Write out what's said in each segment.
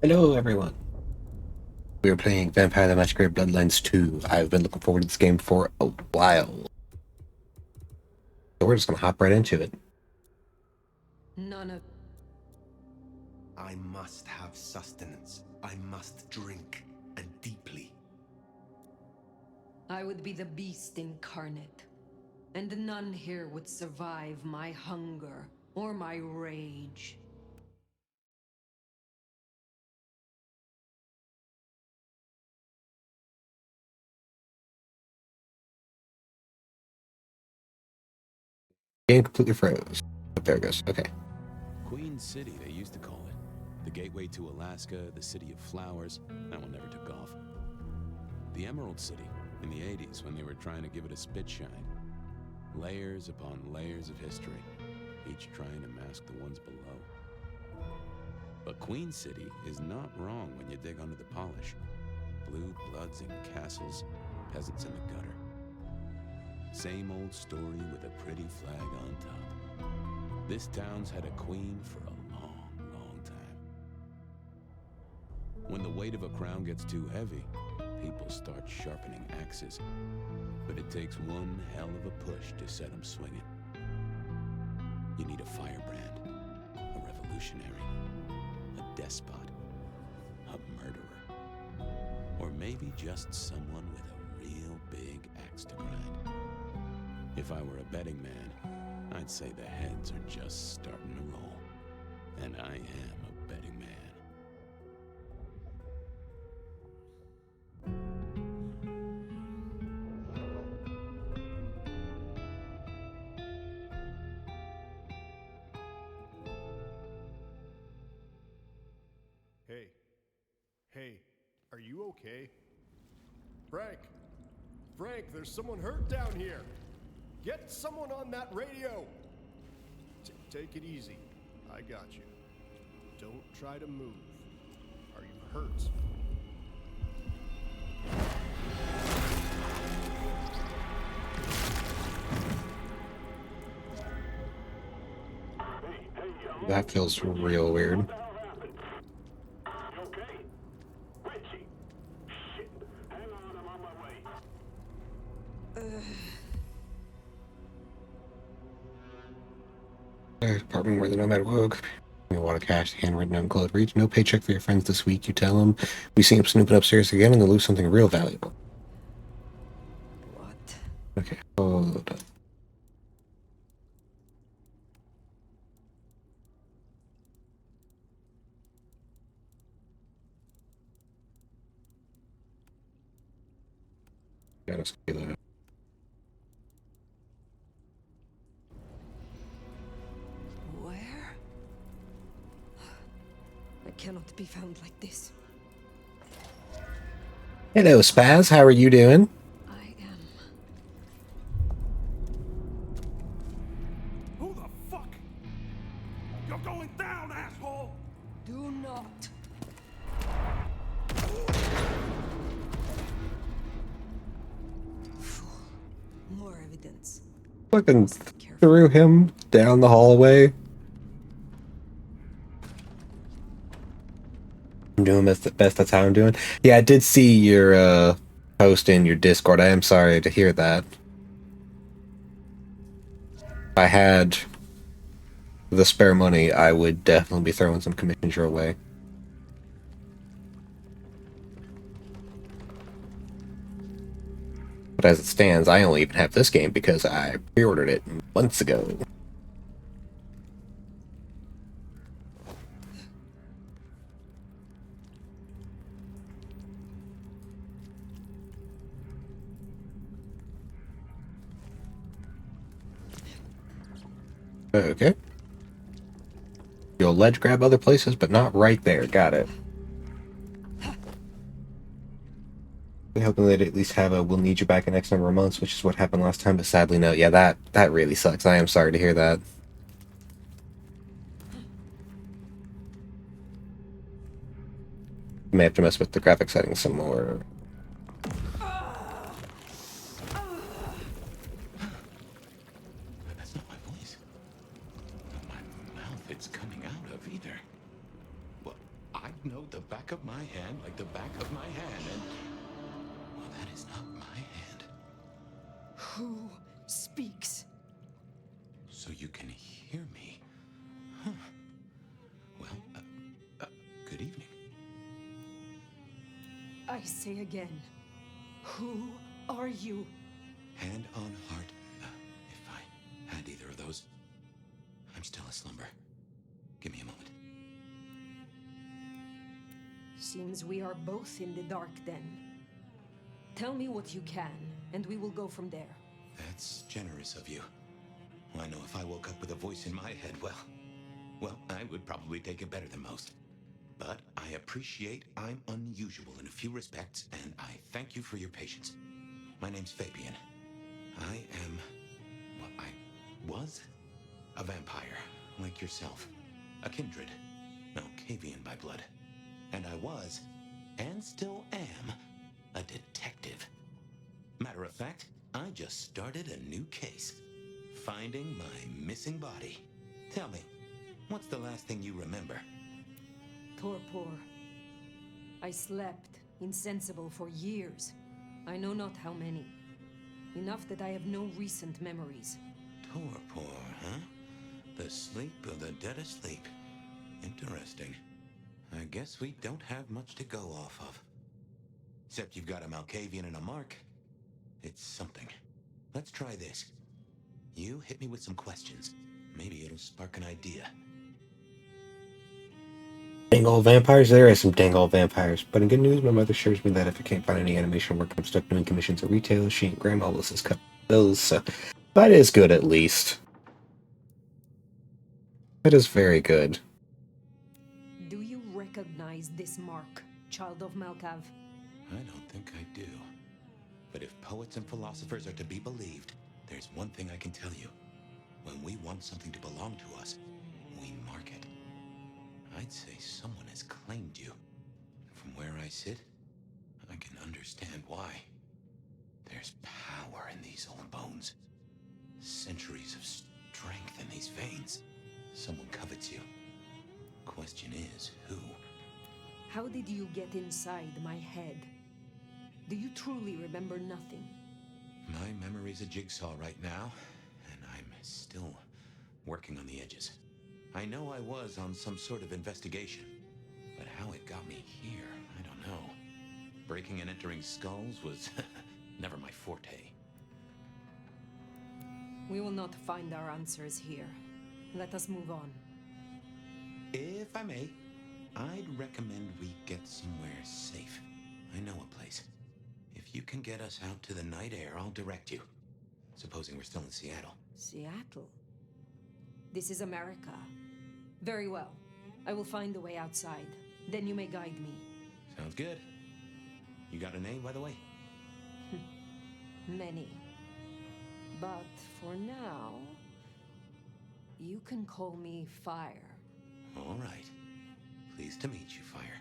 Hello, everyone. We are playing Vampire the Masquerade Bloodlines 2. I've been looking forward to this game for a while. So we're just going to hop right into it. None of... I must have sustenance. I must drink, and deeply. I would be the beast incarnate, and none here would survive my hunger or my rage. Game completely froze. Oh, there it goes. Okay. Queen City, they used to call it. The gateway to Alaska, the city of flowers. That one never took off. The Emerald City, in the 80s, when they were trying to give it a spit shine. Layers upon layers of history, each trying to mask the ones below. But Queen City is not wrong when you dig under the polish. Blue bloods in castles, peasants in the gutter. Same old story with a pretty flag on top. This town's had a queen for a long, long time. When the weight of a crown gets too heavy, people start sharpening axes. But it takes one hell of a push to set them swinging. You need a firebrand, a revolutionary, a despot, a murderer, or maybe just someone with a real big axe to grind. If I were a betting man, I'd say the heads are just starting to roll. And I am a betting man. Hey, are you okay? Frank! Frank, there's someone hurt down here! Get someone on that radio! Take it easy. I got you. Don't try to move. Are you hurt? That feels real weird. Apartment where the nomad woke. A lot of cash, handwritten on clothes. Reads no paycheck for your friends this week. You tell them we see him snooping upstairs again, and they lose something real valuable. What? Okay, hold up. Gotta see that. Where? I cannot be found like this. Hello, Spaz. How are you doing? I am... Who the fuck? You're going down, asshole! Do not! Fool. More evidence. Fucking Must be careful. threw him down the hallway. I'm doing best. That's how I'm doing. Yeah, I did see your post in your Discord. I am sorry to hear that. If I had the spare money, I would definitely be throwing some commissions your way. But as it stands, I only even have this game because I pre-ordered it months ago. Okay. You'll ledge grab other places, but not right there. Got it. We're hoping they'd at least have a "we'll need you back in X number of months," which is what happened last time, but sadly no. Yeah, that really sucks. I am sorry to hear that. May have to mess with the graphic settings some more. That's not my voice. Not my mouth it's coming out of either. Well, I know the back of my hand like the back of my hand, and... Well, that is not my hand. Who speaks? So you can hear me. Huh. Well, good evening. I say again, who are you? Hand on heart, if I had either of those. I'm still aslumber. Give me a moment. Seems we are both in the dark then. Tell me what you can, and we will go from there. That's generous of you. I know if I woke up with a voice in my head, well, I would probably take it better than most. But I appreciate I'm unusual in a few respects, and I thank you for your patience. My name's Fabian. I am, well, I was a vampire, like yourself. A kindred, Malkavian by blood. And I was, and still am, a detective. Matter of fact, I just started a new case. Finding my missing body. Tell me, what's the last thing you remember? Torpor. I slept, insensible for years. I know not how many. Enough that I have no recent memories. Torpor, huh? The sleep of the dead asleep. Interesting. I guess we don't have much to go off of. Except you've got a Malkavian and a mark. It's something. Let's try this. You hit me with some questions. Maybe it'll spark an idea. Dang old vampires? There are some dang old vampires. But in good news, my mother assures me that if I can't find any animation work, I'm stuck doing commissions at retail. She and Grandma will just cut those, so that is good at least. That is very good. Do you recognize this mark, child of Malkav? I don't think I do. But if poets and philosophers are to be believed, there's one thing I can tell you. When we want something to belong to us, we mark it. I'd say someone has claimed you. From where I sit, I can understand why. There's power in these old bones. Centuries of strength in these veins. Someone covets you. Question is, who? How did you get inside my head? Do you truly remember nothing? My memory's a jigsaw right now, and I'm still working on the edges. I know I was on some sort of investigation, but how it got me here, I don't know. Breaking and entering skulls was never my forte. We will not find our answers here. Let us move on. If I may, I'd recommend we get somewhere safe. I know a place. If you can get us out to the night air, I'll direct you. Supposing we're still in Seattle. Seattle? This is America. Very well. I will find the way outside. Then you may guide me. Sounds good. You got a name, by the way? Many. But for now, you can call me Fire. All right. Pleased to meet you, Fire.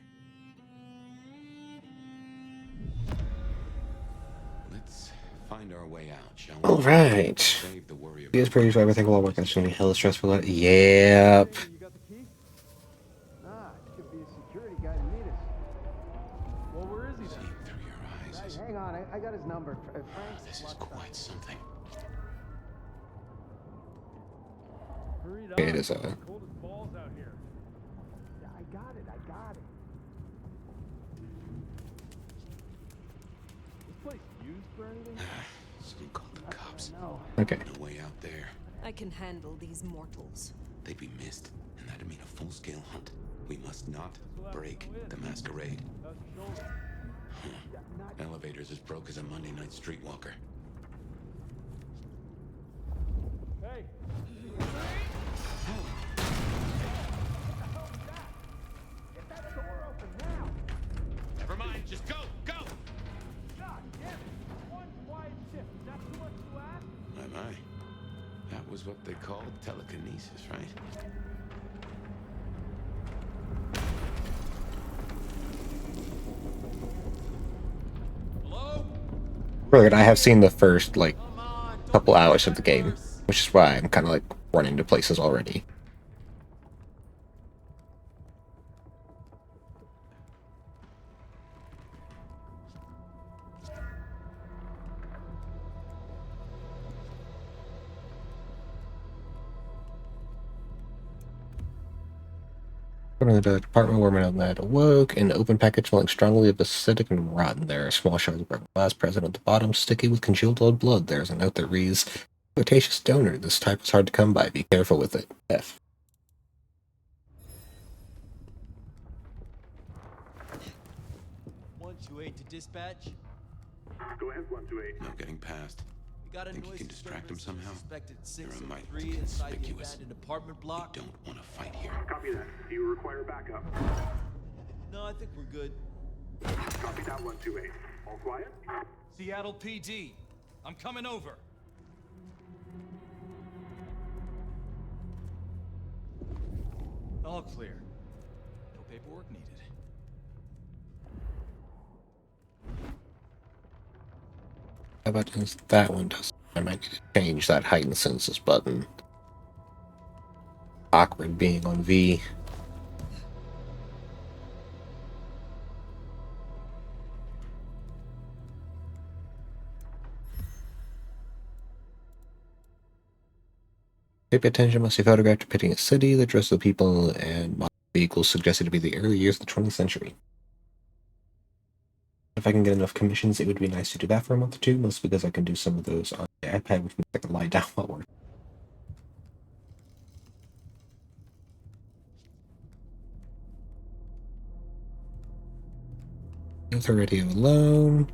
Let's find our way out, shall we? All right. Save the worry about These pretty sure everything will work. It's gonna be hella stressful. Yep. Hey, you got the key? Nah, it could be a security guy to meet us. Well, where is he then? seeing through your eyes. Hey, hang on, I got his number. Frank. This is quite something. Hurry it up. It is It's cold as balls out here. Yeah, I got it. This place used for anything? Some called the cops. No. Okay. No way out there. I can handle these mortals. They'd be missed, and that'd mean a full-scale hunt. We must not break the masquerade. How's your shoulder? Elevator's as broke as a Monday night streetwalker. Hey. Get that door open now. Never mind, just go, go! God damn it. One quiet shift. Is that too much to ask? My. That was what they called telekinesis, right? Hello? Brilliant. I have seen the first, like, couple hours of the game, which is why I'm kind of, like, running to places already. According to the department, Wormman Lad awoke, an open package smelling strongly of acidic and rotten. There are small shards of broken glass present at the bottom, sticky with congealed old blood. There's a note that reads, "Flirtatious donor. This type is hard to come by. Be careful with it. F." 128 to dispatch. Go ahead, 128. No getting past. We got a Think you noise can distract him disturbance somehow? Suspected You're a mite 603 inside the conspicuous. abandoned apartment We block. don't want to fight here. Copy that. Do you require backup? No, I think we're good. Copy that, 128. All quiet? Seattle PD. I'm coming over. All clear. No paperwork needed. How about this? That one does? I might need to change that heightened senses button. Awkward being on V. Tape attention must be photographed depicting a city, the dress of the people, and modern vehicles suggested to be the early years of the 20th century. If I can get enough commissions, it would be nice to do that for a month or two, mostly because I can do some of those on the iPad, which means I can lie down while working. Ether radio alone.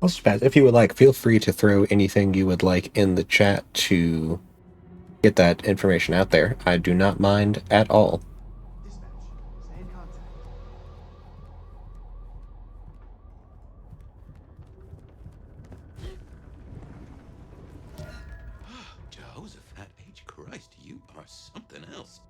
Also, Pat, if you would like, feel free to throw anything you would like in the chat to get that information out there. I do not mind at all. Dispatch. Stay in contact. Jehoshaphat H. Christ, you are something else.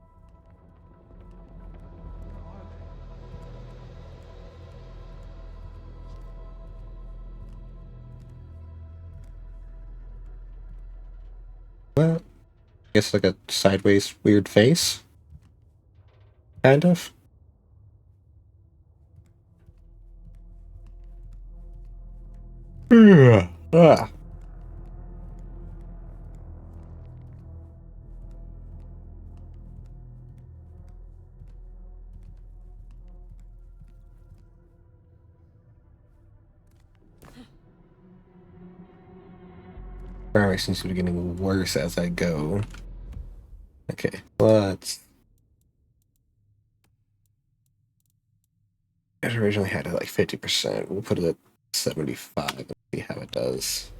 Well, I guess like a sideways weird face. Kind of. Ah. Alright, seems to be getting worse as I go. Okay, let's. It originally had it like 50%. We'll put it at 75 and see how it does.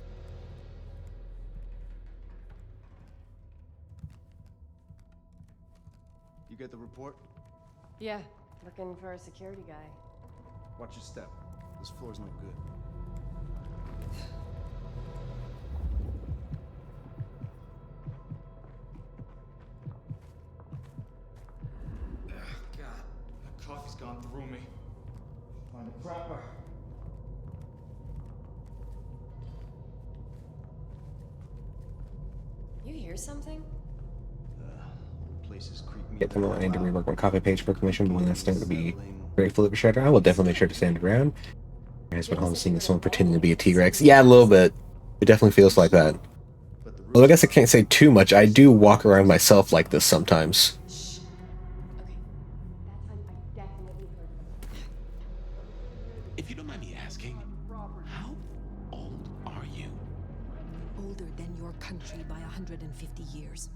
You get the report? Yeah, looking for a security guy. Watch your step. This floor's no good. God, that coffee's gone through me. Find a crapper. You hear something? Places creep me. Get them all. I need to rework my copy page per commission, but when that's done, to be grateful of a shredder. I will definitely make sure to stand around. I spent home seeing someone pretending to be a T-Rex. Yeah, a little bit. It definitely feels like that. Well, I guess I can't say too much. I do walk around myself like this sometimes. Shh. Okay. That time I definitely heard them. If you don't mind me asking, how old are you? Older than your country by 150 years.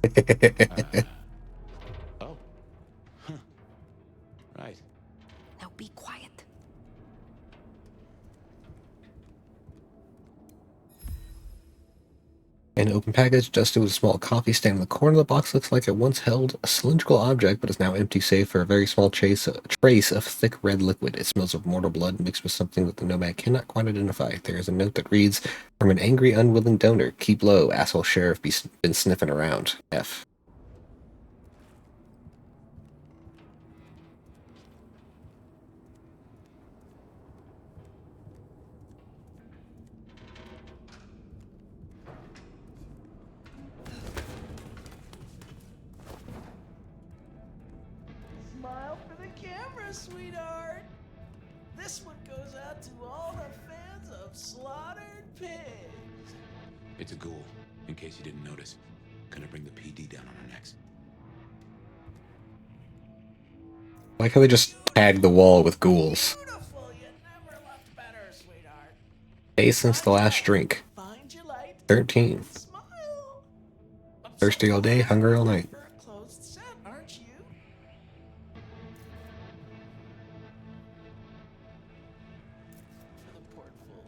Oh. Huh. Right. Now be quiet. An open package dusted with a small coffee stain in the corner of the box looks like it once held a cylindrical object, but is now empty save for a very small trace of thick red liquid. It smells of mortal blood mixed with something that the nomad cannot quite identify. There is a note that reads, "From an angry, unwilling donor. Keep low, asshole sheriff been sniffing around. F." Smile for the camera, sweetheart. This one goes out to all the fans of slaughtered pigs. It's a ghoul, in case you didn't notice. Gonna bring the PD down on our necks. Like how they just tag the wall with ghouls. Beautiful, you never looked better, sweetheart. Day since the last drink. Find your light. 13. Smile. I'm Thirsty all day, hungry all night. You're a closed set, aren't you? For the portfolio.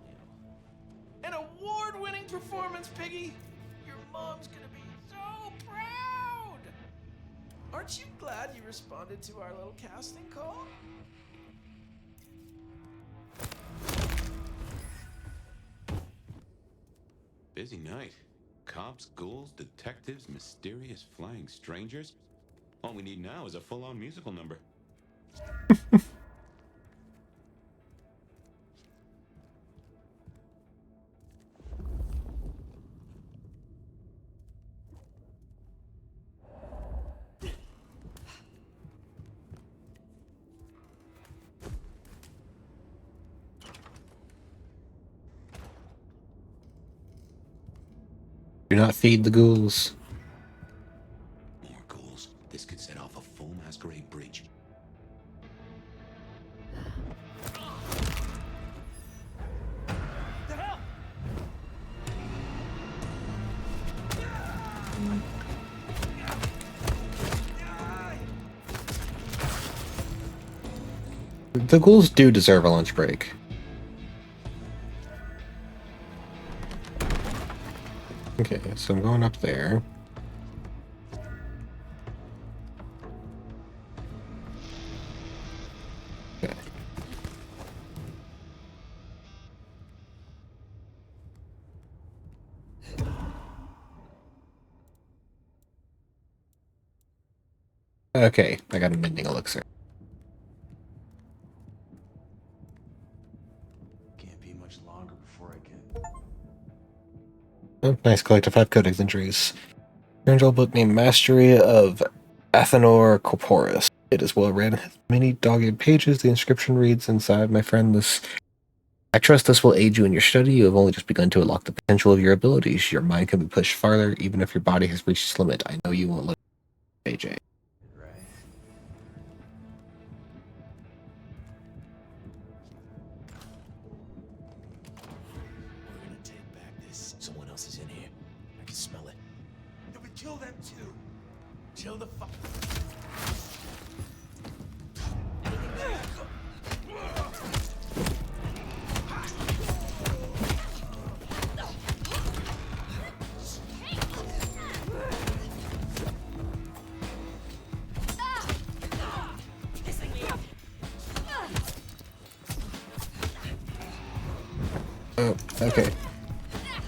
An award-winning performance, Piggy. Your mom's gonna be so proud. Aren't you glad you responded to our little casting call? Busy night. Cops, ghouls, detectives, mysterious flying strangers. All we need now is a full-on musical number. Do not feed the ghouls. More ghouls. This could set off a full masquerade breach. The hell? The ghouls do deserve a lunch break. Okay, so I'm going up there. Okay. Okay, I got a mending elixir. Can't be much longer before I get. Oh, nice, collect 5 codex entries. Angel book named Mastery of Athenor Corporis. It is well read, has many dogged pages. The inscription reads inside, my friend, this. I trust this will aid you in your study. You have only just begun to unlock the potential of your abilities. Your mind can be pushed farther, even if your body has reached its limit. I know you won't look AJ. Right. We're gonna take back this. Someone else is in here. I can smell it. Then we kill them too. Kill the fuck. Oh, okay.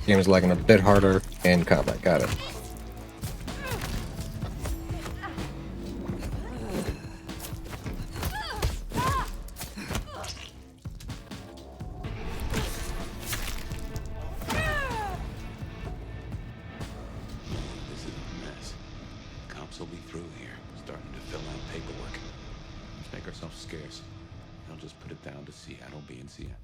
Game is lagging a bit harder in combat. Got it. This is a mess. Cops will be through here, starting to fill out paperwork. Let's make ourselves scarce. I'll just put it down to Seattle being Seattle.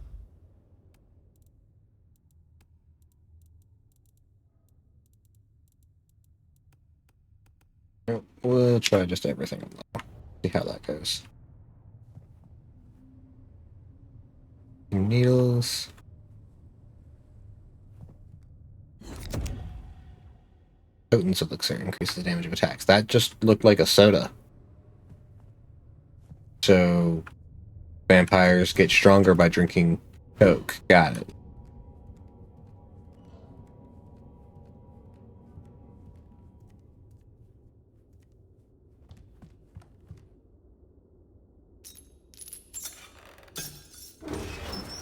We'll try just everything. See how that goes. Needles. Potence elixir increases the damage of attacks. That just looked like a soda. So vampires get stronger by drinking Coke. Got it.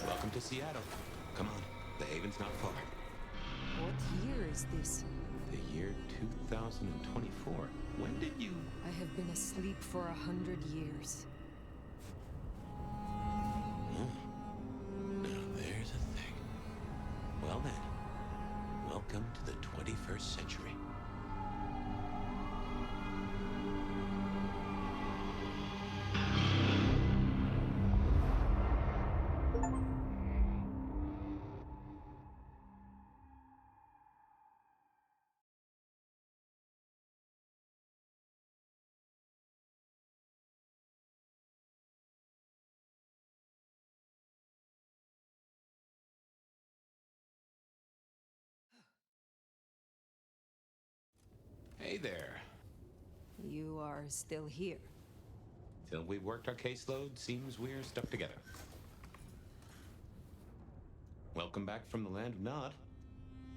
Welcome to Seattle. Come on, the haven's not far. What year is this? The year 2024. When did you... I have been asleep for 100 years. Now there's a thing. Well then, welcome to the 21st century. Hey there. You are still here. Till we've worked our caseload, seems we're stuck together. Welcome back from the land of Nod.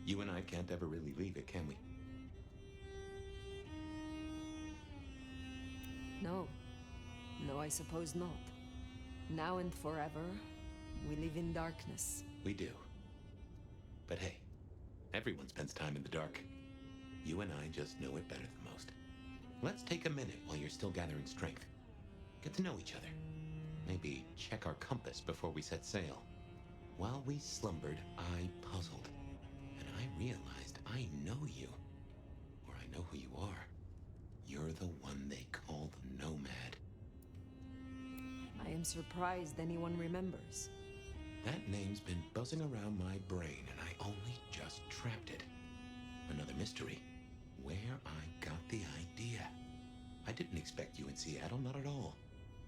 You and I can't ever really leave it, can we? No. No, I suppose not. Now and forever, we live in darkness. We do. But hey, everyone spends time in the dark. You and I just know it better than most. Let's take a minute while you're still gathering strength. Get to know each other. Maybe check our compass before we set sail. While we slumbered, I puzzled. And I realized I know you. Or I know who you are. You're the one they call the Nomad. I am surprised anyone remembers. That name's been buzzing around my brain, and I only just trapped it. Another mystery. Where I got the idea. I didn't expect you in Seattle, not at all.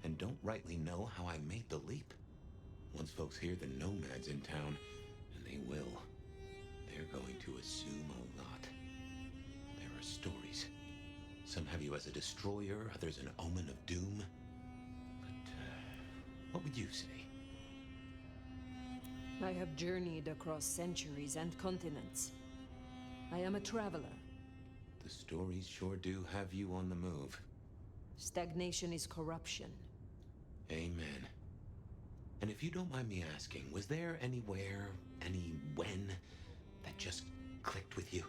And don't rightly know how I made the leap. Once folks hear the Nomad's in town, and they will, they're going to assume a lot. There are stories. Some have you as a destroyer, others an omen of doom. But, what would you say? I have journeyed across centuries and continents. I am a traveler. The stories sure do have you on the move. Stagnation is corruption. Amen. And if you don't mind me asking, was there anywhere, any when, that just clicked with you?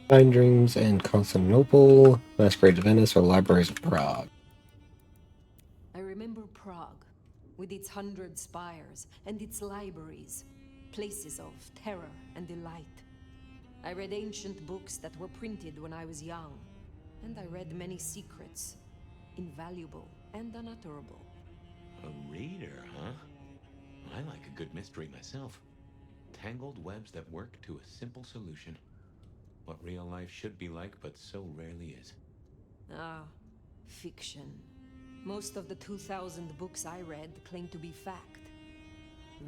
Nine Dreams in Constantinople, Masquerade of Venice, or Libraries of Prague. I remember Prague, with its 100 spires and its libraries, places of terror and delight. I read ancient books that were printed when I was young, and I read many secrets, invaluable and unutterable. A reader, huh? I like a good mystery myself. Tangled webs that work to a simple solution. What real life should be like, but so rarely is. Ah, fiction. Most of the 2,000 books I read claim to be fact.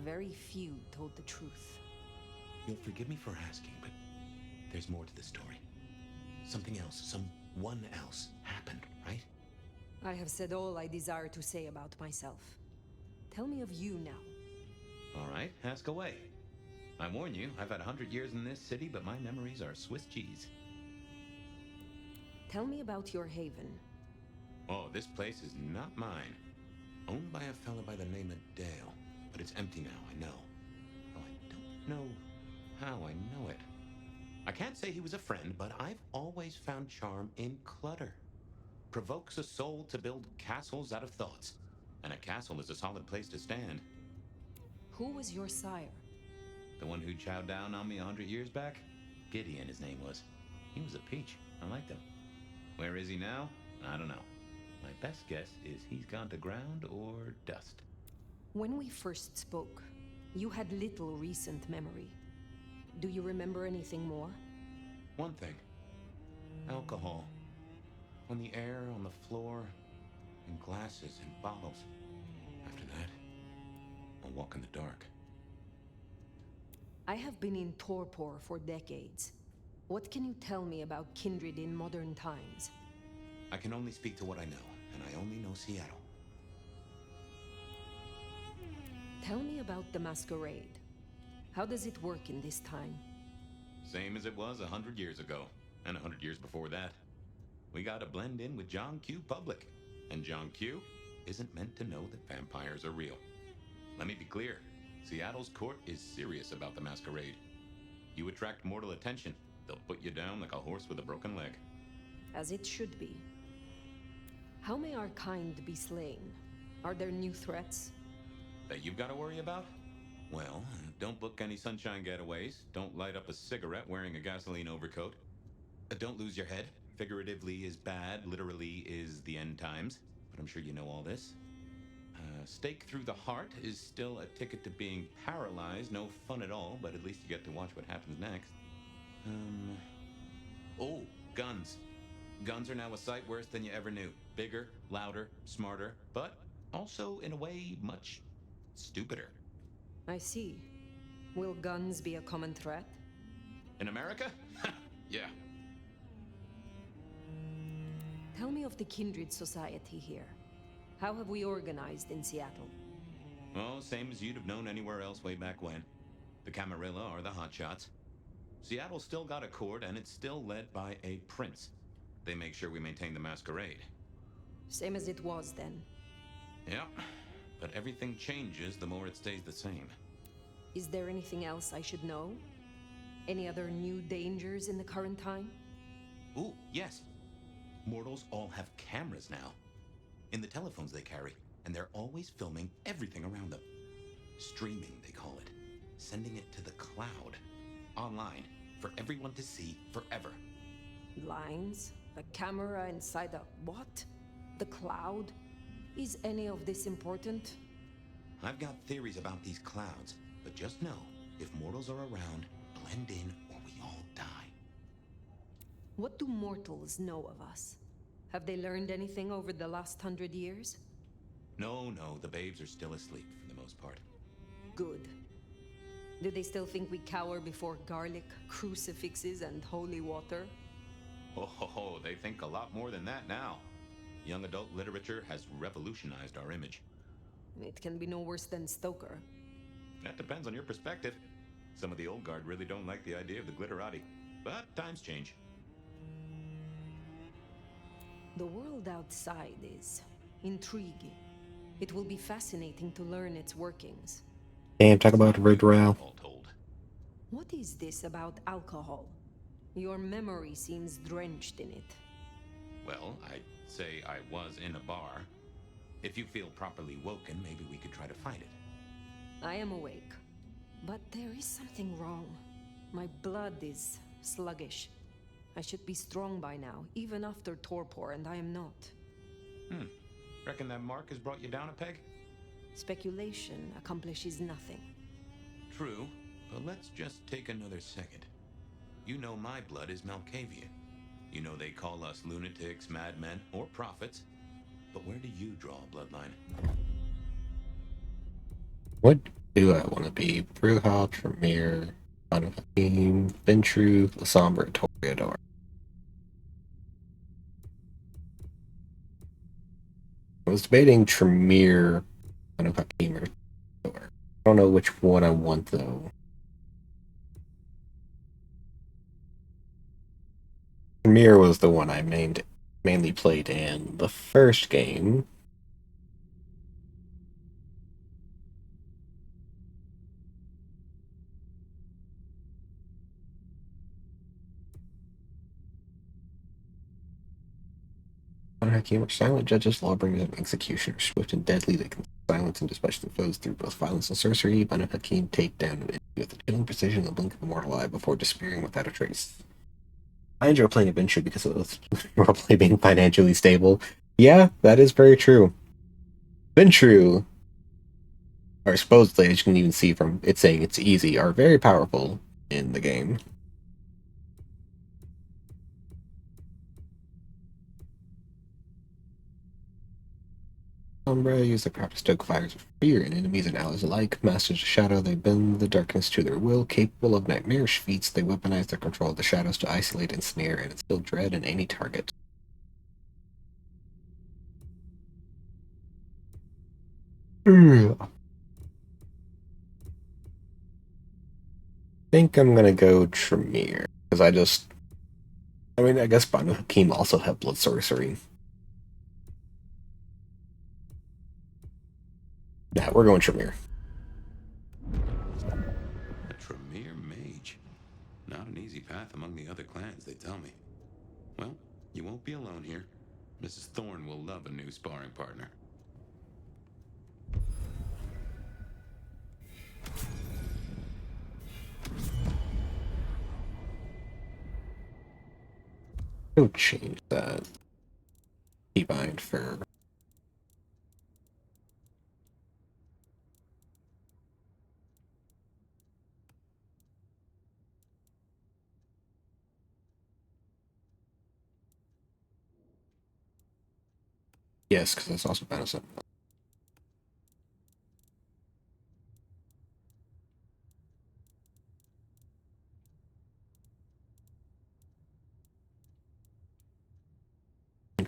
Very few told the truth. You'll forgive me for asking, but there's more to the story. Something else, someone else happened, right? I have said all I desire to say about myself. Tell me of you now. All right, ask away. I warn you, I've had 100 years in this city, but my memories are Swiss cheese. Tell me about your haven. Oh, this place is not mine. Owned by a fella by the name of Dale, but it's empty now, I know. Oh, I don't know how I know it. I can't say he was a friend, but I've always found charm in clutter. Provokes a soul to build castles out of thoughts. And a castle is a solid place to stand. Who was your sire? The one who chowed down on me 100 years back? Gideon, his name was. He was a peach. I liked him. Where is he now? I don't know. My best guess is he's gone to ground or dust. When we first spoke, you had little recent memory. Do you remember anything more? One thing. Alcohol. On the air, on the floor, in glasses and bottles. After that, a walk in the dark. I have been in torpor for decades. What can you tell me about kindred in modern times? I can only speak to what I know, and I only know Seattle. Tell me about the masquerade. How does it work in this time? Same as it was 100 years ago, and 100 years before that. We gotta blend in with John Q. Public, and John Q. isn't meant to know that vampires are real. Let me be clear, Seattle's court is serious about the masquerade. You attract mortal attention, they'll put you down like a horse with a broken leg. As it should be. How may our kind be slain? Are there new threats? That you've got to worry about? Well, don't book any sunshine getaways. Don't light up a cigarette wearing a gasoline overcoat. Don't lose your head. Figuratively is bad, literally is the end times. But I'm sure you know all this. Stake through the heart is still a ticket to being paralyzed. No fun at all, but at least you get to watch what happens next. Oh, guns. Guns are now a sight worse than you ever knew. Bigger, louder, smarter, but also, in a way, much stupider. I see. Will guns be a common threat? In America? Yeah. Tell me of the Kindred Society here. How have we organized in Seattle? Well, same as you'd have known anywhere else way back when. The Camarilla are the hotshots. Seattle's still got a court, and it's still led by a prince. They make sure we maintain the masquerade. Same as it was then. Yeah, but everything changes the more it stays the same. Is there anything else I should know? Any other new dangers in the current time? Ooh, yes. Mortals all have cameras now. In the telephones they carry, and they're always filming everything around them. Streaming, they call it. Sending it to the cloud. Online, for everyone to see forever. Lines? A camera inside a what? The cloud? Is any of this important? I've got theories about these clouds, but just know, if mortals are around, blend in or we all die. What do mortals know of us? Have they learned anything over the last 100 years? No, the babes are still asleep for the most part. Good. Do they still think we cower before garlic, crucifixes, and holy water? Oh, they think a lot more than that now. Young adult literature has revolutionized our image. It can be no worse than Stoker. That depends on your perspective. Some of the old guard really don't like the idea of the glitterati, but times change. The world outside is intriguing. It will be fascinating to learn its workings. Damn, talk about Red Row. All told. What is this about alcohol? Your memory seems drenched in it. Well, I'd say I was in a bar. If you feel properly woken, maybe we could try to fight it. I am awake. But there is something wrong. My blood is sluggish. I should be strong by now, even after torpor, and I am not. Reckon that mark has brought you down a peg? Speculation accomplishes nothing. True, but let's just take another second. You know my blood is Malkavian. You know they call us lunatics, madmen, or prophets. But where do you draw a bloodline? What do I want to be? Bruja, Tremere, Banu Hakim, Ventru, Lasombra, Toreador. I was debating Tremere, Banu Hakim, or Toreador. I don't know which one I want, though. Tremere was the one I mainly played in the first game. Hakim are silent judges, lawbringers, and executioners. Swift and deadly, they can silence and dispatch their foes through both violence and sorcery. Banu Hakim take down an enemy with a chilling precision in the blink of a mortal eye before disappearing without a trace. I enjoy playing Adventure because of roleplay being financially stable. Yeah, that is very true. Ventru, or supposedly, as you can even see from it saying it's easy, are very powerful in the game. Umbra use their power to stoke fires of fear in enemies and allies alike. Masters of Shadow, they bend the darkness to their will. Capable of nightmarish feats, they weaponize their control of the shadows to isolate, ensnare, and instill dread in any target. I think I'm gonna go Tremere, because I guess Banu Hakim also have blood sorcery. Nah, we're going Tremere. A Tremere mage. Not an easy path among the other clans, they tell me. Well, you won't be alone here. Mrs. Thorne will love a new sparring partner. Go change that keybind for. Yes, because that's also benefit.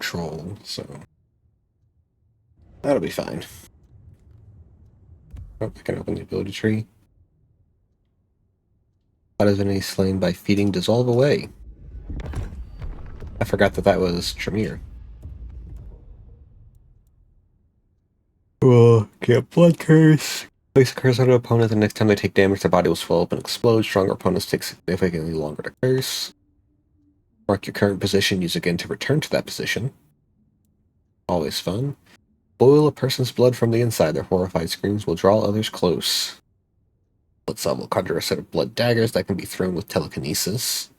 control, so that'll be fine. Oh, I can open the ability tree. How does any slain by feeding dissolve away? I forgot that was Tremere. Oh, get blood curse. Place a curse on an opponent. The next time they take damage, their body will swell up and explode. Stronger opponents take significantly longer to curse. Mark your current position. Use again to return to that position. Always fun. Boil a person's blood from the inside. Their horrified screams will draw others close. Blood Cell will conjure a set of blood daggers that can be thrown with telekinesis.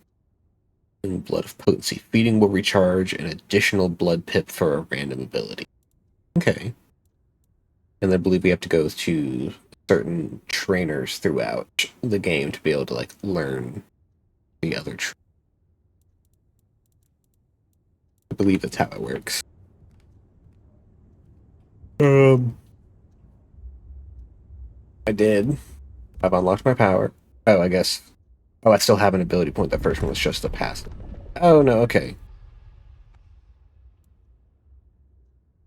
And Blood of Potency Feeding will recharge an additional blood pip for a random ability. Okay. And I believe we have to go to certain trainers throughout the game to be able to learn the other. I believe that's how it works. I did. I've unlocked my power. Oh, I guess. Oh, I still have an ability point. That first one was just a passive. Oh no. Okay.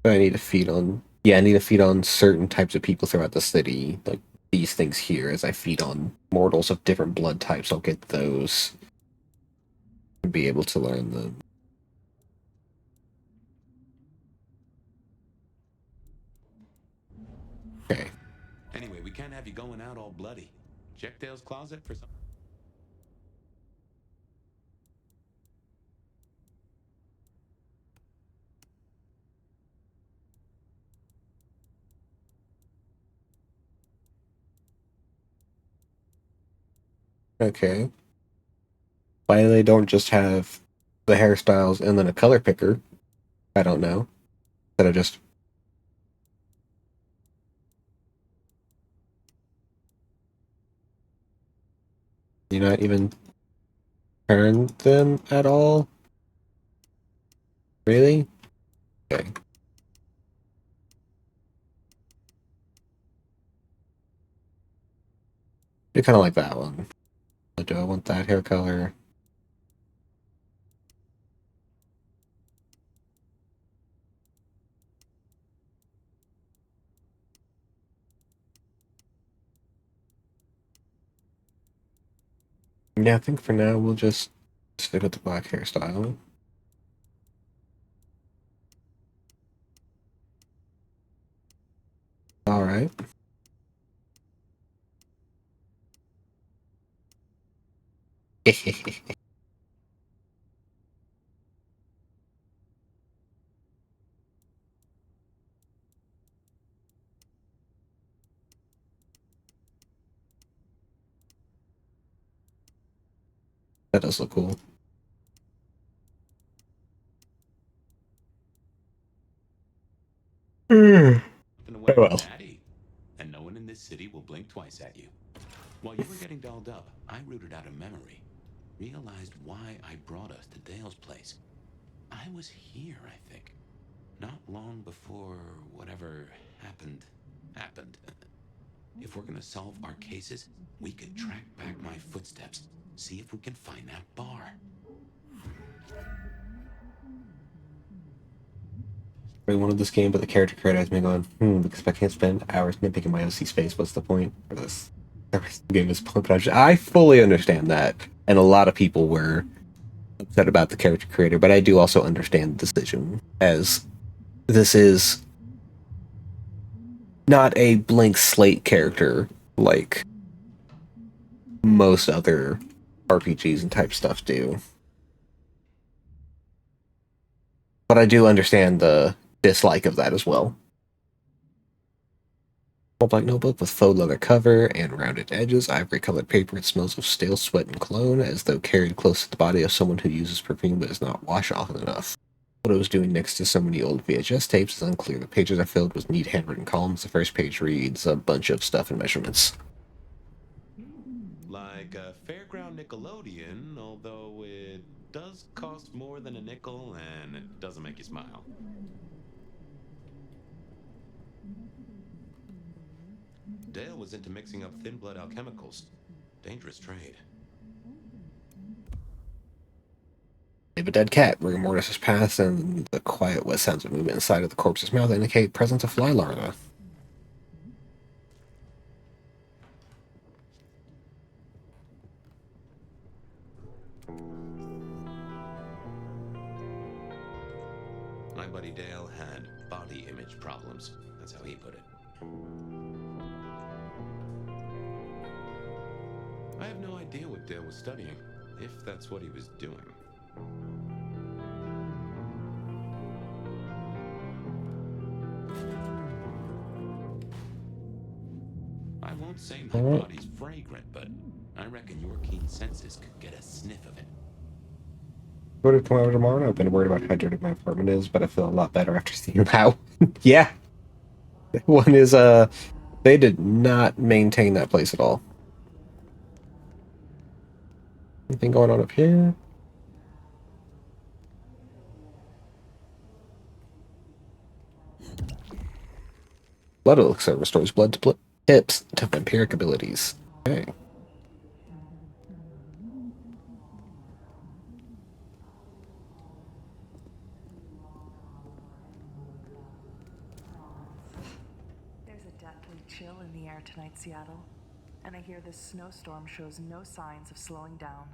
So I need to feed on. Yeah, I need to feed on certain types of people throughout the city, like these things here. As I feed on mortals of different blood types, I'll get those and be able to learn them. Okay. Anyway, we can't have you going out all bloody. Check Dale's closet for some. Okay. Why they don't just have the hairstyles and then a color picker? I don't know. Instead of just. You not even turn them at all? Really? Okay. I kind of like that one. But do I want that hair color? Yeah, I think for now we'll just stick with the black hairstyle. Alright. That does look cool. Away Oh well. Daddy. And no one in this city will blink twice at you. While you were getting dolled up, I rooted out a memory. Realized why I brought us to Dale's place. I was here, I think. Not long before whatever happened. If we're gonna solve our cases, we could track back my footsteps. See if we can find that bar. I really wanted this game, but the character creator has me going, because if I can't spend hours nitpicking my OC space, what's the point for this? The rest of the game is punch. I fully understand that. And a lot of people were upset about the character creator, but I do also understand the decision, as this is not a blank slate character like most other RPGs and type stuff do. But I do understand the dislike of that as well. Full black notebook with faux leather cover and rounded edges, ivory colored paper. It smells of stale sweat and cologne, as though carried close to the body of someone who uses perfume but does not wash often enough. What I was doing next to so many old VHS tapes is unclear. The pages are filled with neat handwritten columns. The first page reads a bunch of stuff and measurements. Like a fairground Nickelodeon, although it does cost more than a nickel and it doesn't make you smile. Dale was into mixing up thin blood alchemicals. Dangerous trade. They have a dead cat. Rigor mortis has passed, and the quiet wet sounds of movement inside of the corpse's mouth indicate presence of fly larvae. My buddy Dale had body image problems. That's how he put it. I have no idea what Dale was studying, if that's what he was doing. I won't say my body's fragrant, but I reckon your keen senses could get a sniff of it. Going to come over tomorrow. I've been worried about how dirty my apartment is, but I feel a lot better after seeing how. Yeah. One is, they did not maintain that place at all. Anything going on up here? Blood elixir restores blood to tips to vampiric abilities. Okay. There's a deathly chill in the air tonight, Seattle. And I hear this snowstorm shows no signs of slowing down.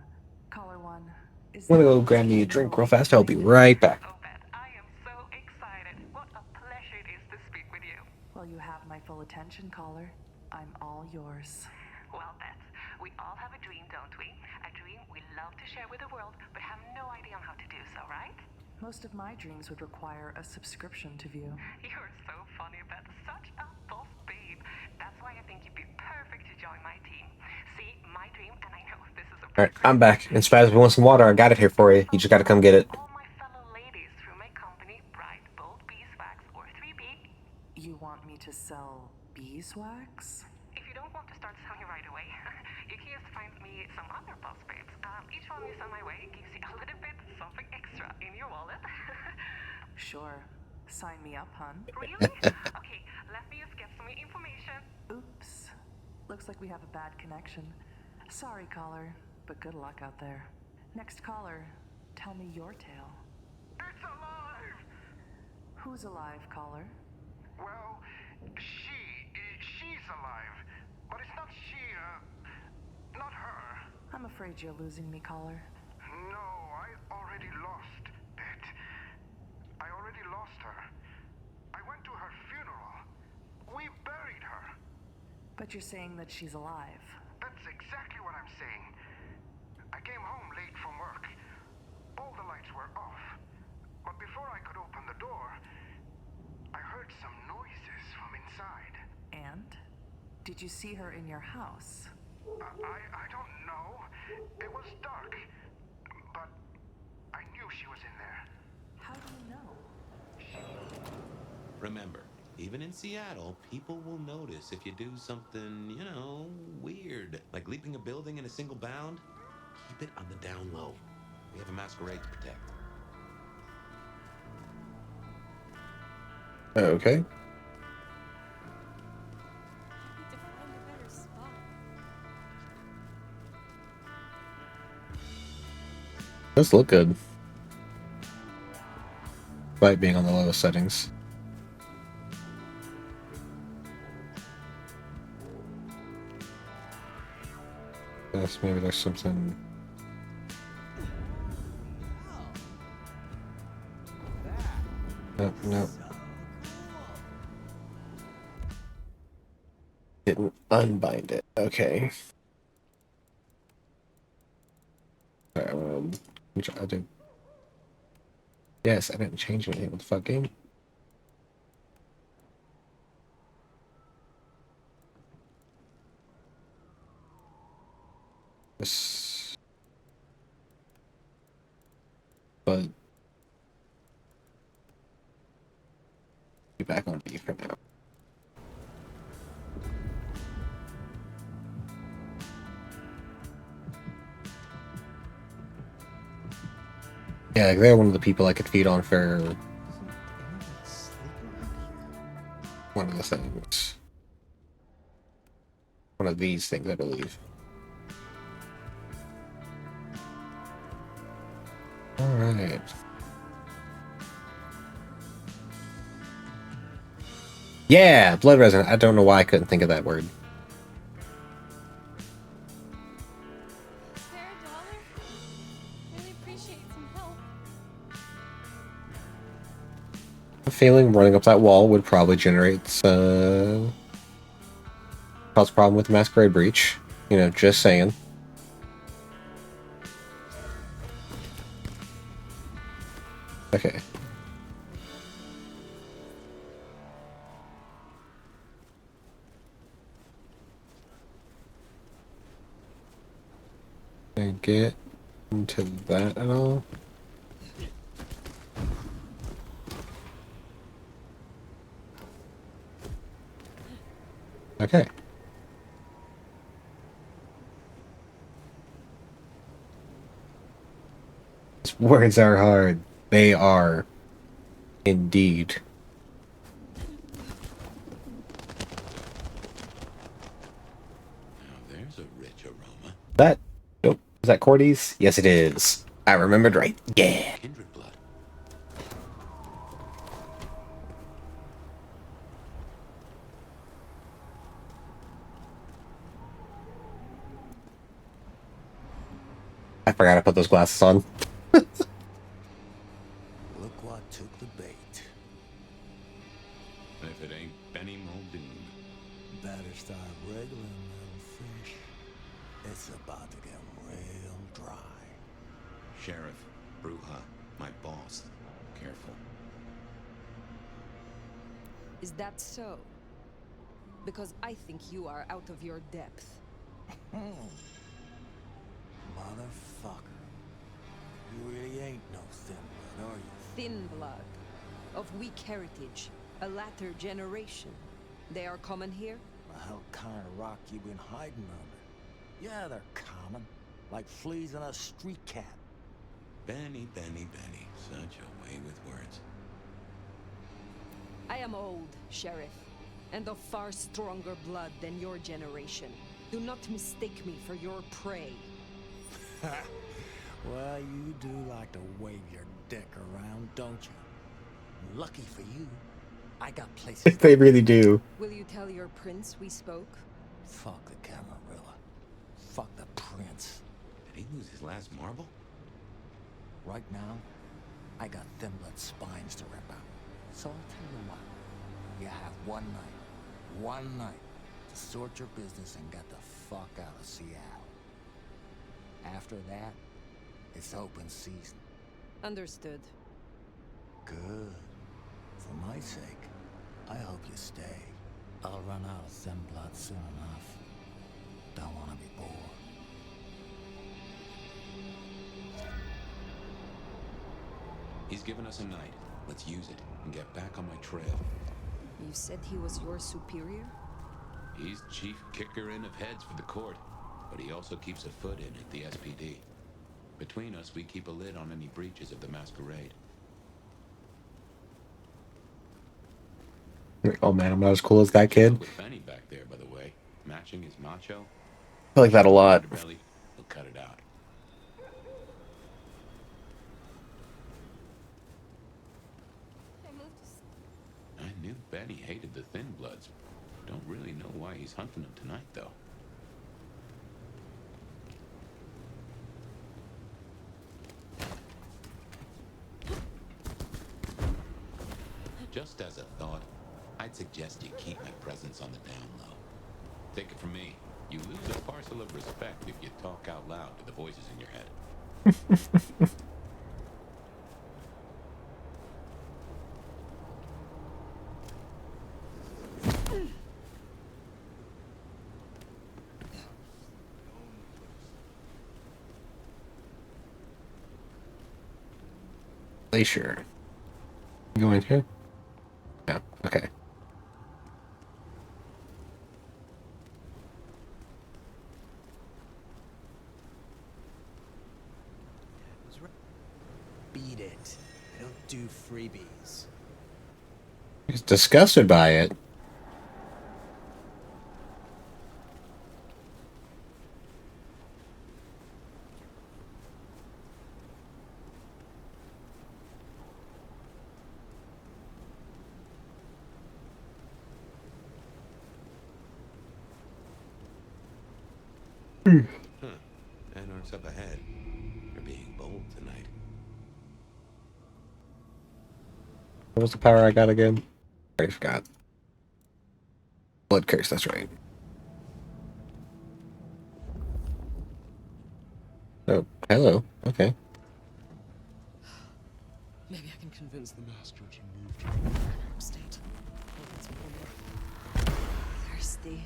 Caller 1, is I'm gonna go grab me a drink real fast. I'll be right back. Oh, Beth, I am so excited. What a pleasure it is to speak with you. Well, you have my full attention, caller. I'm all yours. Well, Beth, we all have a dream, don't we? A dream we love to share with the world, but have no idea on how to do so, right? Most of my dreams would require a subscription to view. You're so funny, Beth. Such a boss babe. That's why I think you'd be perfect to join my team. See, my dream, and I know this is a Alright, I'm back. And Spaz, if you want some water, I got it here for you. You just gotta come get it. all my fellow ladies through my company, Bright Bold Beeswax or 3B. You want me to sell beeswax? If you don't want to start selling right away, you can just find me some other boss babes. Each one you send my way gives you a little bit something extra in your wallet. Sure. Sign me up, hun. Really? Okay, let me just get some information. Oops. Looks like we have a bad connection. Sorry, caller, but good luck out there. Next caller, tell me your tale. It's alive! Who's alive, caller? Well, she's alive. But it's not she, not her. I'm afraid you're losing me, caller. No, I already lost Beth. I already lost her. I went to her funeral. We buried her. But you're saying that she's alive. That's exactly what I'm saying. I came home late from work. All the lights were off. But before I could open the door, I heard some noises from inside. And? Did you see her in your house? I don't know. It was dark. But I knew she was in there. How do you know? Remember, even in Seattle, people will notice if you do something, weird. Like leaping a building in a single bound. Keep it on the down low. We have a masquerade to protect. Okay. Need to find a better spot. Does look good. Despite being on the lowest settings. Yes, maybe there's something. No. Didn't unbind it. Okay. Alright, I did. Yes, I didn't change anything. What the fuck, game? This. But. Be back on B for now. Yeah, they're one of the people I could feed on for one of the things. One of these things, I believe. Alright. Yeah, blood resin. I don't know why I couldn't think of that word. Spare a dollar? Really appreciate some help. I have a feeling running up that wall would probably generate cause a problem with the masquerade breach. You know, just saying. Okay. Can I get into that at all? Okay. Words are hard. They are. Indeed. Now there's a rich aroma. That... Nope. Is that Cordy's? Yes, it is. I remembered right. Yeah. Kindred blood. I forgot to put those glasses on. Look what took the bait. If it ain't Benny Muldoon. Better start wriggling, little fish. It's about to get real dry. Sheriff, Bruja, my boss. Careful. Is that so? Because I think you are out of your depth. Motherfucker. You really ain't no thin blood, are you? Thin blood. Of weak heritage. A latter generation. They are common here? The hell kind of rock you been hiding under? Yeah, they're common. Like fleas on a street cat. Benny, Benny, Benny. Such a way with words. I am old, Sheriff, and of far stronger blood than your generation. Do not mistake me for your prey. Well, you do like to wave your dick around, don't you? Lucky for you, I got places. They really do. Will you tell your prince we spoke? Fuck the Camarilla. Fuck the prince. Did he lose his last marble? Right now, I got thin blood spines to rip out. So I'll tell you what. You have one night to sort your business and get the fuck out of Seattle. After that, it's open season. Understood. Good. For my sake, I hope you stay. I'll run out of thin blood soon enough. Don't want to be bored. He's given us a night. Let's use it and get back on my trail. You said he was your superior? He's chief kicker in of heads for the court, but he also keeps a foot in at the SPD. Between us, we keep a lid on any breaches of the masquerade. Oh man, I'm not as cool as that kid. With Benny back there, by the way, matching his macho. I like that a lot. Belly, he'll cut it out. I knew Benny hated the Thin Bloods. Don't really know why he's hunting them tonight, though. Just as a thought, I'd suggest you keep my presence on the down low. Take it from me, you lose a parcel of respect if you talk out loud to the voices in your head. Glacier. You go in here? Yeah, okay. Beat it. Don't do freebies. He's disgusted by it. Huh. Anarch's up ahead. You're being bold tonight. What was the power I got again? I forgot. Blood curse, that's right. Oh, hello. Okay. Maybe I can convince the master to move to an Arab state. Oh, that's more. Thirsty.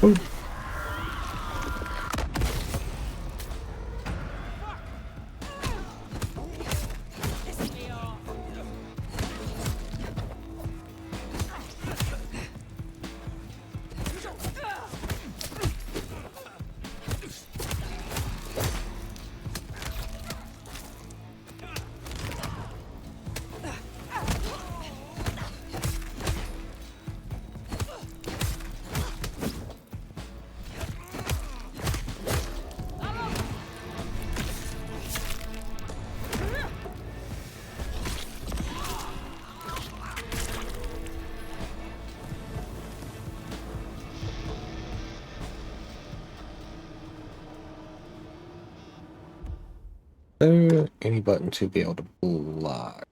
Ooh. Any button to be able to block?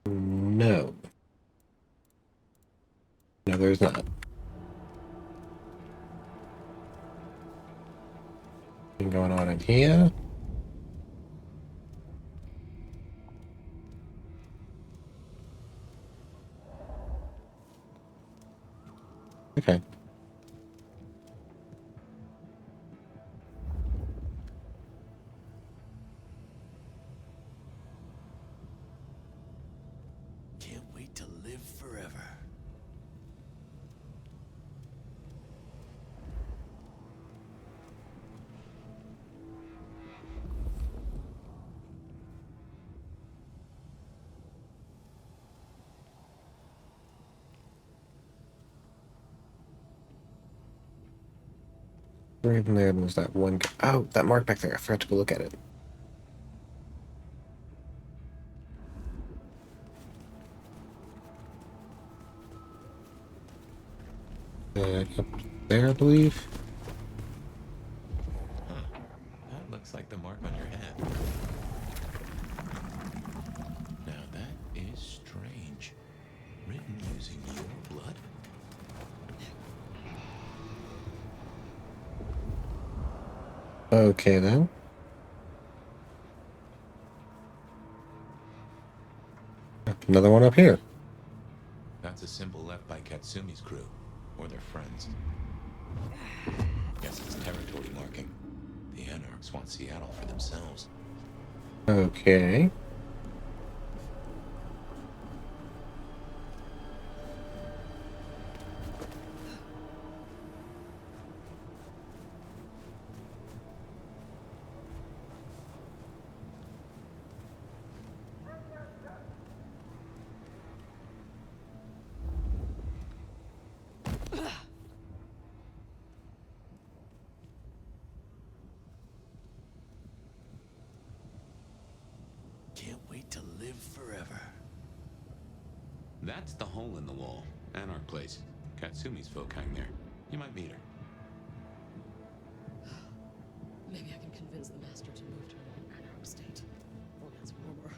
No. No, there's not. Anything going on in here? Okay. Can't wait to live forever. Right in there was that one. Oh, that mark back there. I forgot to go look at it. Up there, I believe. Huh. That looks like the mark on your hand. Now that is strange. Written using your blood? Okay, then. Another one up here. That's a symbol left by Katsumi's crew, or their friends. Guess it's territory marking. The Anarchs want Seattle for themselves. Okay. Can't wait to live forever. That's the hole in the wall. Anarch place. Katsumi's folk hang there. You might meet her. Maybe I can convince the master to move to an Arab state. Oh, that's warmer.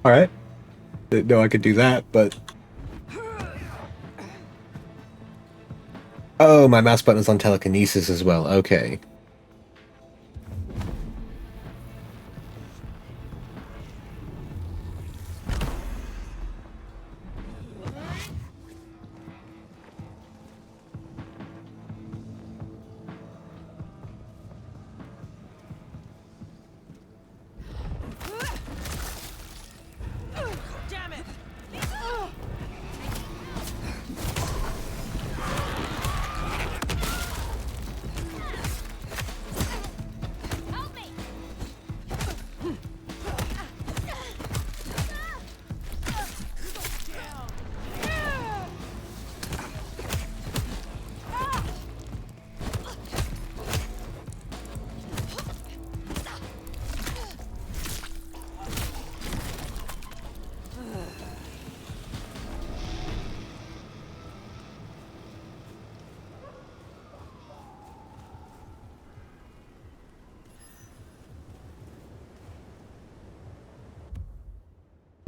Alright. Didn't know I could do that, but... Oh, my mouse button is on telekinesis as well. Okay. Damn it!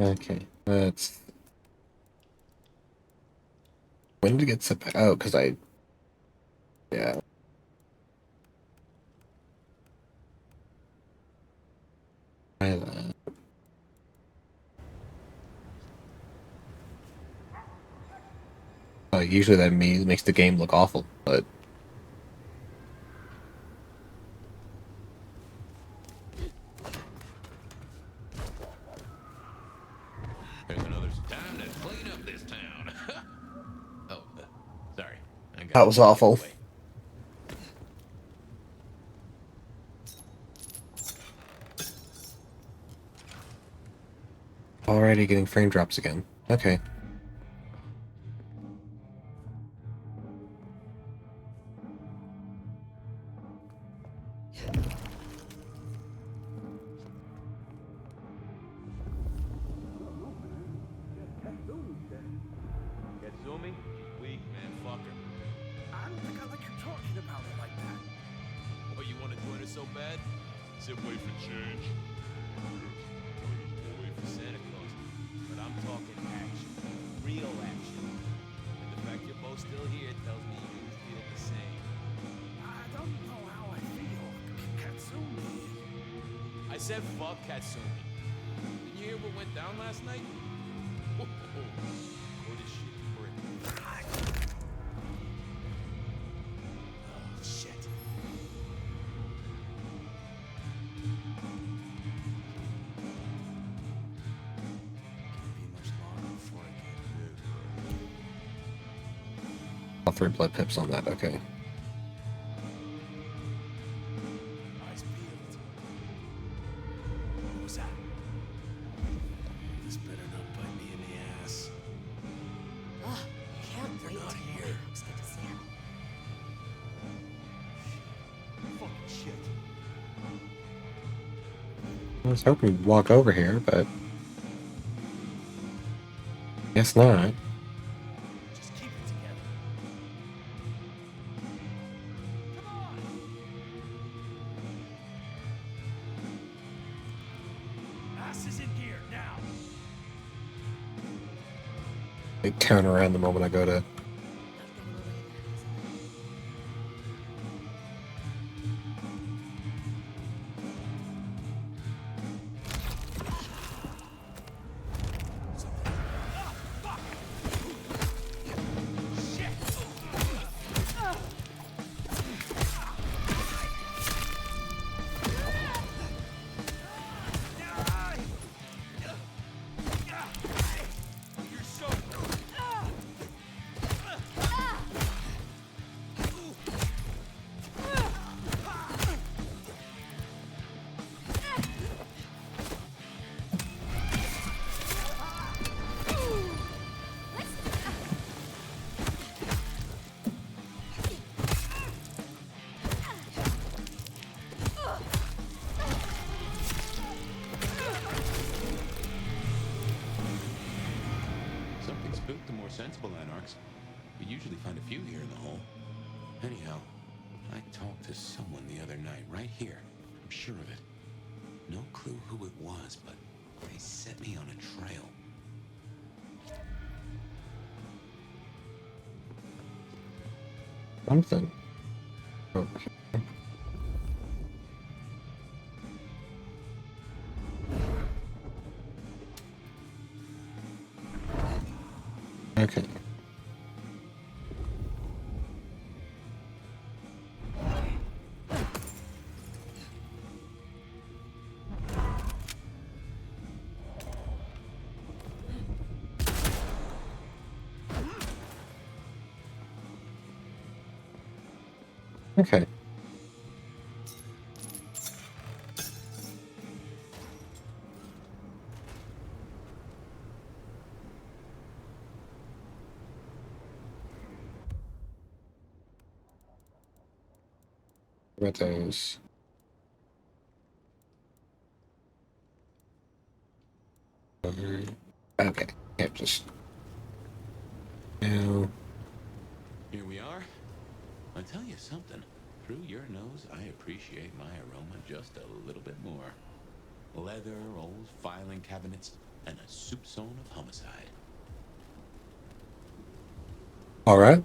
Okay, let's... When did it get set back? Oh, because I... Yeah. Try that. Usually that makes the game look awful, but... There's another time to clean up this town. Oh, sorry. I got That was awful. Already getting frame drops again. Okay. Katsumi? Weak, man. Fuck her. I don't think I like you talking about it like that. Oh, you want to join us so bad? Sit wait for change. We'll wait for Santa Claus. But I'm talking action. Real action. And the fact you're both still here tells me you feel the same. I don't know how I feel. Katsumi. I said fuck Katsumi. Did you hear what went down last night? Oh, this shit brick. Oh, shit. Can't be much longer before I get All 3 blood pips on that, okay. eyes peeled. What was that? This better not bite me in the ass. Ah, can't They're wait not to here. get to Seattle. Fucking shit. I was hoping we'd walk over here, but... Guess not. Just keep it together. Come on. Ass is in gear now. They turn around the moment I go to... You're so Something spooked the more sensible anarchs. You usually find a few here in the hole. Anyhow, I talked to someone the other night, right here. I'm sure of it. No clue who it was, but they set me on a trail. Something. Okay. Okay. What about those? Okay. Yeah, just... Now... Here we are. I'll tell you something. Through your nose, I appreciate my aroma just a little bit more. Leather, old filing cabinets, and a soupçon of homicide. All right.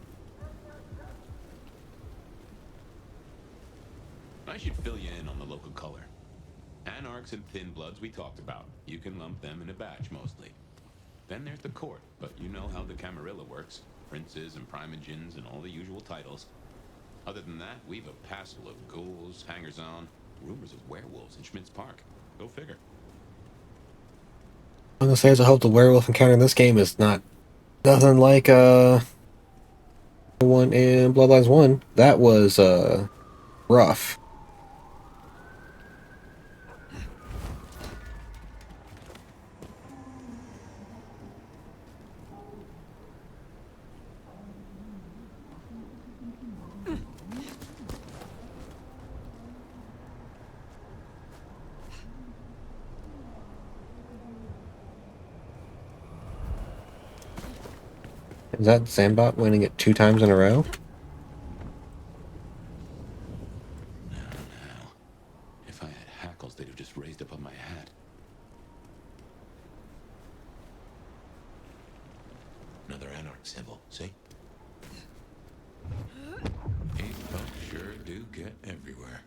I should fill you in on the local color. Anarchs and Thin Bloods we talked about. You can lump them in a batch mostly. Then there's the court, but you know how the Camarilla works. Princes and primogens and all the usual titles. Other than that, we've a passel of ghouls, hangers-on, rumors of werewolves in Schmidt's Park. Go figure. I'm gonna say, as I hope the werewolf encounter in this game is nothing like the one in Bloodlines 1. That was rough. Is that Zambot winning it 2 times in a row? Now. If I had hackles, they'd have just raised above my hat. Another Anarch symbol, see? These folks sure do get everywhere.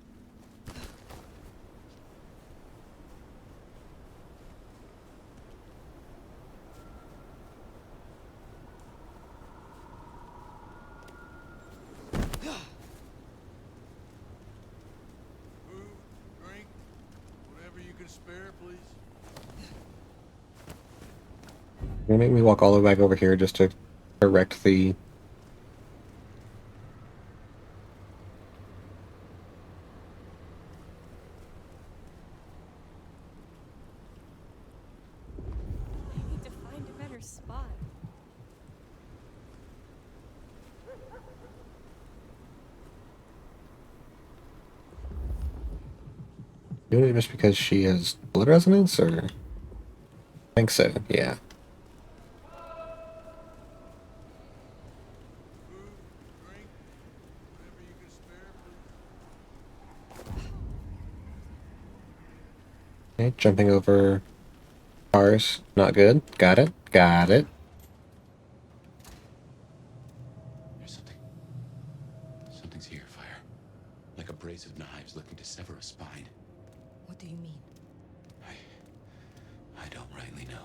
Drink, whatever you can spare, please. You're gonna make me walk all the way back over here just to correct the... I need to find a better spot. Doing it just because she has blood resonance, or? I think so, yeah. Okay, jumping over cars, not good. Got it, got it. Something's here, Fire. Like a brace of knives looking to sever a spine. What do you mean? I don't rightly know.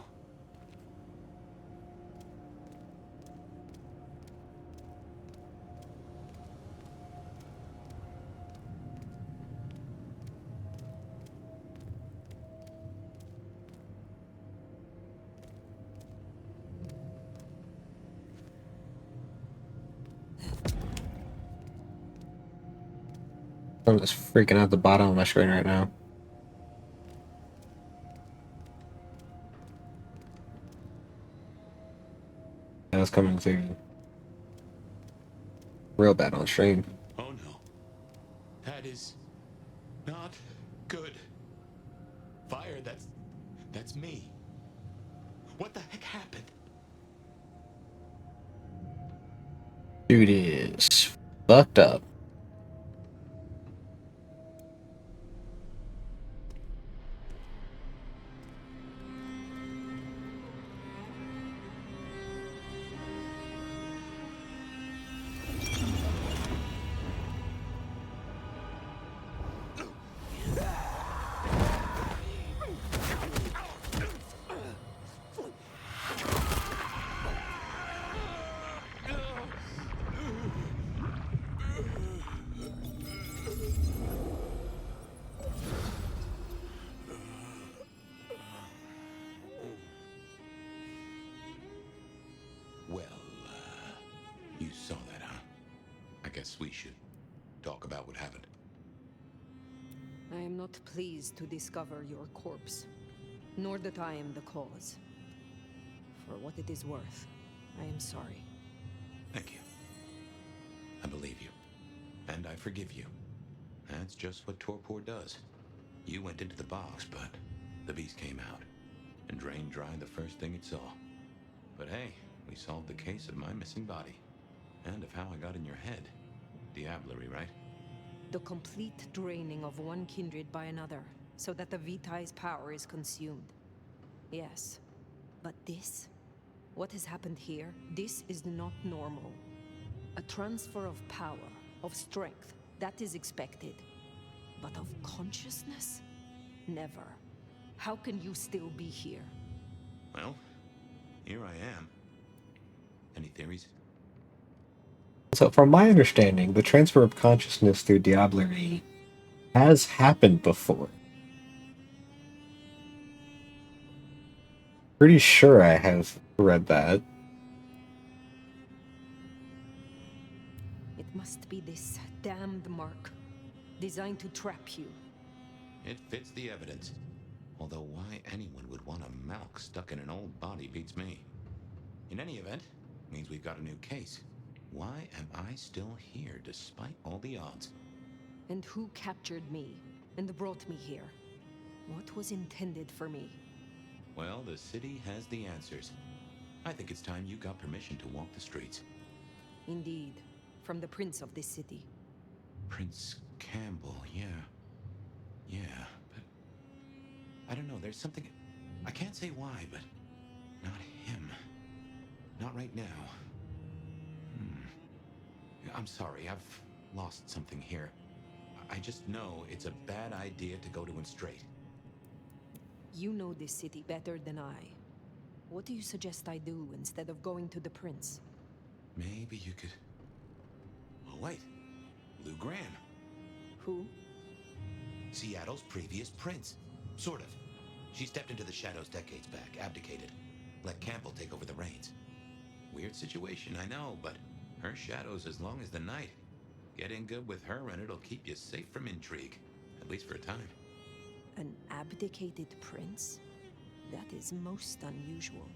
I'm just freaking out the bottom of my screen right now. That's coming through real bad on stream. Oh no. That is not good. Fire, that's me. What the heck happened? Dude is fucked up. Well, you saw that, huh? I guess we should talk about what happened. I am not pleased to discover your corpse, nor that I am the cause. For what it is worth, I am sorry. Thank you. I believe you. And I forgive you. That's just what Torpor does. You went into the box, but the beast came out and drained dry the first thing it saw. But hey, we solved the case of my missing body. And of how I got in your head. Diablerie, right? The complete draining of one kindred by another, so that the Vitae's power is consumed. Yes, But this? What has happened here? This is not normal. A transfer of power, of strength, that is expected. But of consciousness? Never. How can you still be here? Well, here I am. Any theories? So, from my understanding, the transfer of consciousness through Diablerie has happened before. Pretty sure I have read that. It must be this damned mark, designed to trap you. It fits the evidence. Although why anyone would want a Malk stuck in an old body beats me. In any event, means we've got a new case. Why am I still here despite all the odds? And who captured me and brought me here? What was intended for me? Well, the city has the answers. I think it's time you got permission to walk the streets. Indeed, from the prince of this city. Prince Campbell, yeah. Yeah, but I don't know, there's something... I can't say why, but not him. Not right now. I'm sorry, I've lost something here. I just know it's a bad idea to go to him straight. You know this city better than I. What do you suggest I do instead of going to the prince? Maybe you could... Oh, wait. Lou Graham. Who? Seattle's previous prince. Sort of. She stepped into the shadows decades back, abdicated. Let Campbell take over the reins. Weird situation, I know, but her shadow's as long as the night. Get in good with her and it'll keep you safe from intrigue. At least for a time. An abdicated prince? That is most unusual.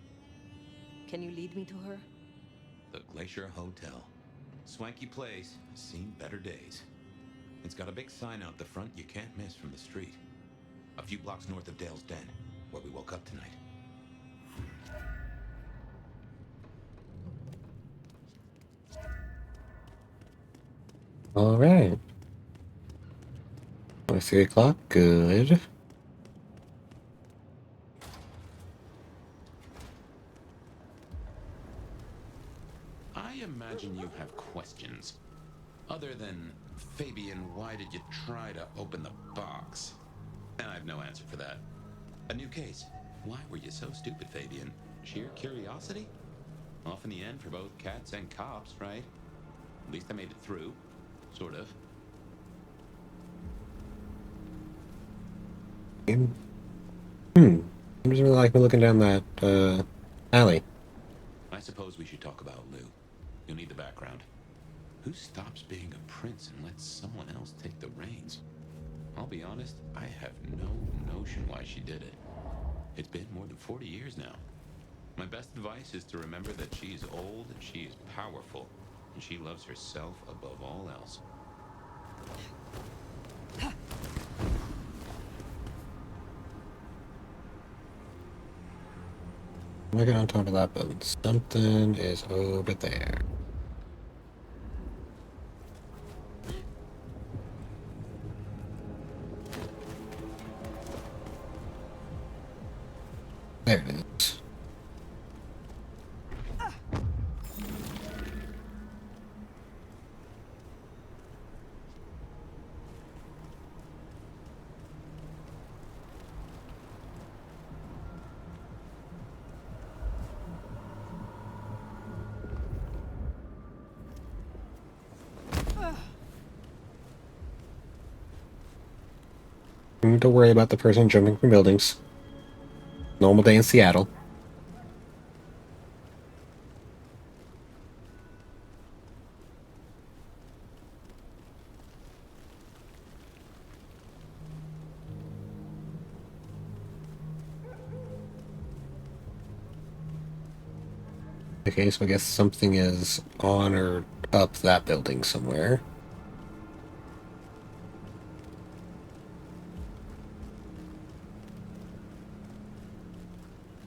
Can you lead me to her? The Glacier Hotel. Swanky place, seen better days. It's got a big sign out the front you can't miss from the street. A few blocks north of Dale's Den, where we woke up tonight. Alright. 3 o'clock, good. I imagine you have questions. Other than, Fabian, why did you try to open the box? And I have no answer for that. A new case. Why were you so stupid, Fabian? Sheer curiosity? Off in the end for both cats and cops, right? At least I made it through. Sort of. Doesn't really like me looking down that, alley. I suppose we should talk about Lou. You'll need the background. Who stops being a prince and lets someone else take the reins? I'll be honest, I have no notion why she did it. It's been more than 40 years now. My best advice is to remember that she is old, she is powerful, and she loves herself above all else. I'm not getting on top of that building. Something is over there. There it is. Don't worry about the person jumping from buildings. Normal day in Seattle. Okay, so I guess something is on or up that building somewhere.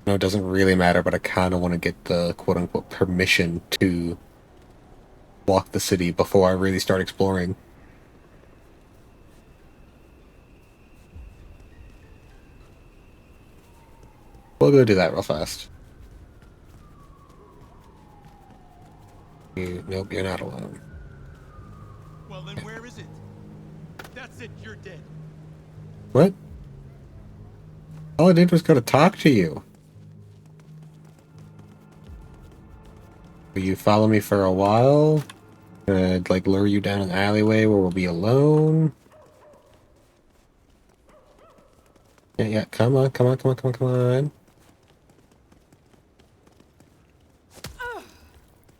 No, it doesn't really matter, but I kind of want to get the quote-unquote permission to walk the city before I really start exploring. We'll go do that real fast. Nope, you're not alone. Well, then where is it? That's it, you're dead. What? All I did was go to talk to you. Will you follow me for a while? I'd like lure you down an alleyway where we'll be alone. Yeah, come on, come on, come on, come on, come on.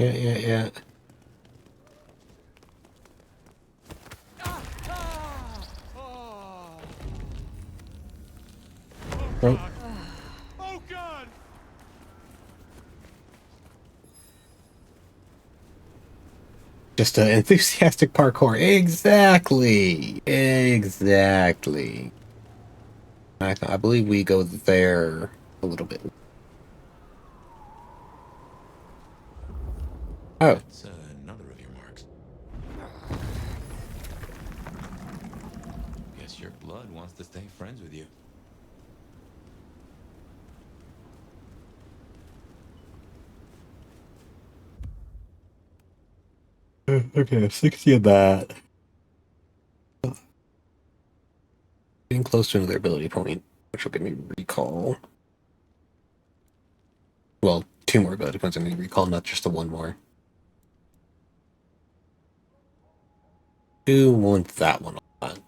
Yeah. Oh. Oh God! Just enthusiastic parkour. Exactly. I believe we go there a little bit. Oh. That's another of your marks. Guess your blood wants to stay friends with you. Okay, 60 of that. Getting close to another ability point, which will give me recall. Well, 2 more ability points I need recall, not just the 1 more. Do want that one a lot.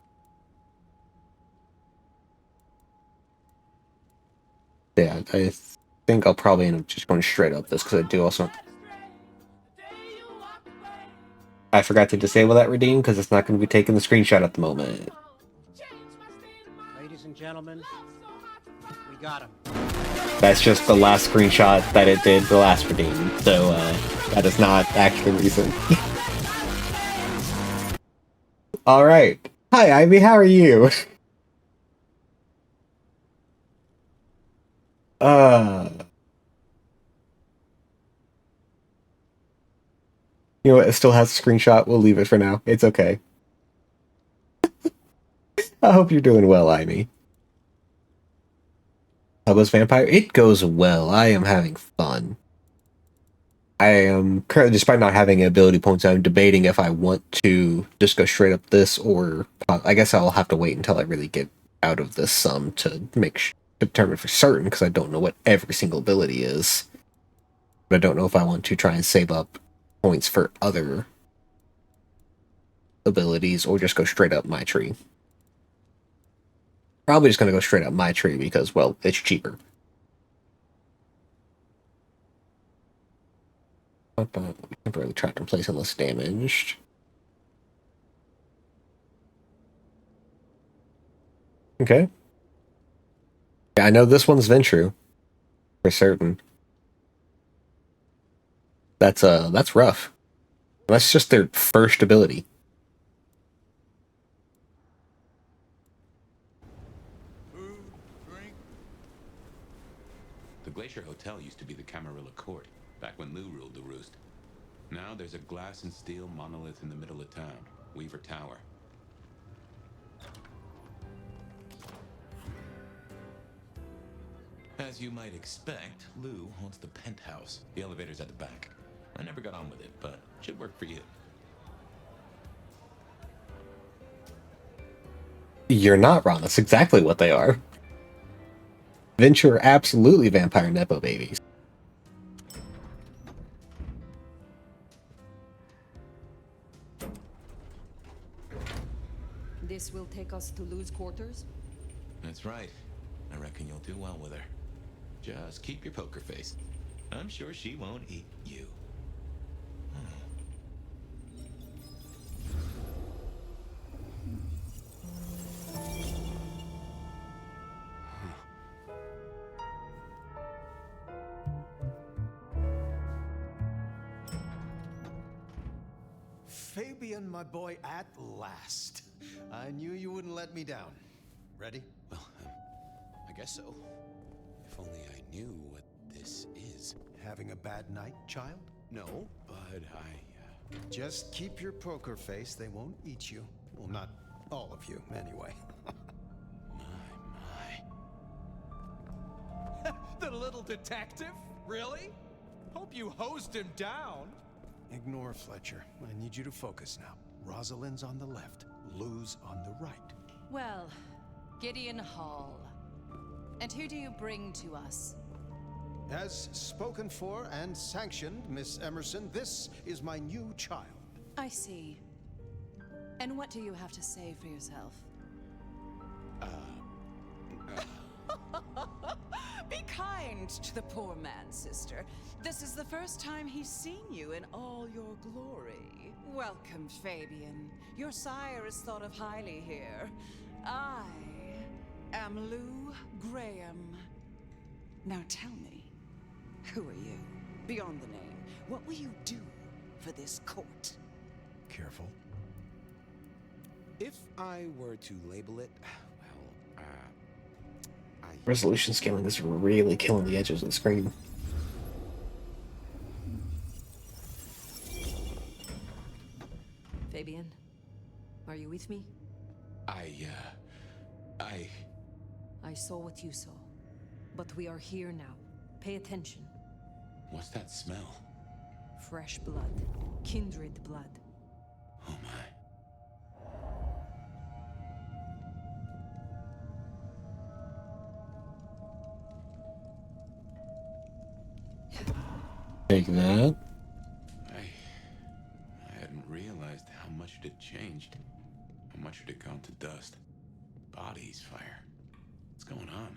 Yeah, I think I'll probably end up just going straight up this because I do also. I forgot to disable that redeem because it's not going to be taking the screenshot at the moment. Ladies and gentlemen, we got him. That's just the last screenshot that it did the last redeem, so that is not actually the reason. Alright. Hi, Ivy, how are you? You know what, it still has a screenshot, we'll leave it for now. It's okay. I hope you're doing well, Ivy. How goes Vampire? It goes well. I am having fun. I am currently, despite not having ability points, I'm debating if I want to just go straight up this, or I guess I'll have to wait until I really get out of this sum to determine for certain, because I don't know what every single ability is. But I don't know if I want to try and save up points for other abilities, or just go straight up my tree. Probably just going to go straight up my tree because, well, it's cheaper. Temporarily trapped in place unless damaged. Okay. Yeah, I know this one's Ventru. For certain. That's rough. That's just their first ability. The Glacier Hotel used to be the Camarilla Court, back when Lou ruled the roost. Now there's a glass and steel monolith in the middle of town, Weaver Tower. As you might expect, Lou owns the penthouse. The elevator's at the back. I never got on with it, but it should work for you. You're not wrong. That's exactly what they are. Venture are absolutely vampire Nepo babies. This will take us to Lou's quarters? That's right. I reckon you'll do well with her. Just keep your poker face. I'm sure she won't eat you. Fabian, my boy, at last. I knew you wouldn't let me down. Ready? Well, I guess so. If only I knew what this is. Having a bad night, child? No, but Just keep your poker face. They won't eat you. Well, not all of you, anyway. The little detective? Really? Hope you hosed him down. Ignore Fletcher. I need you to focus now. Rosalind's on the left, Lou's on the right. Well, Gideon Hall. And who do you bring to us? As spoken for and sanctioned, Miss Emerson, this is my new child. I see. And what do you have to say for yourself? Be kind to the poor man, sister. This is the first time he's seen you in all your glory. Welcome, Fabian. Your sire is thought of highly here. I am Lou Graham. Now tell me, who are you? Beyond the name, what will you do for this court? Careful. If I were to label it, Resolution scaling is really killing the edges of the screen. Fabian, are you with me? I saw what you saw. But we are here now. Pay attention. What's that smell? Fresh blood. Kindred blood. Oh my. Take that. I hadn't realized how much it had changed. How much it had gone to dust. Bodies, fire. What's going on?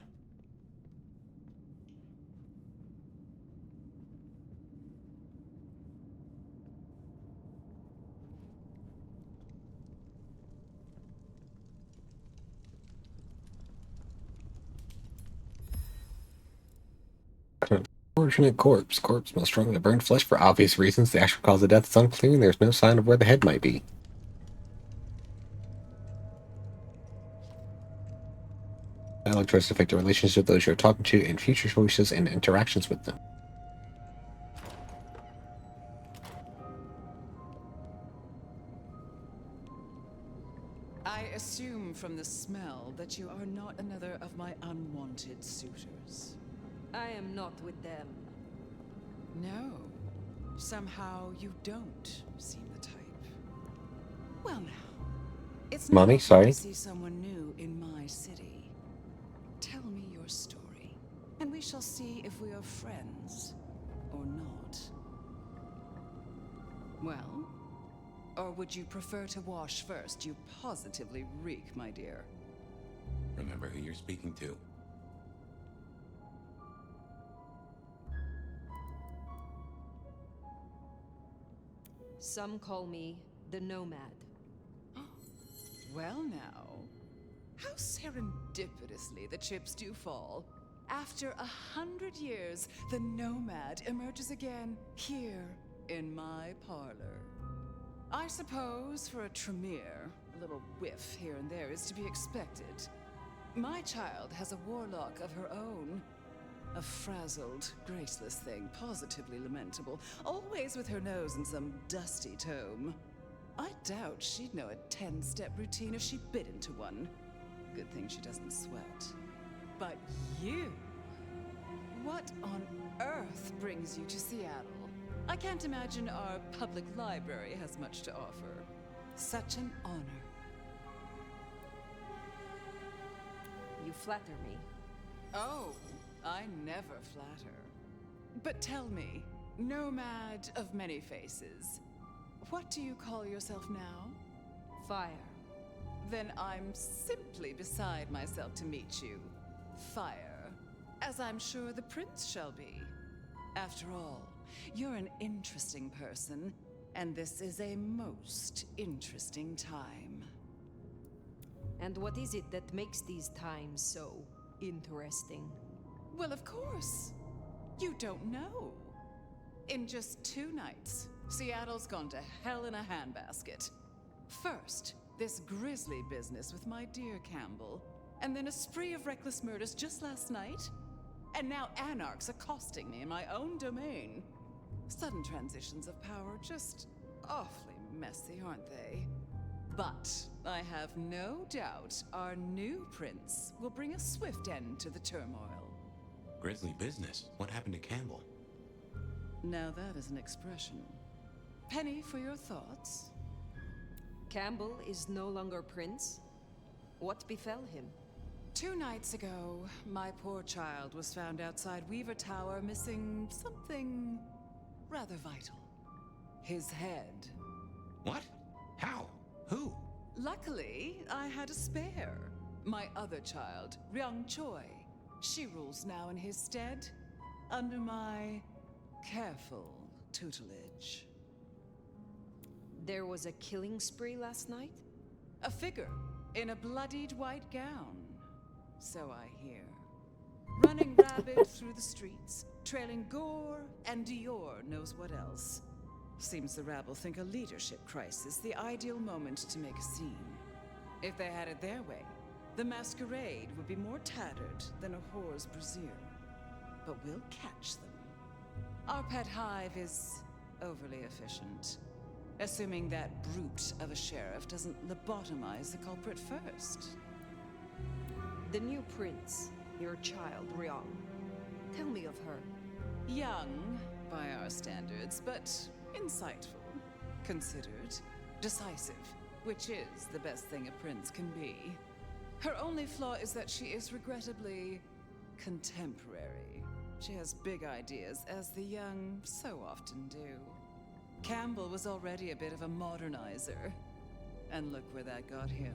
Unfortunate corpse. Corpse smells strongly of burned flesh for obvious reasons. The actual cause of death is unclear, and there's no sign of where the head might be. Dialogue tries to affect the relationship of those you're talking to and future choices and interactions with them. I assume from the smell that you are not another of my unwanted suitors. I am not with them. No. Somehow you don't seem the type. Well now, it's not Mommy, often sorry. to see someone new in my city. Tell me your story, and we shall see if we are friends or not. Well, or would you prefer to wash first? You positively reek, my dear. Remember who you're speaking to. Some call me the Nomad. Well now, how serendipitously the chips do fall. After 100 years, the Nomad emerges again here in my parlor. I suppose for a Tremere, a little whiff here and there is to be expected. My child has a warlock of her own. A frazzled, graceless thing, positively lamentable, always with her nose in some dusty tome. I doubt she'd know a 10-step routine if she bit into one. Good thing she doesn't sweat. But you... what on earth brings you to Seattle? I can't imagine our public library has much to offer. Such an honor. You flatter me. Oh, I never flatter. But tell me, Nomad of many faces, what do you call yourself now? Fire. Then I'm simply beside myself to meet you. Fire. As I'm sure the prince shall be. After all, you're an interesting person, and this is a most interesting time. And what is it that makes these times so interesting? Well, of course. You don't know. In just 2 nights, Seattle's gone to hell in a handbasket. First, this grisly business with my dear Campbell, and then a spree of reckless murders just last night. And now anarchs accosting me in my own domain. Sudden transitions of power, just awfully messy, aren't they? But I have no doubt our new prince will bring a swift end to the turmoil. Grisly business. What happened to Campbell? Now that is an expression. penny for your thoughts. Campbell is no longer prince? What befell him? 2 nights ago, my poor child was found outside Weaver Tower missing something rather vital. His head. What? How? Who? Luckily, I had a spare. My other child, Ryung Choi. She rules now in his stead, under my careful tutelage. There was a killing spree last night? A figure in a bloodied white gown. So I hear. Running rabid through the streets, trailing gore and Dior knows what else. Seems the rabble think a leadership crisis the ideal moment to make a scene. If they had it their way, the masquerade would be more tattered than a whore's brassiere. But we'll catch them. Our pet hive is overly efficient. Assuming that brute of a sheriff doesn't lobotomize the culprit first. The new prince, your child, Ryong. Tell me of her. Young, by our standards, but insightful, considered, decisive, which is the best thing a prince can be. Her only flaw is that she is regrettably contemporary. She has big ideas, as the young so often do. Campbell was already a bit of a modernizer. And look where that got him.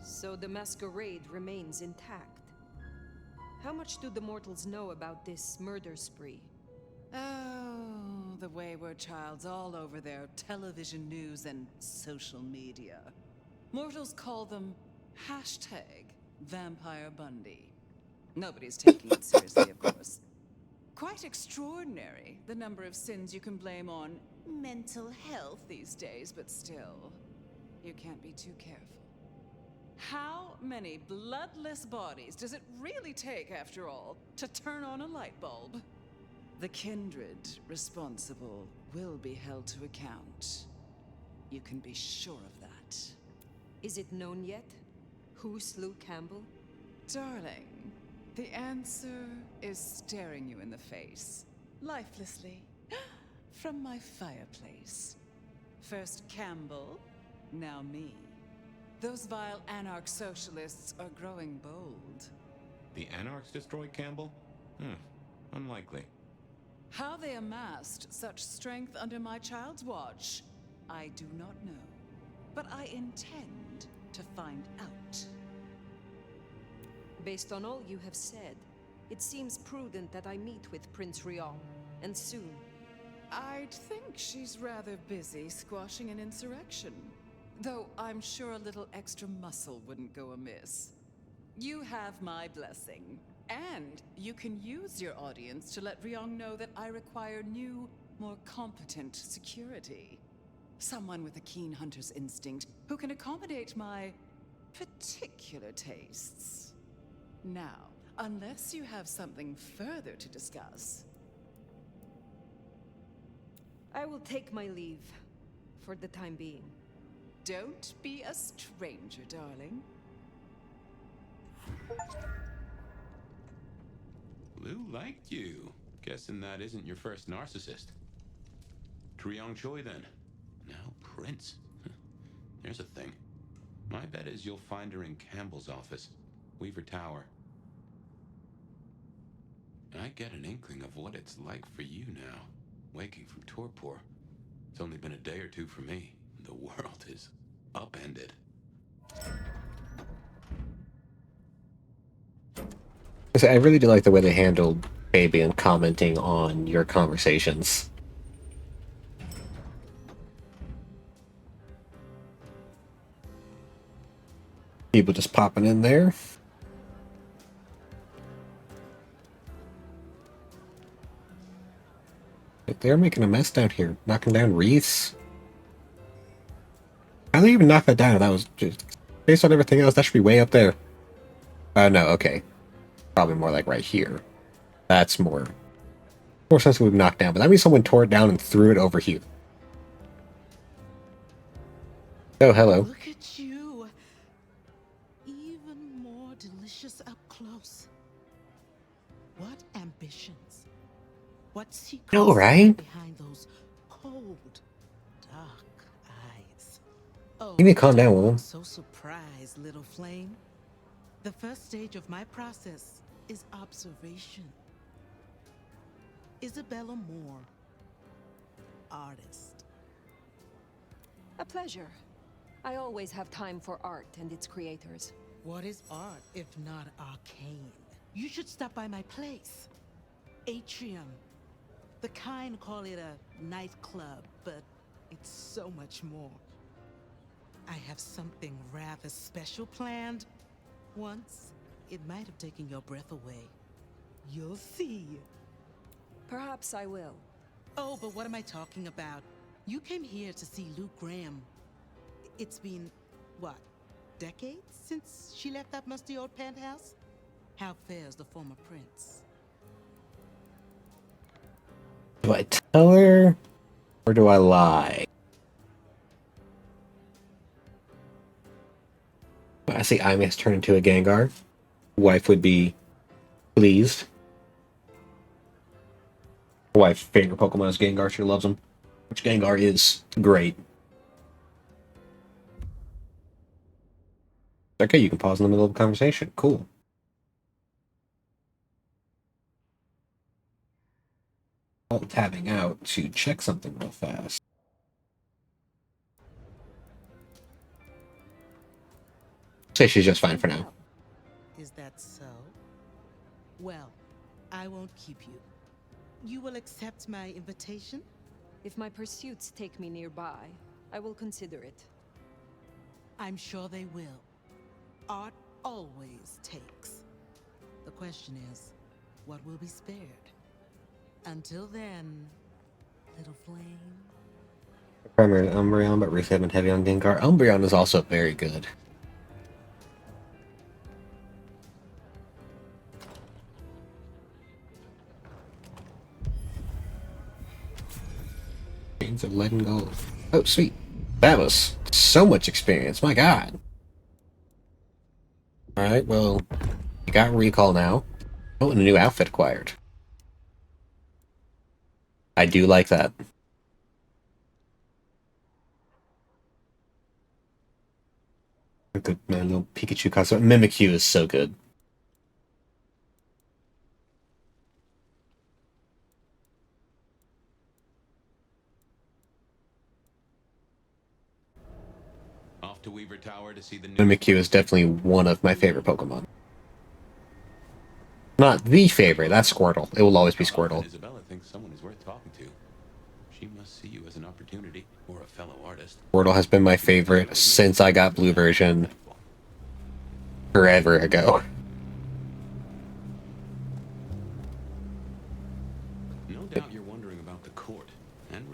So the masquerade remains intact. How much do the mortals know about this murder spree? Oh, the wayward child's all over their television news and social media. Mortals call them #Vampire Bundy. Nobody's taking it seriously, of course. Quite extraordinary, the number of sins you can blame on mental health these days, but still, you can't be too careful. How many bloodless bodies does it really take, after all, to turn on a light bulb? The kindred responsible will be held to account. You can be sure of that. Is it known yet? Who slew Campbell? Darling, the answer is staring you in the face, lifelessly, from my fireplace. First Campbell, now me. Those vile anarch socialists are growing bold. The Anarchs destroyed Campbell? Unlikely. How they amassed such strength under my child's watch, I do not know. But I intend to find out. Based on all you have said, it seems prudent that I meet with Prince Ryong, and soon. I'd think she's rather busy squashing an insurrection. Though I'm sure a little extra muscle wouldn't go amiss. You have my blessing. And you can use your audience to let Ryong know that I require new, more competent security. Someone with a keen hunter's instinct who can accommodate my particular tastes. Now, unless you have something further to discuss. I will take my leave, for the time being. Don't be a stranger, darling. Lou liked you. Guessing that isn't your first narcissist. Ryong Choi, then. Now Prince. There's a thing. My bet is you'll find her in Campbell's office, Weaver Tower. I get an inkling of what it's like for you now, waking from torpor. It's only been a day or two for me. The world is upended. I really do like the way they handled Baby and commenting on your conversations. People just popping in there. They're making a mess down here, knocking down wreaths. How did they even knock that down? That was just based on everything else. That should be way up there. No, okay. Probably more like right here. That's more sense we've knocked down. But that means someone tore it down and threw it over here. Oh, hello. Look at you. Even more delicious up close. What ambitions? What secrets All right. behind those cold, dark eyes. Oh, You need to calm down, I'm woman. so surprised, little flame. The first stage of my process is observation. Isabella Moore, artist. A pleasure. I always have time for art and its creators. What is art if not arcane? You should stop by my place. Atrium. The kind call it a nightclub, but it's so much more. I have something rather special planned. Once, it might have taken your breath away. You'll see. Perhaps I will. Oh, but what am I talking about? You came here to see Luke Graham. It's been, what, decades since she left that musty old penthouse? How fares the former prince? Do I tell her, or do I lie? I see Imax turn into a Gengar. Wife would be pleased. Wife's favorite Pokemon is Gengar. She loves him. Which Gengar is great. Okay, you can pause in the middle of the conversation. Cool. Tabbing out to check something real fast. Say she's just fine for now. Is that so? Well, I won't keep you. You will accept my invitation? If my pursuits take me nearby, I will consider it. I'm sure they will. Art always takes. The question is, what will be spared? Until then, little flame. Primary Umbreon, but recently I've been heavy on Gengar. Umbreon is also very good. Chains of lead and gold. Oh, sweet. That was so much experience. My god. Alright, well, you got recall now. Oh, and a new outfit acquired. I do like that. Good man, little Pikachu costume. Mimikyu is so good. Off to Weaver Tower to see the new Mimikyu is definitely one of my favorite Pokemon. Not the favorite, that's Squirtle. It will always be Squirtle. Isabella thinks someone is worth talking to. She must see you as an opportunity or a fellow artist. Squirtle has been my favorite since I got Blue version forever ago. No doubt you're wondering about the court.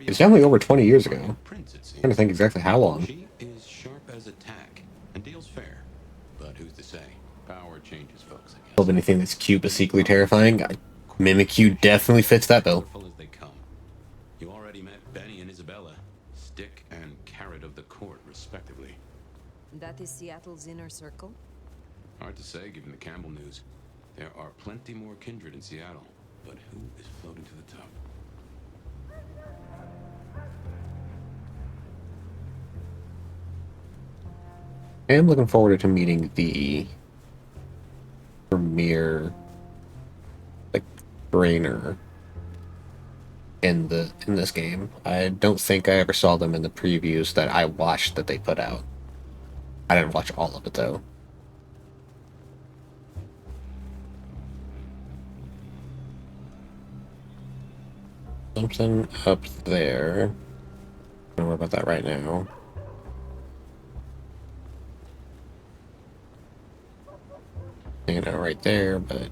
It's definitely over 20 years ago. I'm trying to think exactly how long. She is sharp as a tack and deals fair. But who's to say? Power changes folks, I guess. Love anything that's cute but secretly terrifying. Mimikyu definitely fits that bill. Powerful as they come. You already met Benny and Isabella, stick and carrot of the court, respectively. That is Seattle's inner circle? Hard to say, given the Campbell news. There are plenty more kindred in Seattle, but who is floating to the top? I am looking forward to meeting the premier, like, trainer in this game. I don't think I ever saw them in the previews that I watched that they put out. I didn't watch all of it though. Something up there. Don't worry about that right now. You know, right there, but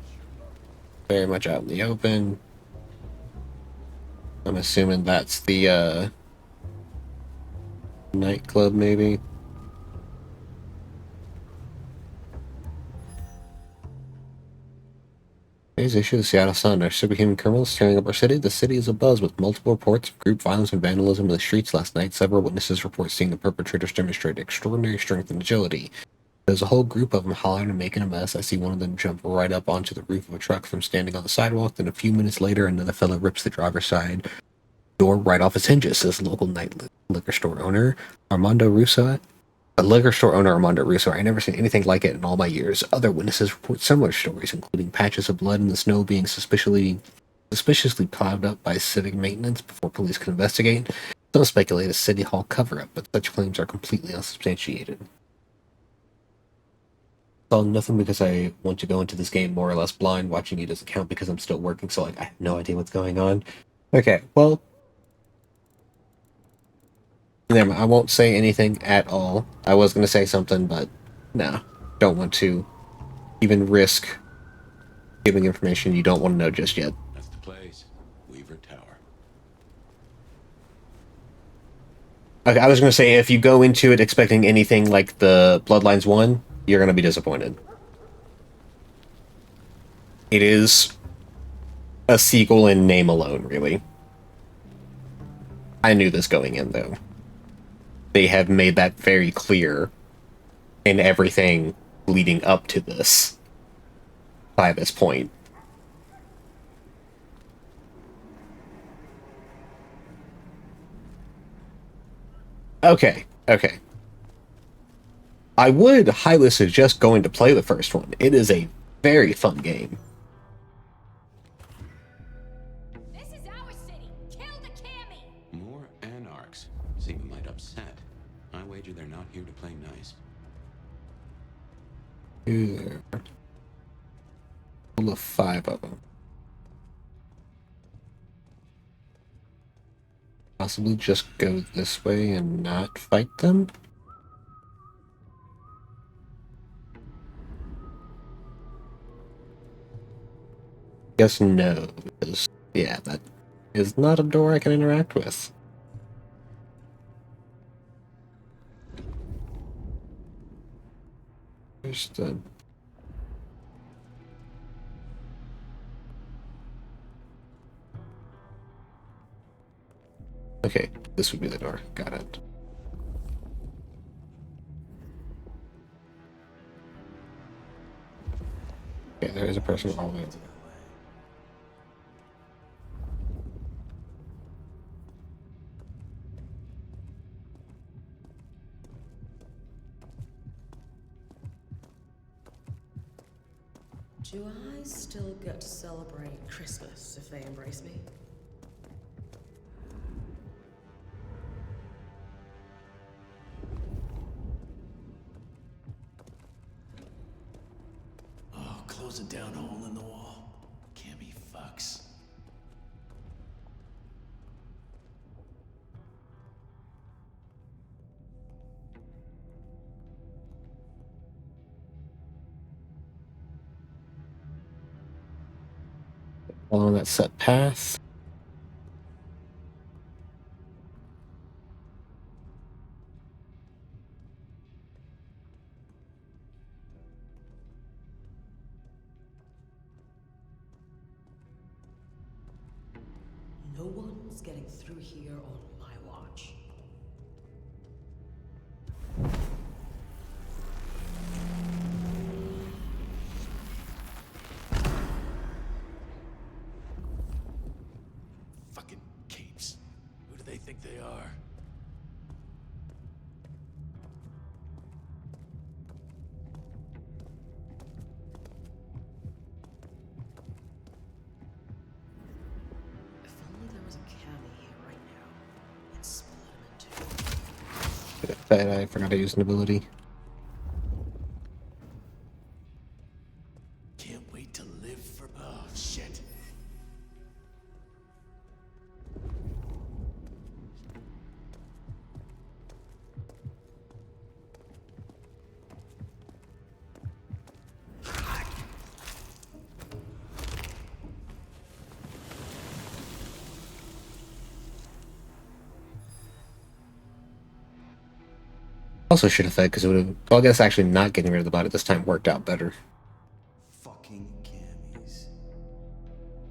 very much out in the open. I'm assuming that's the nightclub, maybe. Today's issue of the Seattle Sun. Are superhuman criminals tearing up our city? The city is abuzz with multiple reports of group violence and vandalism in the streets last night. Several witnesses report seeing the perpetrators demonstrate extraordinary strength and agility. There's a whole group of them hollering and making a mess. I see one of them jump right up onto the roof of a truck from standing on the sidewalk. Then a few minutes later, another fellow rips the driver's side door right off its hinges, says the local liquor store owner Armando Russo. A liquor store owner Armando Russo. I never seen anything like it in all my years. Other witnesses report similar stories, including patches of blood in the snow being suspiciously plowed up by civic maintenance before police can investigate. Some speculate a City Hall cover-up, but such claims are completely unsubstantiated. Saw nothing because I want to go into this game more or less blind. Watching you doesn't count because I'm still working, so like I have no idea what's going on. Okay, well, never mind, I won't say anything at all. I was going to say something, but no, don't want to even risk giving information you don't want to know just yet. That's the place. Weaver Tower. Okay, I was going to say, if you go into it expecting anything like the Bloodlines 1, you're going to be disappointed. It is a sequel in name alone, really. I knew this going in, though. They have made that very clear in everything leading up to this by this point. Okay. I would highly suggest going to play the first one. It is a very fun game. This is our city. Kill the Cammy. More anarchs seem might upset. I wager they're not here to play nice. There. Full of 5 of them. Possibly just go this way and not fight them? Guess no, because, yeah, that is not a door I can interact with. There's the... Okay, this would be the door. Got it. Okay, there is a person all the way. Do I still get to celebrate Christmas if they embrace me? Oh, close a down hole in the wall. Cammy fucks. Following that set path. No one's getting through here on my watch. Fucking capes. Who do they think they are? If only there was a Cammy here right now. I'd split him in two. I forgot to use an ability. Can't wait to live for. Oh, shit. Also should have fed because it would have. Well, I guess actually not getting rid of the body this time worked out better. Fucking Cammies.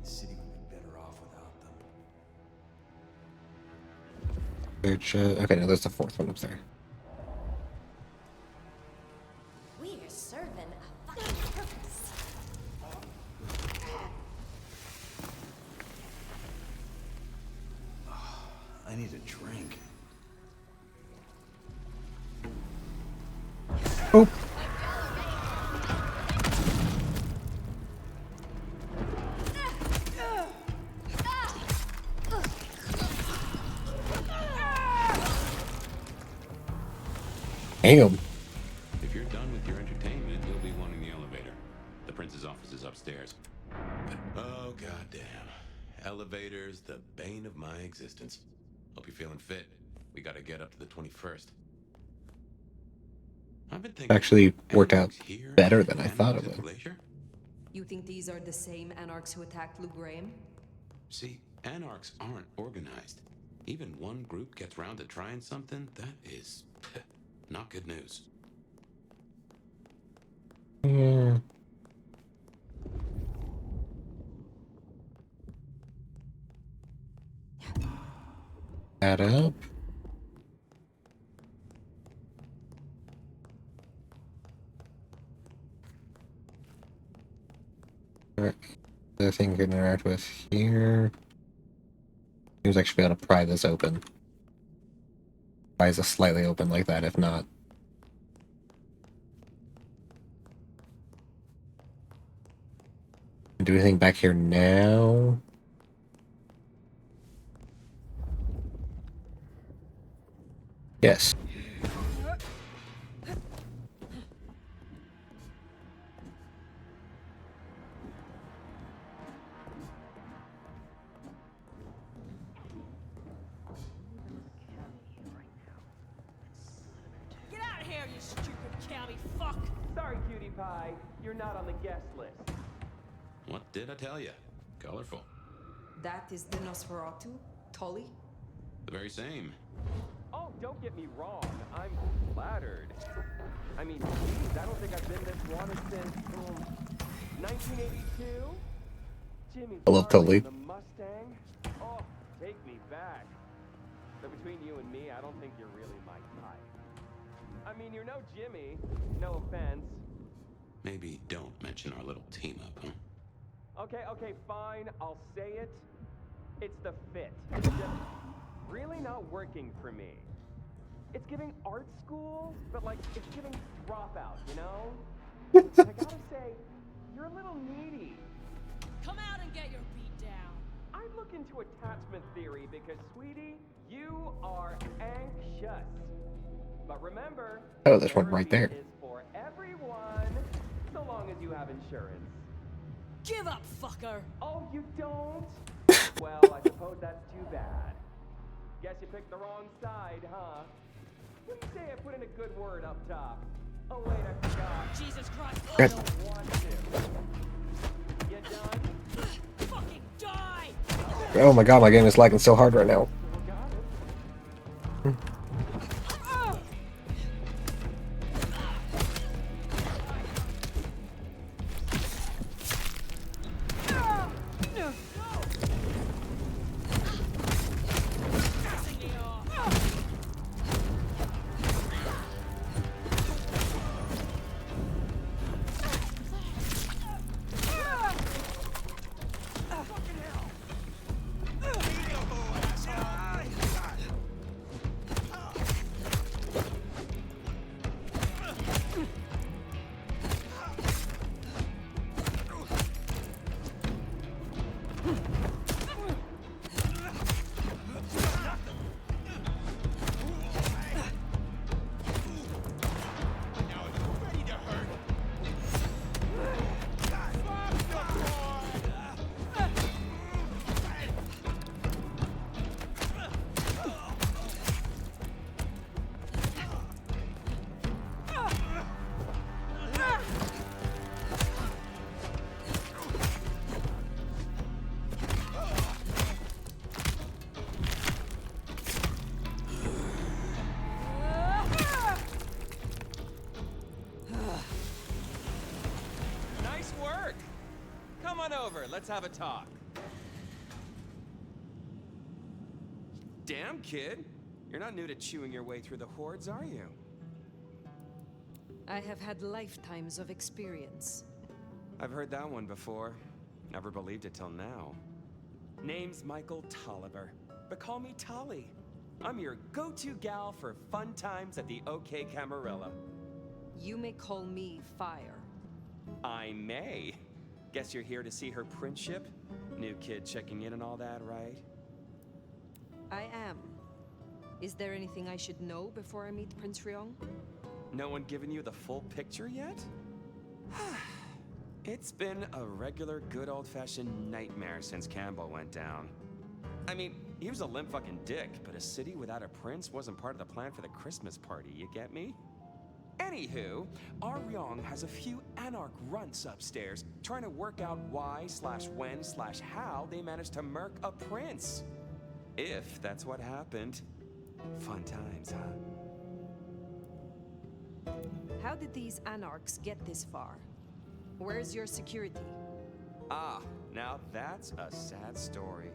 The city would be better off without them. Which, okay, no, there's the 4th one up there. We're serving a fucking purpose. Oh. Damn. If you're done with your entertainment, you'll be wanting the elevator. The prince's office is upstairs. Oh, goddamn. Elevators, the bane of my existence. Hope you're feeling fit. We gotta get up to the 21st. I've been thinking. Actually worked out Anarchs here better than I and thought Anarchs it at the would. glacier? You think these are the same Anarchs who attacked Lou Graham? See, Anarchs aren't organized. Even one group gets round to trying something, that is not good news. Yeah. Add up. Alright. The thing you can interact with here. Seems like I should be able to pry this open. Pry this slightly open like that, if not. Do anything back here now? Yes. Get out of here, you stupid county fuck! Sorry, cutie pie. You're not on the guest list. What did I tell you? Colorful. That is the Nosferatu? Tully? The very same. Oh, don't get me wrong. I'm flattered. I mean, geez, I don't think I've been this wanted since 1982. Jimmy I love Darlin, Tully. the Mustang. Oh, take me back. But between you and me, I don't think you're really my type. I mean, you're no Jimmy. No offense. Maybe don't mention our little team up, huh? Okay, fine. I'll say it. It's the fit. It's just really not working for me. It's giving art school, but like, it's giving dropout, you know? I gotta say, you're a little needy. Come out and get your beat down. I look into attachment theory because, sweetie, you are anxious. But remember, Oh, there's one right there. therapy is for everyone, so long as you have insurance. Give up, fucker! Oh, you don't? Well, I suppose that's too bad. Guess you picked the wrong side, huh? What do you say I put in a good word up top? Oh, wait, I forgot. Jesus Christ! I don't want to. You done? Fucking die! Oh my god, my game is lagging so hard right now. Nice work. Come on over. Let's have a talk. Damn, kid. You're not new to chewing your way through the hordes, are you? I have had lifetimes of experience. I've heard that one before. Never believed it till now. Name's Michael Tolliver, but call me Tolly. I'm your go-to gal for fun times at the OK Camarilla. You may call me Fire. I may. Guess you're here to see her principship? New kid checking in and all that, right? I am. Is there anything I should know before I meet Prince Ryong? No one given you the full picture yet? It's been a regular good old-fashioned nightmare since Campbell went down. I mean, he was a limp fucking dick, but a city without a prince wasn't part of the plan for the Christmas party, you get me? Anywho, our Ryong has a few anarch runts upstairs trying to work out why/when/how they managed to murk a prince. If that's what happened. Fun times, huh? How did these anarchs get this far? Where's your security? Ah, now that's a sad story.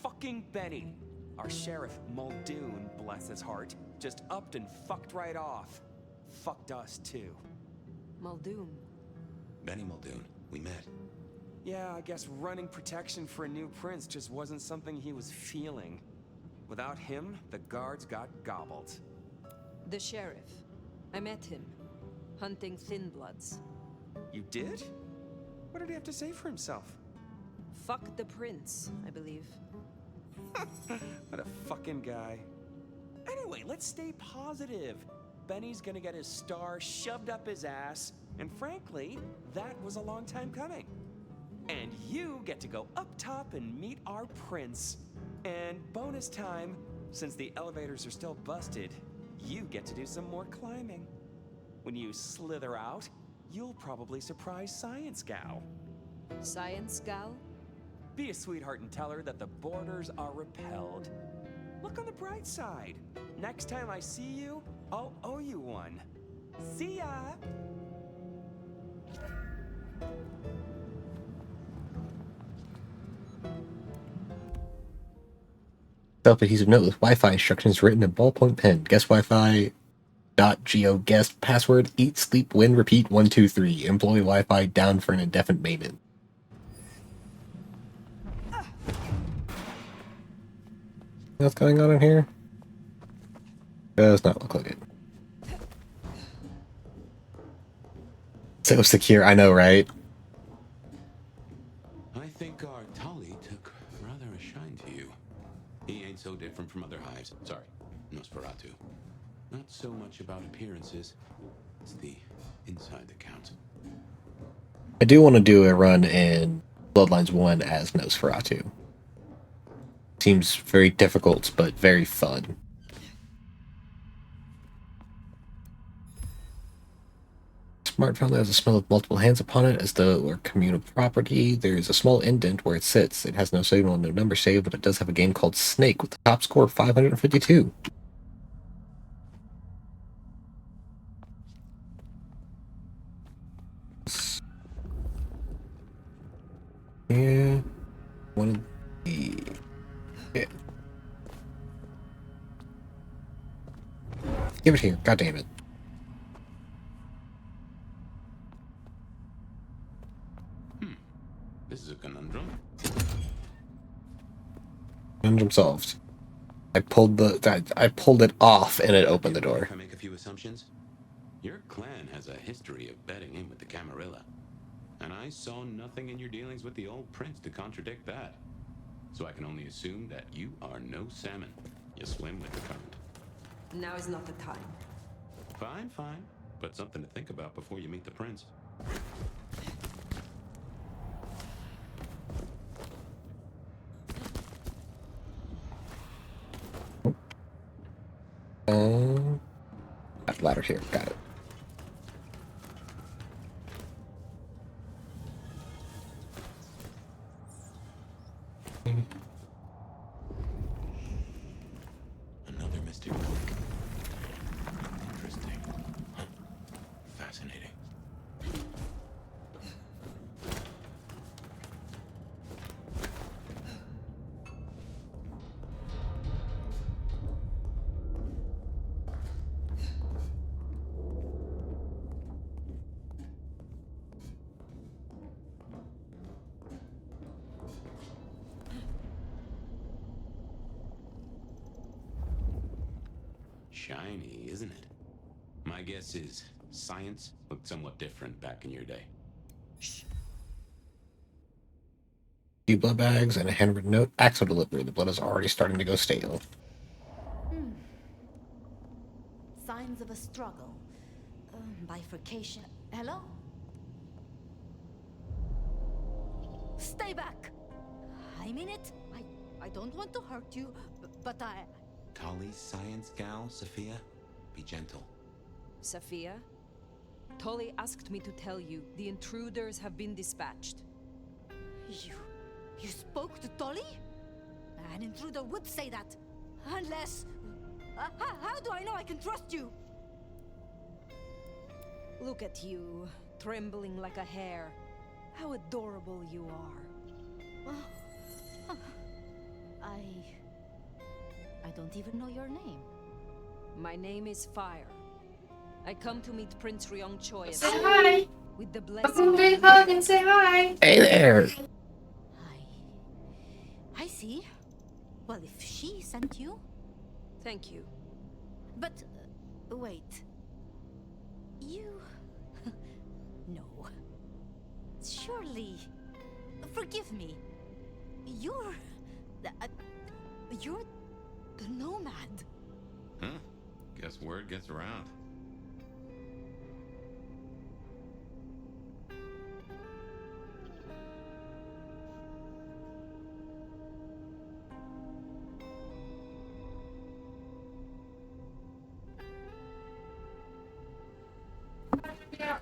Fucking Benny, our sheriff Muldoon, bless his heart, just upped and fucked right off. Fucked us too. Muldoon? Benny Muldoon, we met. Yeah, I guess running protection for a new prince just wasn't something he was feeling. Without him, the guards got gobbled. The sheriff. I met him. Hunting Thin Bloods. You did? What did he have to say for himself? Fuck the prince, I believe. What a fucking guy. Anyway, let's stay positive. Benny's gonna get his star shoved up his ass, and frankly, that was a long time coming. And you get to go up top and meet our prince. And bonus time, since the elevators are still busted, you get to do some more climbing. When you slither out, you'll probably surprise Science Gal. Science Gal? Be a sweetheart and tell her that the borders are repelled. Look on the bright side. Next time I see you, I'll owe you one. See ya! Self-adhesive note with Wi-Fi instructions written in ballpoint pen. Guess Wi-Fi. .go guest password. Eat, sleep, win, repeat. 1, 2, 3. Employee Wi-Fi down for an indefinite maintenance. What's going on in here? Does not look like it. So secure, I know, right? I think our Tully took rather a shine to you. He ain't so different from other hives. Sorry, Nosferatu. Not so much about appearances. It's the inside that counts. I do want to do a run in Bloodlines 1 as Nosferatu. Seems very difficult, but very fun. Smartphone that has a smell of multiple hands upon it as though it were communal property. There is a small indent where it sits. It has no signal and no number saved, but it does have a game called Snake with the top score of 552. Yeah. One of the... Yeah. Give it here. God damn it. This is a conundrum. Conundrum solved. I pulled it off and it opened the door. If I make a few assumptions, your clan has a history of betting in with the Camarilla. And I saw nothing in your dealings with the old prince to contradict that. So I can only assume that you are no salmon. You swim with the current. Now is not the time. Fine, fine. But something to think about before you meet the prince. That ladder here. Got it. Another mystic book. Interesting. Huh. Fascinating. Shiny, isn't it? My guess is science looked somewhat different back in your day. Few blood bags and a handwritten note. Axel delivery. The blood is already starting to go stale. Signs of a struggle. Bifurcation. Hello? Stay back! I mean it. I don't want to hurt you, but I... Tali's science gal, Sophia? Be gentle. Sophia? Tolly asked me to tell you the intruders have been dispatched. You spoke to Tolly? An intruder would say that. Unless... how do I know I can trust you? Look at you, trembling like a hare. How adorable you are. I don't even know your name. My name is Fire. I come to meet Prince Ryong Choi. Say hi. With the Come blessing. big hug and say hi. Hey there. I see. Well, if she sent you... Thank you. But, wait. You... No. Surely... Forgive me. You're the nomad. Huh? Guess word gets around.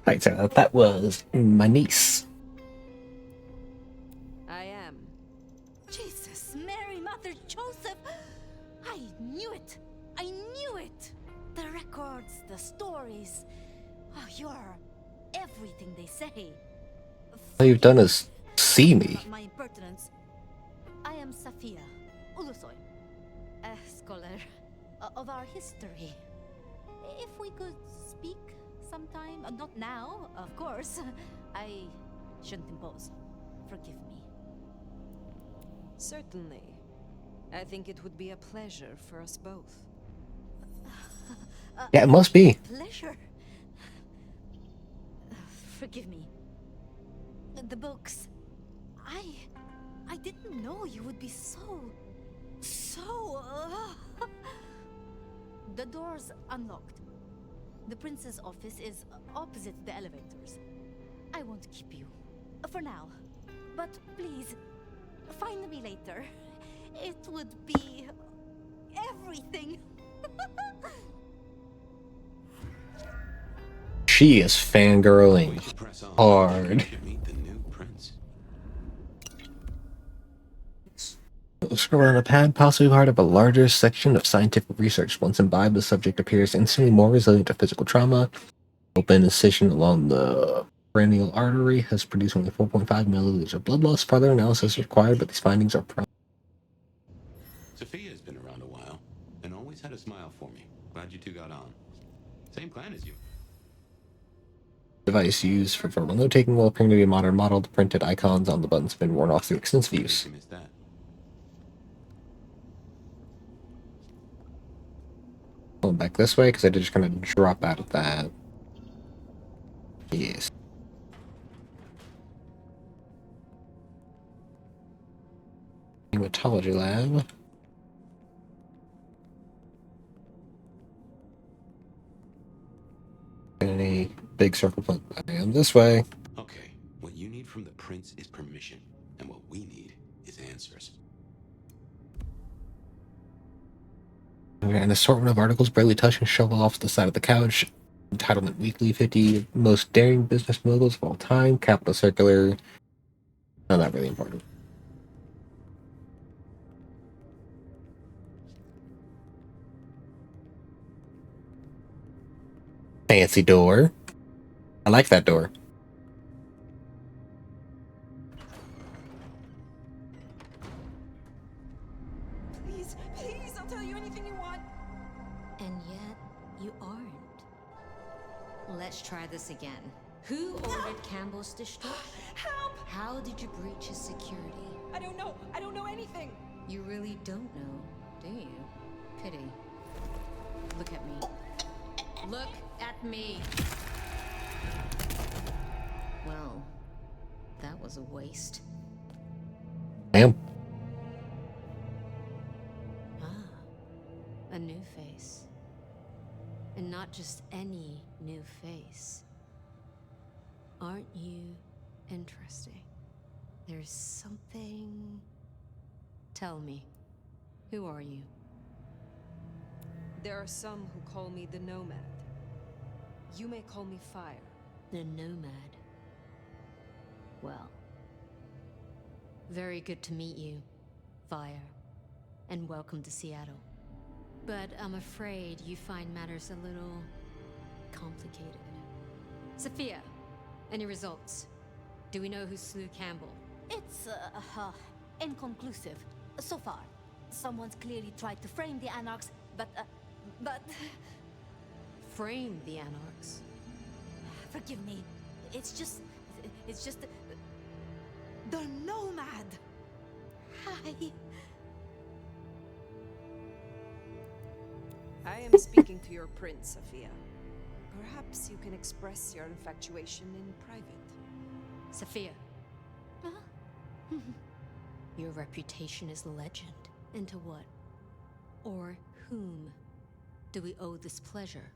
Right, so that was my niece. I am. Jesus, Mary, Mother, Joseph! I knew it! I knew it! The records, the stories. Oh, you're everything they say. All you've done is see me. My impertinence. I am Safia Ulusoy, a scholar of our history. If we could speak sometime, not now, of course. I shouldn't impose. Forgive me. Certainly. I think it would be a pleasure for us both. Yeah, it must be. Pleasure. Forgive me. The books. I didn't know you would be so... The door's unlocked. The prince's office is opposite the elevators. I won't keep you. For now. But please, find me later. It would be... everything. She is fangirling hard. Scroll on a pad, possibly part of a larger section of scientific research. Once imbibed, the subject appears instantly more resilient to physical trauma. Open incision along the perennial artery has produced only 4.5 milliliters of blood loss. Further analysis is required, but these findings are Sophia's been around a while, and always had a smile for me. Glad you two got on. Same plan as you. device used for verbal note-taking will appear to be a modern model. The printed icons on the buttons have been worn off through extensive use. Going back this way, because I did just kind of drop out of that. Yes. Hematology lab. Any big circle plant? I am this way. Okay, what you need from the prince is permission, and what we need is answers. Okay, an assortment of articles barely touched and shovel off the side of the couch. Entitlement Weekly, 50 most daring business moguls of all time. Capital Circular. Not that really important. Fancy door. I like that door. Please, please, I'll tell you anything you want. And yet, you aren't. Let's try this again. Who ordered Campbell's destruction? Help! How did you breach his security? I don't know. I don't know anything. You really don't know, do you? Pity. Look at me. Look at me. Well, that was a waste. Damn. A new face. And not just any new face. Aren't you interesting? There's something... Tell me, who are you? There are some who call me the Nomad. You may call me Fire. The Nomad. Well, very good to meet you, Fire, and welcome to Seattle. But I'm afraid you find matters a little complicated. Sophia, any results? Do we know who slew Campbell? It's, inconclusive. So far. Someone's clearly tried to frame the Anarchs, but... Frame the Anarchs? Forgive me. It's just... The Nomad! Hi. I am speaking to your prince, Sophia. Perhaps you can express your infatuation in private. Sophia. Your reputation is legend. And to what? Or whom do we owe this pleasure?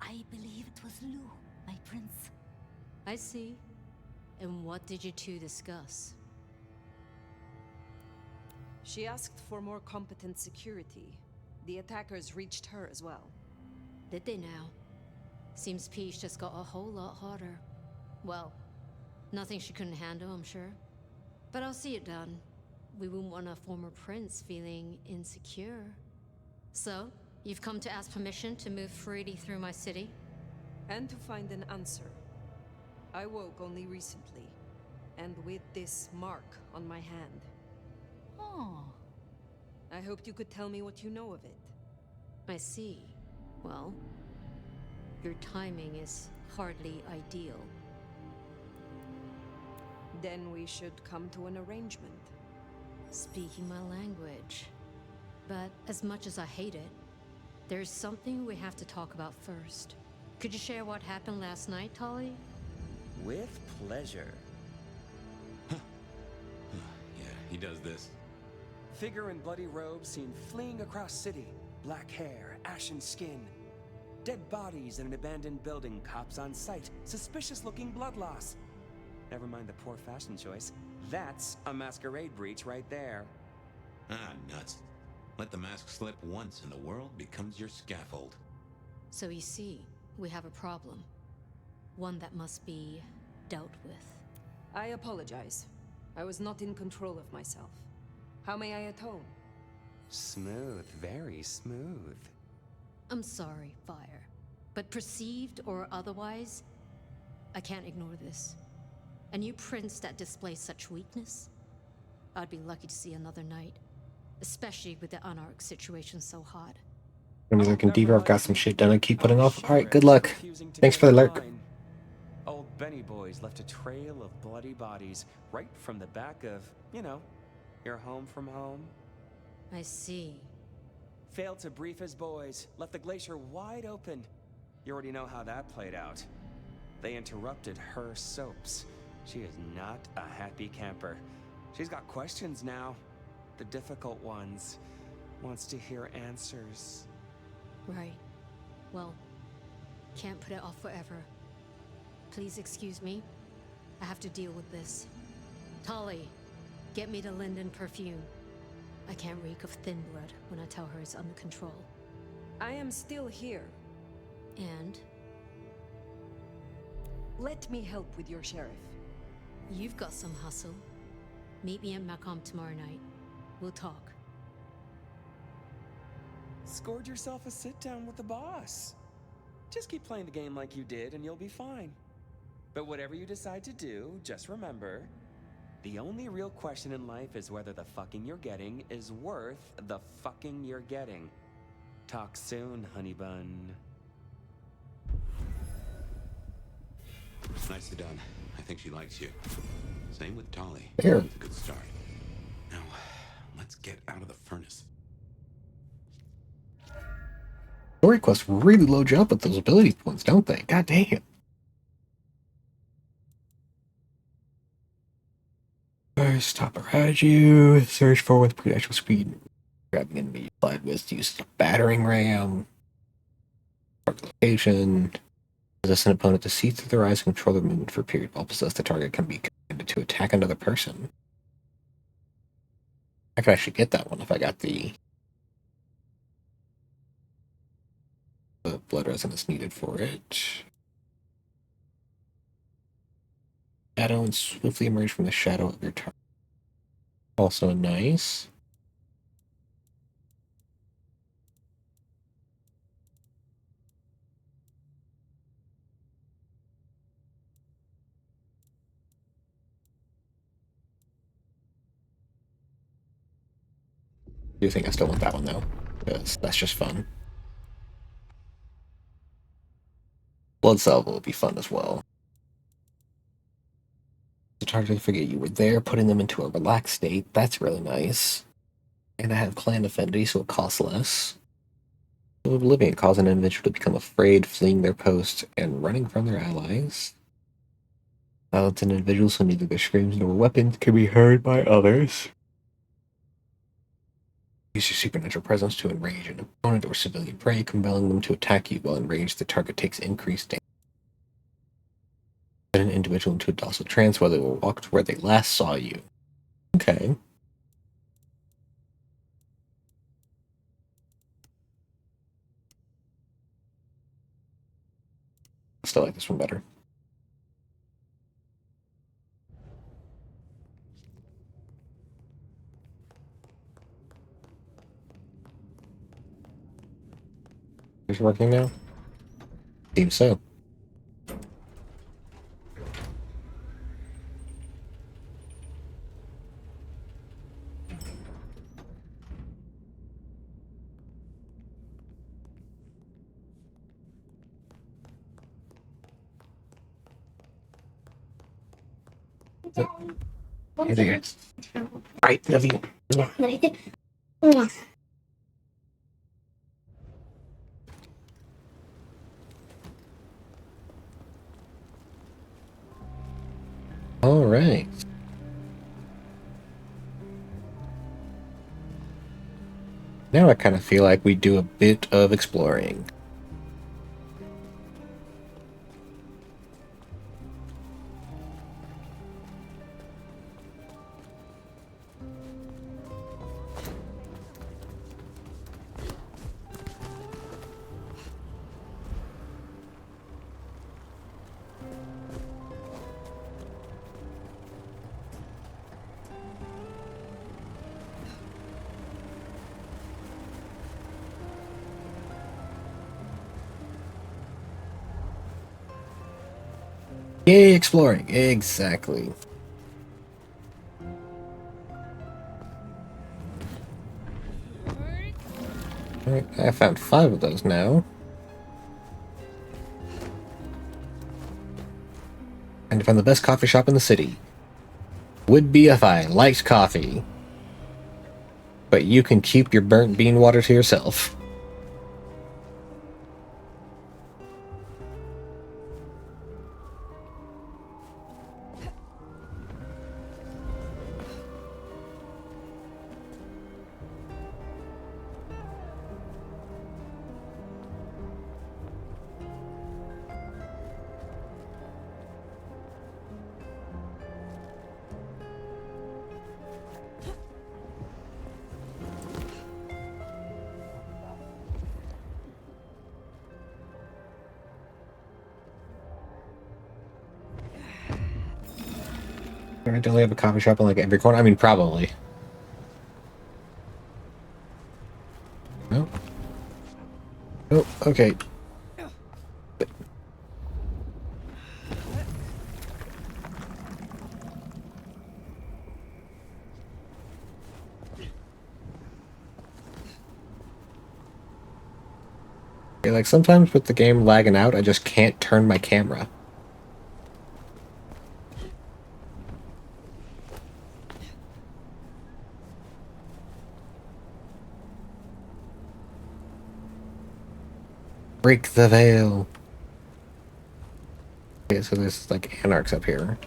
I believe it was Lou, my prince. I see. And what did you two discuss? She asked for more competent security. The attackers reached her as well. Did they now? Seems Peach just got a whole lot harder. Well, nothing she couldn't handle, I'm sure. But I'll see it done. We wouldn't want a former prince feeling insecure. So, you've come to ask permission to move freely through my city? And to find an answer. I woke only recently, and with this mark on my hand. Oh. I hoped you could tell me what you know of it. I see. Well, your timing is hardly ideal. Then we should come to an arrangement. Speaking my language. But as much as I hate it, there's something we have to talk about first. Could you share what happened last night, Tali? With pleasure. Yeah, he does this. Figure in bloody robes seen fleeing across city. Black hair, ashen skin. Dead bodies in an abandoned building, cops on site. Suspicious-looking blood loss. Never mind the poor fashion choice. That's a masquerade breach right there. Ah, nuts. Let the mask slip once and the world becomes your scaffold. So you see, we have a problem. One that must be dealt with. I apologize. I was not in control of myself. How may I atone? Smooth, very smooth. I'm sorry, Fire. But perceived or otherwise, I can't ignore this. A new prince that displays such weakness? I'd be lucky to see another night. Especially with the Anarch situation so hot. Means I can deeper. I've got some shit done. I keep putting off. Alright, good luck. Thanks for the lurk. Old Benny Boys left a trail of bloody bodies right from the back of, you know, your home from home. I see. Failed to brief his boys, left the glacier wide open. You already know how that played out. They interrupted her soaps. She is not a happy camper. She's got questions now. The difficult ones. Wants to hear answers. Right. Well, can't put it off forever. Please excuse me. I have to deal with this. Tali, get me the Linden perfume. I can't reek of thin blood when I tell her it's under control. I am still here. And? Let me help with your sheriff. You've got some hustle. Meet me at Macomb tomorrow night. We'll talk. Scored yourself a sit-down with the boss. Just keep playing the game like you did and you'll be fine. But whatever you decide to do, just remember, the only real question in life is whether the fucking you're getting is worth the fucking you're getting. Talk soon, honey bun. Nicely done. I think she likes you. Same with Tali. Here. That's a good start. Now, let's get out of the furnace. Story quests really load you up with those ability points, don't they? God damn. Stop around you. Search for with pretty speed. Grabbing enemy applied with use the battering ram. Location. Possess an opponent to see through their eyes and control their movement for a period. While possessed, the target can be commanded to attack another person. I could actually get that one if I got the blood resonance needed for it. Shadow and swiftly emerge from the shadow of your target. Also nice. I do think I still want that one though, because that's just fun. Blood Salvo will be fun as well. The target forget you were there, putting them into a relaxed state. That's really nice. And I have Clan Affinity, so it costs less. Oblivion cause an individual to become afraid, fleeing their post, and running from their allies. Silence an individual so neither their screams nor weapons can be heard by others. Use your supernatural presence to enrage an opponent or civilian prey, compelling them to attack you while enraged. The target takes increased damage. Set an individual into a docile trance while they will walk to where they last saw you. Okay. I still like this one better. Is it working now? Seems so. Hey there. Alright, love you. Alright. Now I kind of feel like we do a bit of exploring. Yay, exploring. Exactly. Alright, I found 5 of those now. And found the best coffee shop in the city. Would be if I liked coffee. But you can keep your burnt bean water to yourself. Don't they have a coffee shop in like every corner? I mean, probably. No? Oh, okay. Okay, like sometimes with the game lagging out, I just can't turn my camera. Break the veil. Okay, so there's like anarchs up here.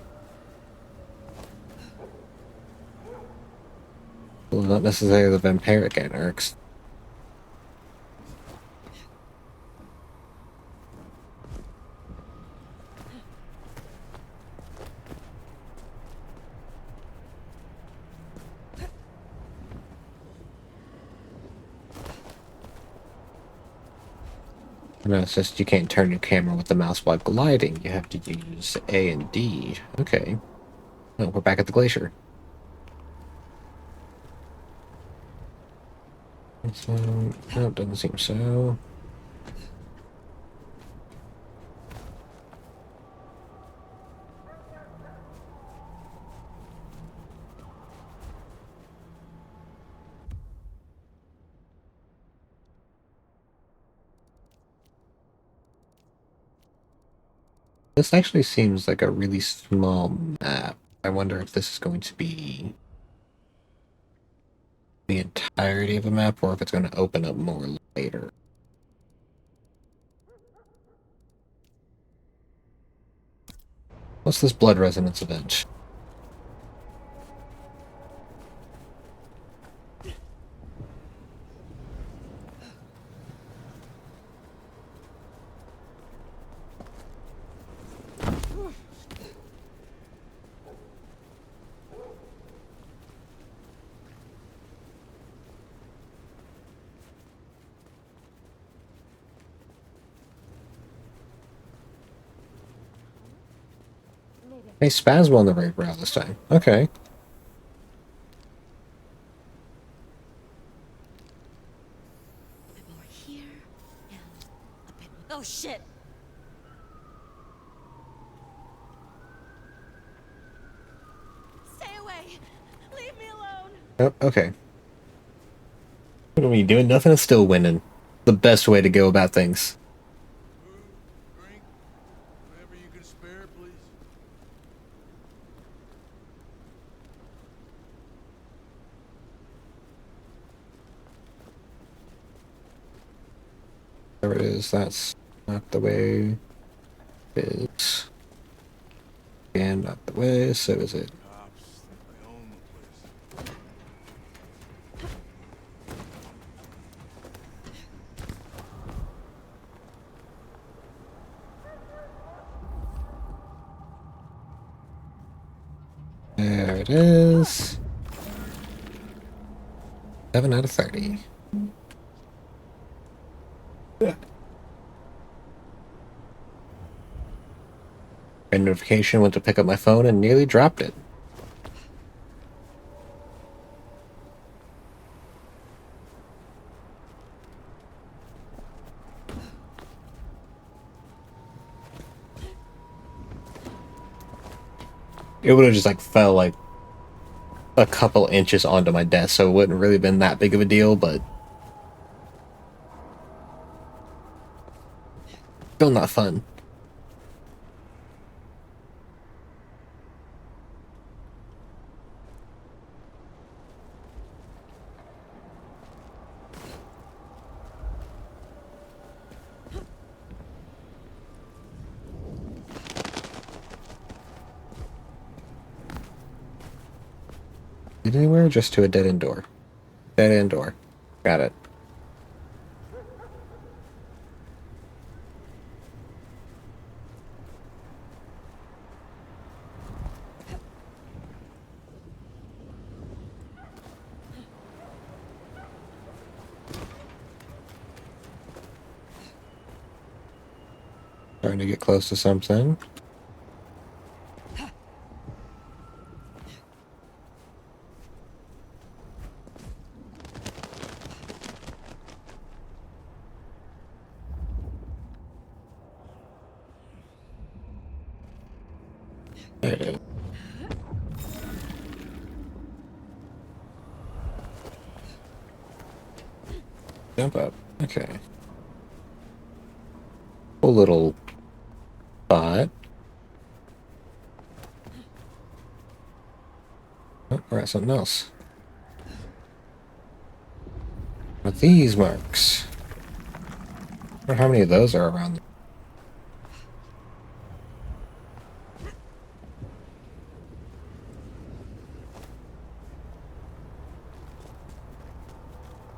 Well, not necessarily the vampiric anarchs. No, it's just you can't turn your camera with the mouse while gliding. You have to use A and D. Okay. Oh, we're back at the glacier. So, no, doesn't seem so. This actually seems like a really small map. I wonder if this is going to be the entirety of a map or if it's going to open up more later. What's this blood resonance event? Hey, Spasm on the right route this time. Okay. Oh shit! Stay away! Leave me alone! Oh, okay. What are we doing? Nothing is still winning. The best way to go about things. Whatever you can spare, please. There it is. That's not the way it is. And not the way, so is it. There it is. 7 out of 30. A notification went to pick up my phone and nearly dropped it. It would have just like fell like a couple inches onto my desk, so it wouldn't really been that big of a deal, but still not fun. Get anywhere? Just to a dead end door. Dead end door. Got it. Starting to get close to something. There it is. Jump up. Okay. A little spot. Oh, we're at something else. With these marks. I wonder how many of those are around.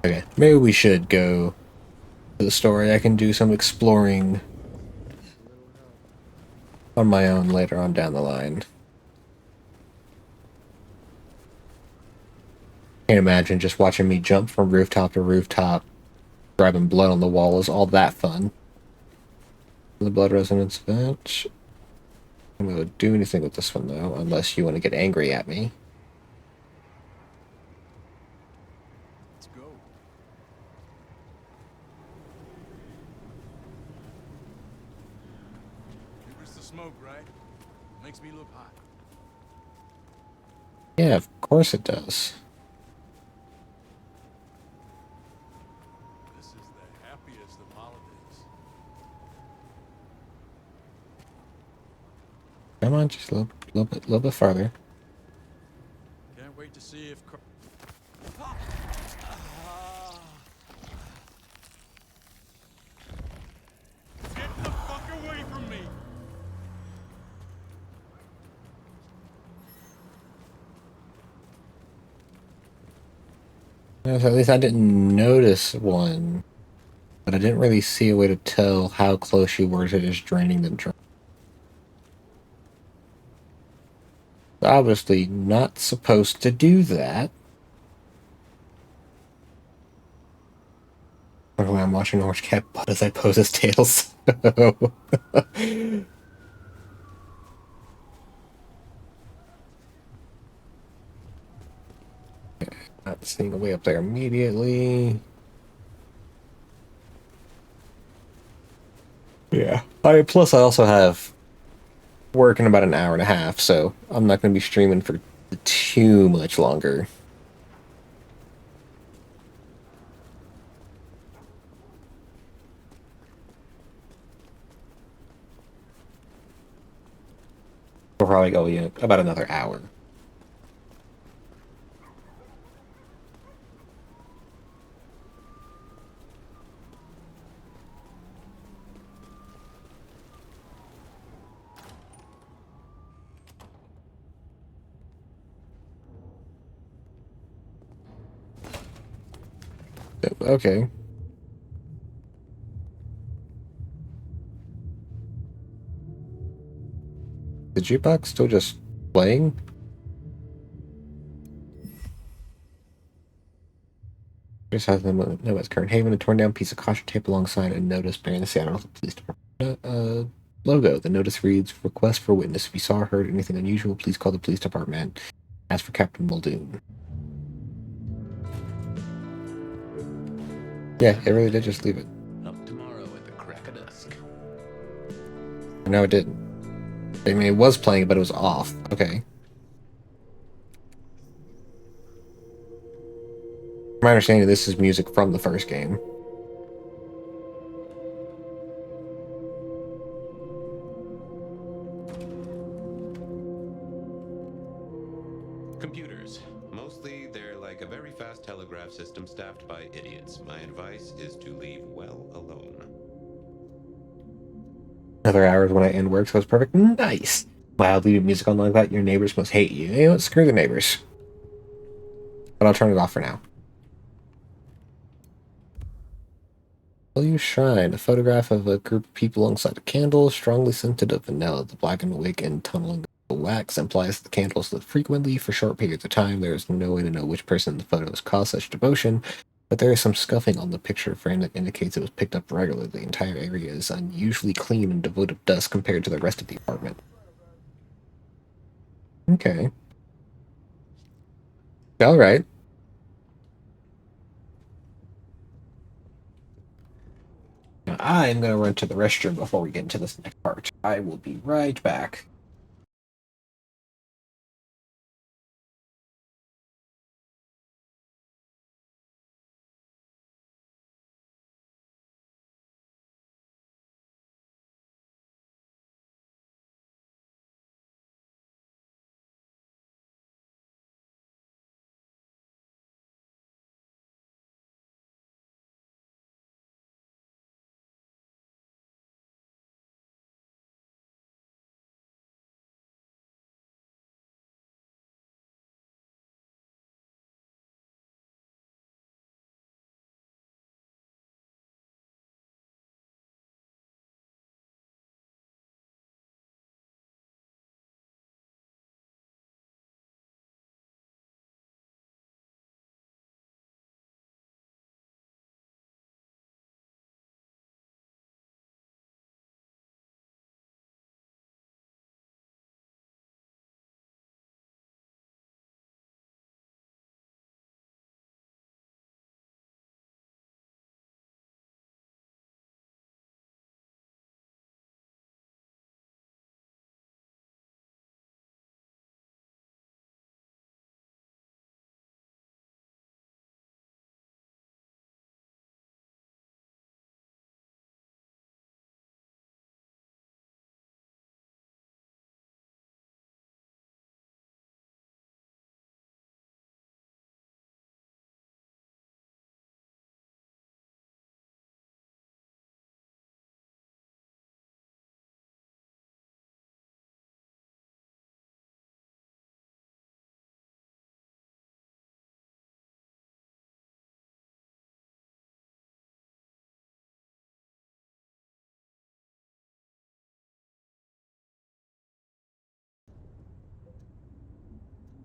Okay, maybe we should go to the story. I can do some exploring on my own later on down the line. Can't imagine just watching me jump from rooftop to rooftop, driving blood on the wall is all that fun. The blood resonance event. I'm gonna do anything with this one though, unless you want to get angry at me. Let's go. It's the smoke, right? Makes me look hot. Yeah, of course it does. This is the happiest of holidays. Come on, just a little bit farther. Can't wait to see if. Get the fuck away from me! At least I didn't notice one, but I didn't really see a way to tell how close you were to just draining the drum. Obviously not supposed to do that. By the way, I'm watching Orange Cat butt as I pose his tails. Not seeing a way up there immediately. Yeah. Plus, I also have work in about an hour and a half, so I'm not going to be streaming for too much longer. We'll probably go about another hour. Okay. The jukebox still just playing? Just has them know it's current haven, a torn down piece of caution tape alongside a notice bearing the Seattle Police Department logo. The notice reads, "Request for witness. If you saw or heard anything unusual, please call the police department. Ask for Captain Muldoon." Yeah, it really did just leave it. Up tomorrow at the crack of dusk. No, it didn't. I mean, it was playing, but it was off. Okay. From my understanding, this is music from the first game. Computers. Mostly, they're like a very fast telegraph system staffed by idiots. My advice is to leave well alone. Another hours when I end work, so it's perfect. Nice. Wow, leaving music on like that, your neighbors must hate you. You know what? Screw the neighbors. But I'll turn it off for now. Blue Shrine, a photograph of a group of people alongside a candle, strongly scented of vanilla. The blackened wick and tunneling wax implies that the candles lit frequently for short periods of time. There is no way to know which person in the photo has caused such devotion, but there is some scuffing on the picture frame that indicates it was picked up regularly. The entire area is unusually clean and devoid of dust compared to the rest of the apartment. Okay. Alright. I'm going to run to the restroom before we get into this next part. I will be right back.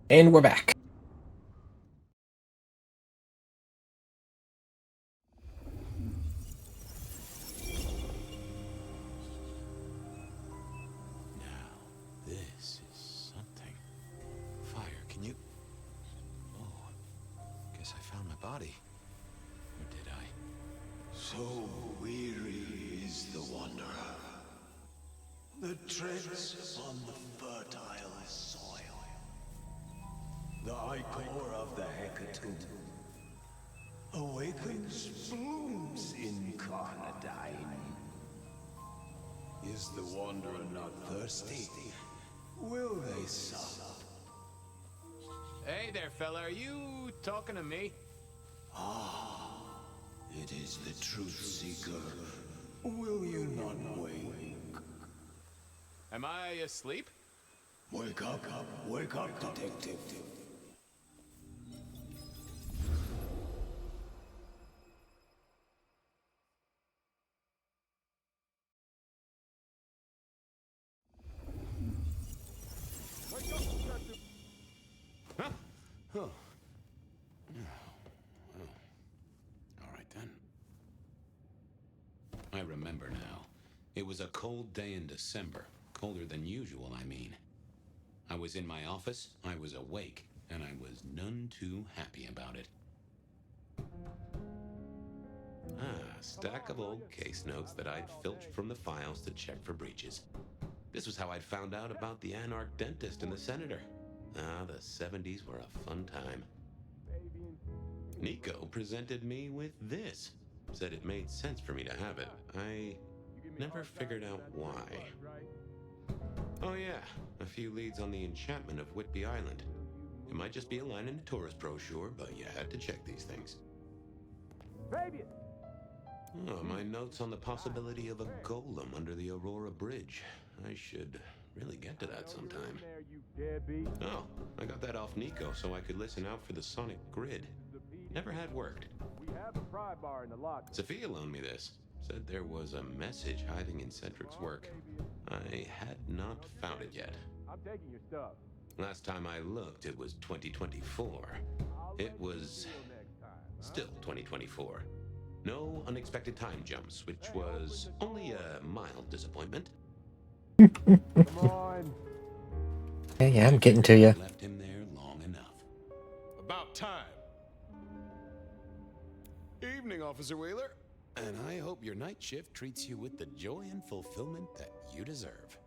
And we're back. This is something. Fire, can you... Oh, guess I found my body. Or did I? So weary is the wanderer. The treads on the fertile soil. The ichor of the hecatomb awakens blooms incarnadine. Is the wanderer not thirsty? Will they sup? Hey there, fella. Are you talking to me? Ah, it is the truth seeker. Will you not wake? Am I asleep? Wake up, detective. Huh? Oh. All right then. I remember now. It was a cold day in December. Colder than usual, I mean. I was in my office, I was awake, and I was none too happy about it. Ah, stack of old case notes that I'd filched from the files to check for breaches. This was how I'd found out about the anarch dentist and the senator. Ah, the 70s were a fun time. Nico presented me with this. Said it made sense for me to have it. I never figured out why. Oh yeah, a few leads on the enchantment of Whitby Island. It might just be a line in a tourist brochure, but you had to check these things. Fabian! Oh, my notes on the possibility of a golem under the Aurora Bridge. I should really get to that sometime. Oh, I got that off Nico so I could listen out for the sonic grid. Never had worked. We have a pry bar in the locker. Sophia loaned me this. Said there was a message hiding in Cedric's work. I had not found it yet. I'm taking your stuff. Last time I looked, it was 2024. It was still 2024. No unexpected time jumps, which was only a mild disappointment. Come on. Yeah, I'm getting to you. Left him there long enough. About time. Evening, Officer Wheeler. And I hope your night shift treats you with the joy and fulfillment that you deserve.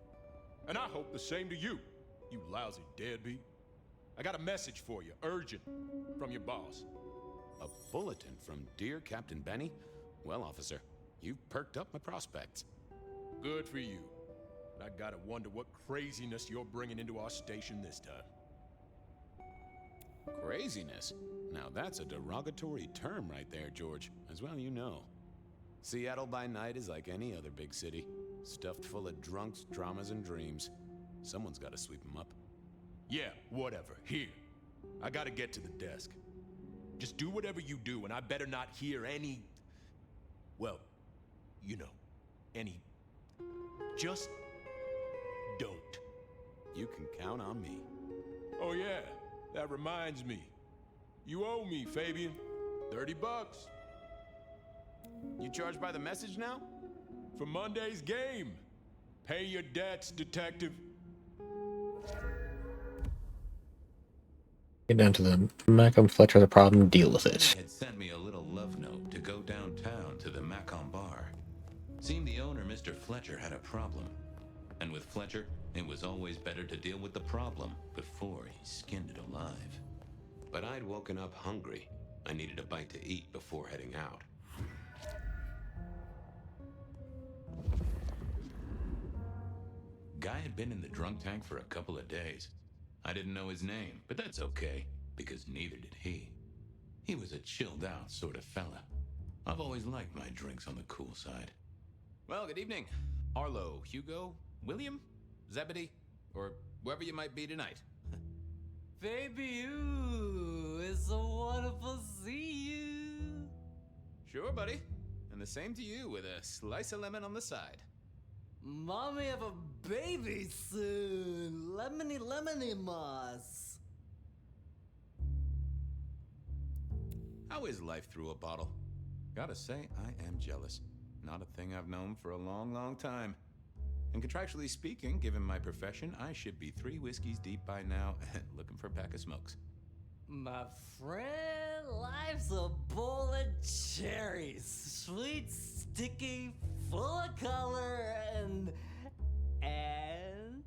And I hope the same to you, you lousy deadbeat. I got a message for you, urgent, from your boss. A bulletin from dear Captain Benny? Well, officer, you've perked up my prospects. Good for you. But I gotta wonder what craziness you're bringing into our station this time. Craziness? Now that's a derogatory term right there, George. As well you know. Seattle by night is like any other big city. Stuffed full of drunks, dramas, and dreams. Someone's gotta sweep them up. Yeah, whatever. Here. I gotta get to the desk. Just do whatever you do, and I better not hear any... Well, you know, any... Just don't. You can count on me. Oh yeah, that reminds me. You owe me, Fabian. $30. You charge by the message now? For Monday's game. Pay your debts, detective. Get down to the Macomb Fletcher the problem, deal with it. Had sent me a little love note to go downtown to the Macomb bar. Seemed the owner, Mr. Fletcher, had a problem. And with Fletcher, it was always better to deal with the problem before he skinned it alive. But I'd woken up hungry. I needed a bite to eat before heading out. Guy had been in the drunk tank for a couple of days. I didn't know his name, but that's okay, because neither did he. He was a chilled-out sort of fella. I've always liked my drinks on the cool side. Well, good evening. Arlo, Hugo, William, Zebedee, or wherever you might be tonight. Baby, ooh, it's so wonderful to see you. Sure, buddy. And the same to you, with a slice of lemon on the side. Mommy have a baby soon. Lemony, lemony moss. How is life through a bottle? Gotta say, I am jealous. Not a thing I've known for a long, long time. And contractually speaking, given my profession, I should be 3 whiskeys deep by now and looking for a pack of smokes. My friend, life's a bowl of cherries. Sweet, sticky, full of color, and...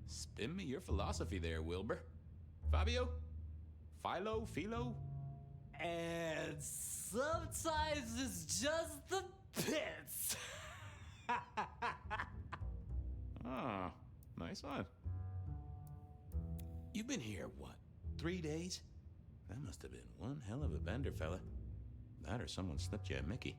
Spin me your philosophy there, Wilbur. Fabio? Philo? And sometimes it's just the pits. Ah, nice one. You've been here, what, 3 days? That must have been one hell of a bender, fella. That or someone slipped you a Mickey.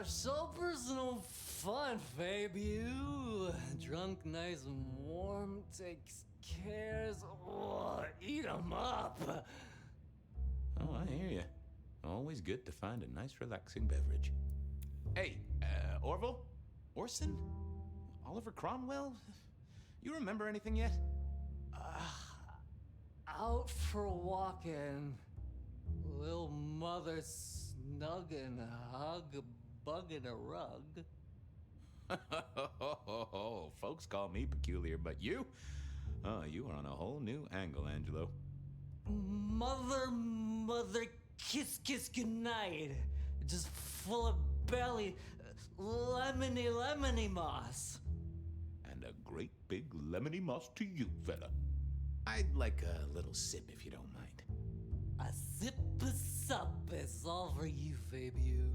So personal fun, Fabio. Drunk, nice and warm, takes cares. Oh, eat 'em up. Oh, I hear you. Always good to find a nice, relaxing beverage. Hey, Orville? Orson? Oliver Cromwell? You remember anything yet? Out for walking. Little mother snuggin', bugging a rug. Folks call me peculiar, but you? Oh, you are on a whole new angle, Angelo. Mother, kiss goodnight. Just full of belly, lemony moss. And a great big lemony moss to you, fella. I'd like a little sip if you don't mind. A sip of sup is all for you, Fabio.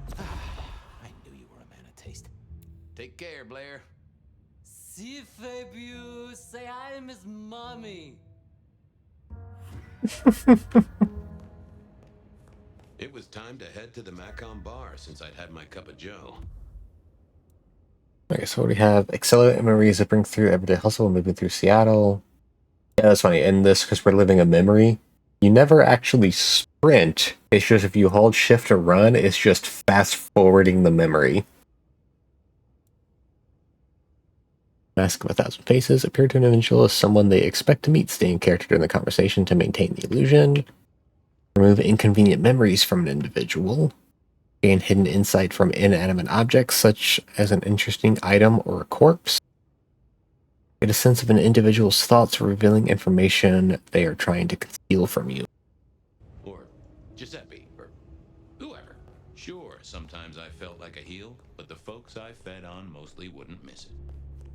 I knew you were a man of taste. Take care, Blair. See you, Fabio. Say hi to Miss Mommy. It was time to head to the Macon bar since I'd had my cup of joe. Okay, so what do we have? Accelerate memory zipping through everyday hustle, moving through Seattle. Yeah, that's funny. In this, because we're living a memory, you never actually sprint. It's just if you hold shift to run, it's just fast forwarding the memory. Mask of 1,000 Faces. Appear to an individual as someone they expect to meet. Stay in character during the conversation to maintain the illusion. Remove inconvenient memories from an individual. Gain hidden insight from inanimate objects, such as an interesting item or a corpse. Get a sense of an individual's thoughts, revealing information they are trying to conceal from you. Or Giuseppe, or whoever. Sure, sometimes I felt like a heel, but the folks I fed on mostly wouldn't miss it.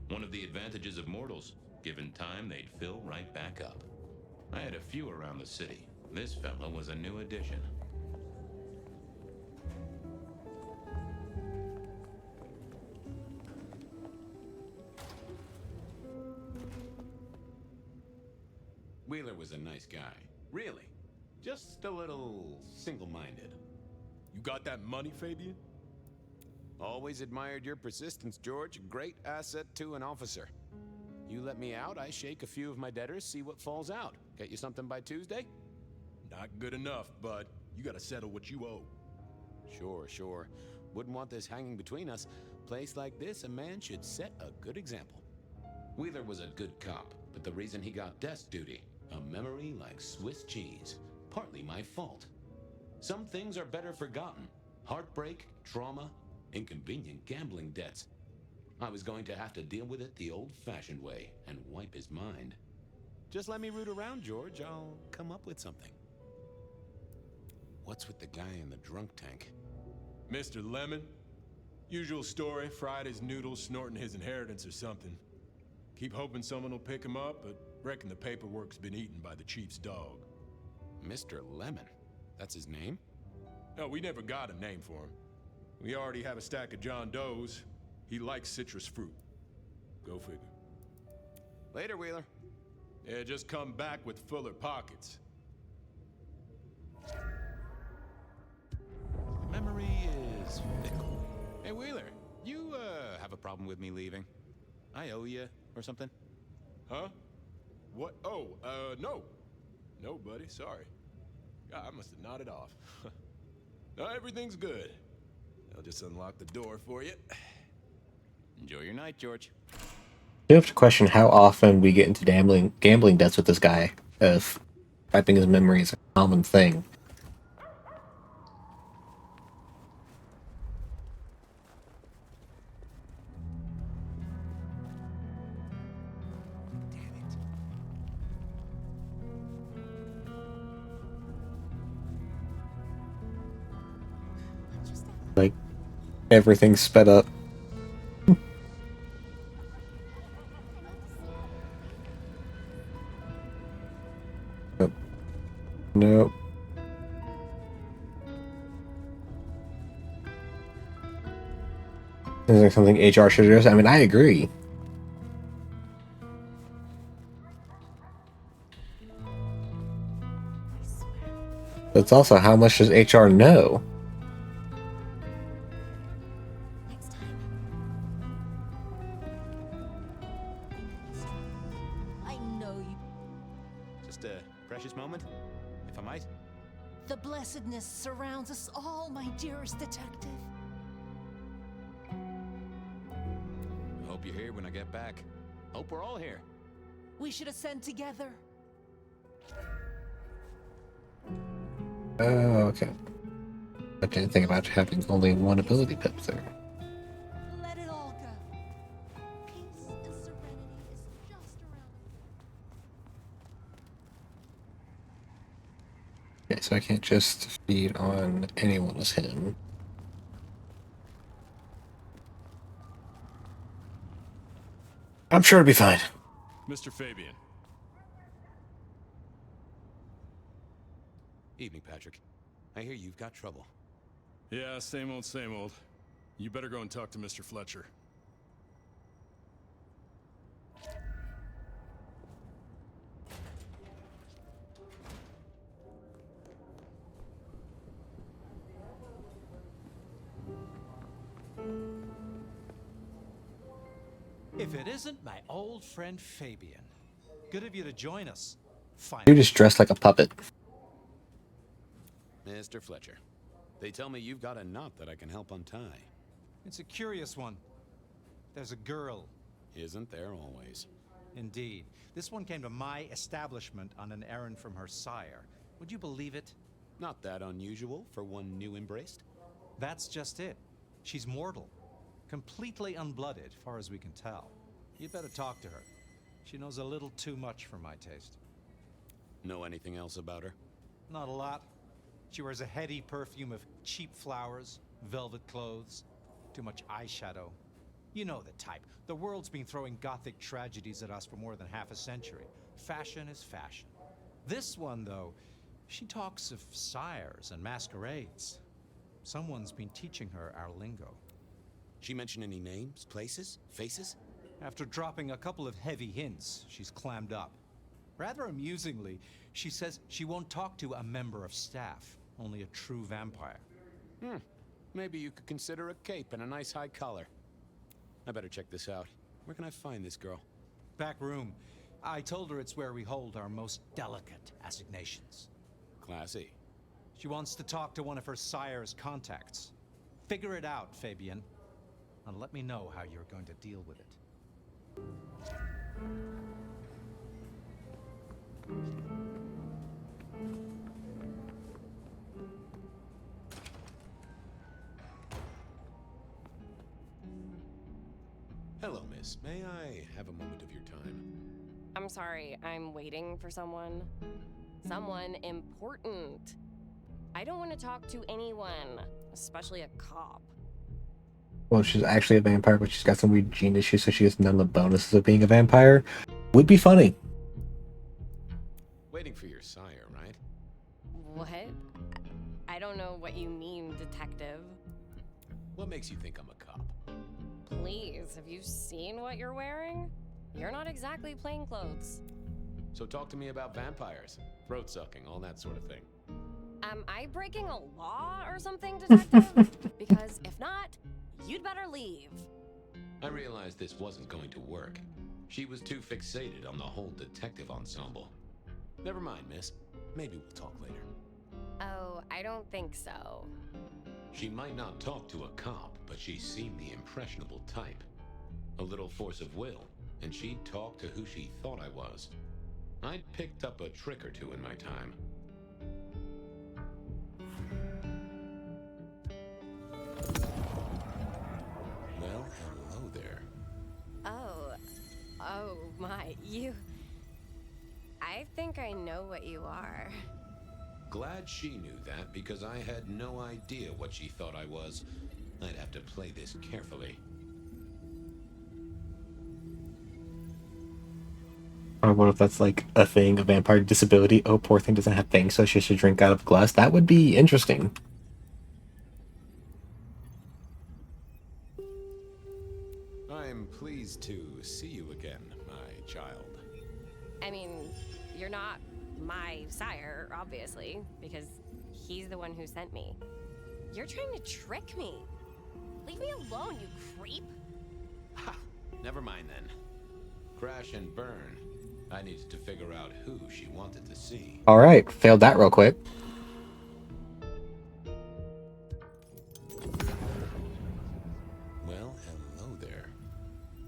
One of the advantages of mortals, given time, they'd fill right back up. I had a few around the city. This fella was a new addition. Wheeler was a nice guy. Really. Just a little single-minded. You got that money, Fabian? Always admired your persistence, George. Great asset to an officer. You let me out, I shake a few of my debtors, see what falls out. Get you something by Tuesday? Not good enough, bud. You gotta settle what you owe. Sure. Wouldn't want this hanging between us. Place like this, a man should set a good example. Wheeler was a good cop, but the reason he got desk duty, a memory like Swiss cheese. Partly my fault. Some things are better forgotten. Heartbreak, trauma, inconvenient gambling debts. I was going to have to deal with it the old-fashioned way and wipe his mind. Just let me root around, George. I'll come up with something. What's with the guy in the drunk tank? Mr. Lemon? Usual story, fried his noodles, snorting his inheritance or something. Keep hoping someone will pick him up, but reckon the paperwork's been eaten by the chief's dog. Mr. Lemon? That's his name? No, we never got a name for him. We already have a stack of John Doe's. He likes citrus fruit. Go figure. Later, Wheeler. Yeah, just come back with fuller pockets. Memory is fickle. Hey, Wheeler, you, have a problem with me leaving? I owe you or something? Huh? What? Oh, no. No, buddy, sorry. God, I must have nodded off. No, everything's good. I'll just unlock the door for you. Enjoy your night, George. You have to question how often we get into gambling debts with this guy. If wiping his memory is a common thing. Like, everything's sped up. Nope. Nope. Is there something HR should address? I mean, I agree. But it's also, how much does HR know? I know you. Just a precious moment, if I might. The blessedness surrounds us all, my dearest detective. I hope you're here when I get back. Hope we're all here. We should ascend together. Oh, okay. I didn't think about having only one ability pip there. Let it all go. Peace and serenity is just around. Okay, so I can't just feed on anyone as him. I'm sure it'll be fine. Mr. Fabian. Evening, Patrick. I hear you've got trouble. Yeah, same old, same old. You better go and talk to Mr. Fletcher. If it isn't my old friend Fabian. Good of you to join us. Fine. Dude is dressed like a puppet. Mr. Fletcher, they tell me you've got a knot that I can help untie. It's a curious one. There's a girl. Isn't there always? Indeed. This one came to my establishment on an errand from her sire. Would you believe it? Not that unusual for one new embraced. That's just it. She's mortal. Completely unblooded, far as we can tell. You'd better talk to her. She knows a little too much for my taste. Know anything else about her? Not a lot. She wears a heady perfume of cheap flowers, velvet clothes, too much eyeshadow. You know the type. The world's been throwing gothic tragedies at us for more than half a century. Fashion is fashion. This one, though, she talks of sires and masquerades. Someone's been teaching her our lingo. She mention any names, places, faces? After dropping a couple of heavy hints, she's clammed up. Rather amusingly, she says she won't talk to a member of staff, only a true vampire. Maybe you could consider a cape and a nice high collar. I better check this out. Where can I find this girl? Back room. I told her it's where we hold our most delicate assignations. Classy. She wants to talk to one of her sire's contacts. Figure it out, Fabian. And let me know how you're going to deal with it. Hello, miss. May I have a moment of your time? I'm sorry, I'm waiting for someone. Someone important. I don't want to talk to anyone, especially a cop. Well, she's actually a vampire, but she's got some weird gene issues, so she has none of the bonuses of being a vampire. Would be funny. Waiting for your sire, right? What? I don't know what you mean, detective. What makes you think I'm a cop? Please, have you seen what you're wearing? You're not exactly plainclothes. So talk to me about vampires, throat sucking, all that sort of thing. Am I breaking a law or something, detective? Because if not, you'd better leave. I realized this wasn't going to work. She was too fixated on the whole detective ensemble. Never mind, miss. Maybe we'll talk later. Oh, I don't think so. She might not talk to a cop, but she seemed the impressionable type. A little force of will, and she'd talk to who she thought I was. I'd picked up a trick or two in my time. Well, hello there. Oh my, you... I think I know what you are. Glad she knew that, because I had no idea what she thought I was. I'd have to play this carefully. Or what if that's like a thing, a vampire disability? Oh, poor thing doesn't have things, so she should drink out of a glass. That would be interesting. I'm pleased to see you again, my child. I mean, you're not my sire, obviously, because he's the one who sent me. You're trying to trick me. Leave me alone, you creep. Ha! Never mind then. Crash and burn. I needed to figure out who she wanted to see. Alright, failed that real quick. Well, hello there.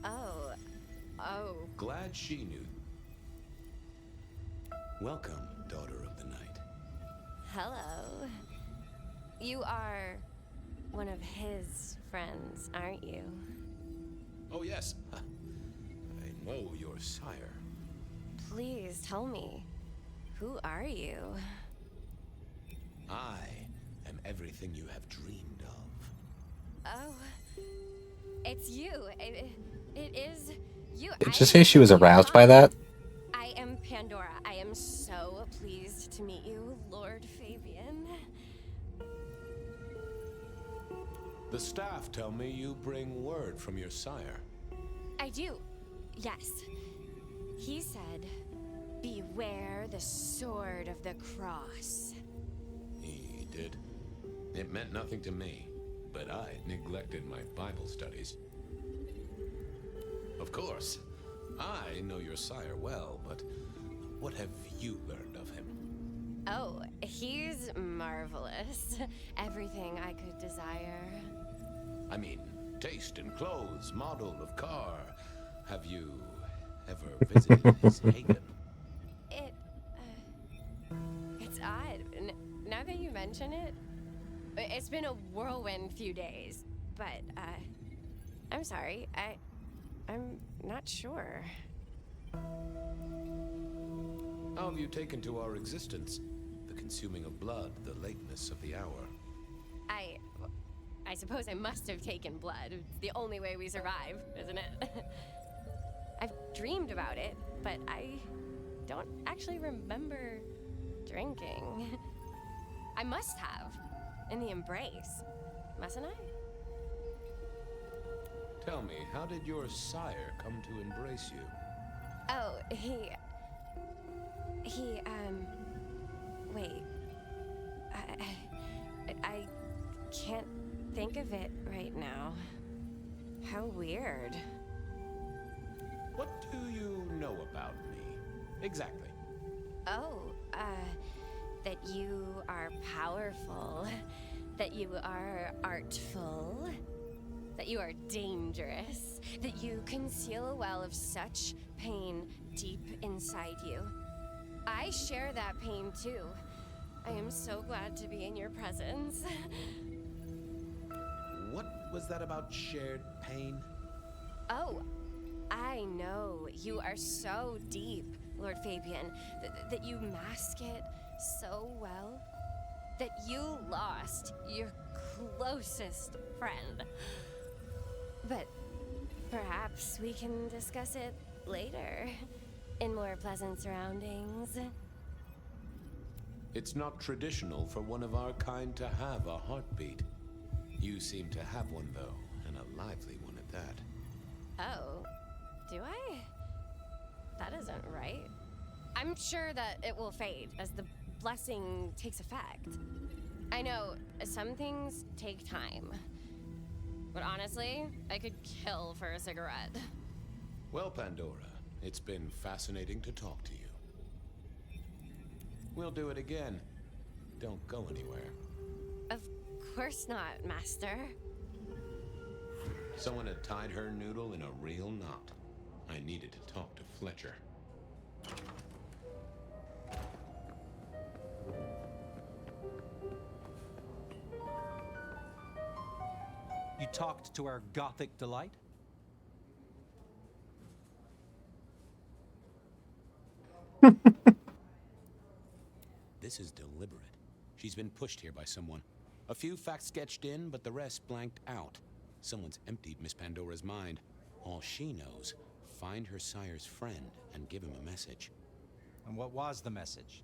Oh. Glad she knew. Welcome, daughter of the night. Hello. You are one of his friends, aren't you? Oh, yes. I know your sire. Please tell me, who are you? I am everything you have dreamed of. Oh, it's you. It is you. Did it just say she was aroused by that? I am Pandora. I am so pleased to meet you, Lord Fabian. The staff tell me you bring word from your sire. I do. Yes. He said, beware the sword of the cross. He did. It meant nothing to me, but I neglected my Bible studies. Of course, I know your sire well, but what have you learned of him? Oh, he's marvelous. Everything I could desire. I mean, taste in clothes, model of car. Have you ever visited his haven? It's odd. Now that you mention it, it's been a whirlwind few days. But, I'm sorry. I'm not sure. How have you taken to our existence? The consuming of blood, the lateness of the hour. I suppose I must have taken blood. It's the only way we survive, isn't it? I've dreamed about it, but I don't actually remember drinking. I must have. In the embrace. Mustn't I? Tell me, how did your sire come to embrace you? Oh, wait. I can't think of it right now. How weird. What do you know about me? Exactly. Oh, that you are powerful, that you are artful, that you are dangerous, that you conceal a well of such pain deep inside you. I share that pain too. I am so glad to be in your presence. What was that about shared pain? Oh, I know. You are so deep, Lord Fabian, that you mask it so well, that you lost your closest friend. But perhaps we can discuss it later, in more pleasant surroundings. It's not traditional for one of our kind to have a heartbeat. You seem to have one, though, and a lively one at that. Oh, do I? That isn't right. I'm sure that it will fade as the blessing takes effect. I know some things take time, but honestly, I could kill for a cigarette. Well, Pandora, it's been fascinating to talk to you. We'll do it again. Don't go anywhere. Of course not, Master. Someone had tied her noodle in a real knot. I needed to talk to Fletcher. You talked to our gothic delight? This is deliberate. She's been pushed here by someone. A few facts sketched in, but the rest blanked out. Someone's emptied Miss Pandora's mind. All she knows, find her sire's friend and give him a message. And what was the message?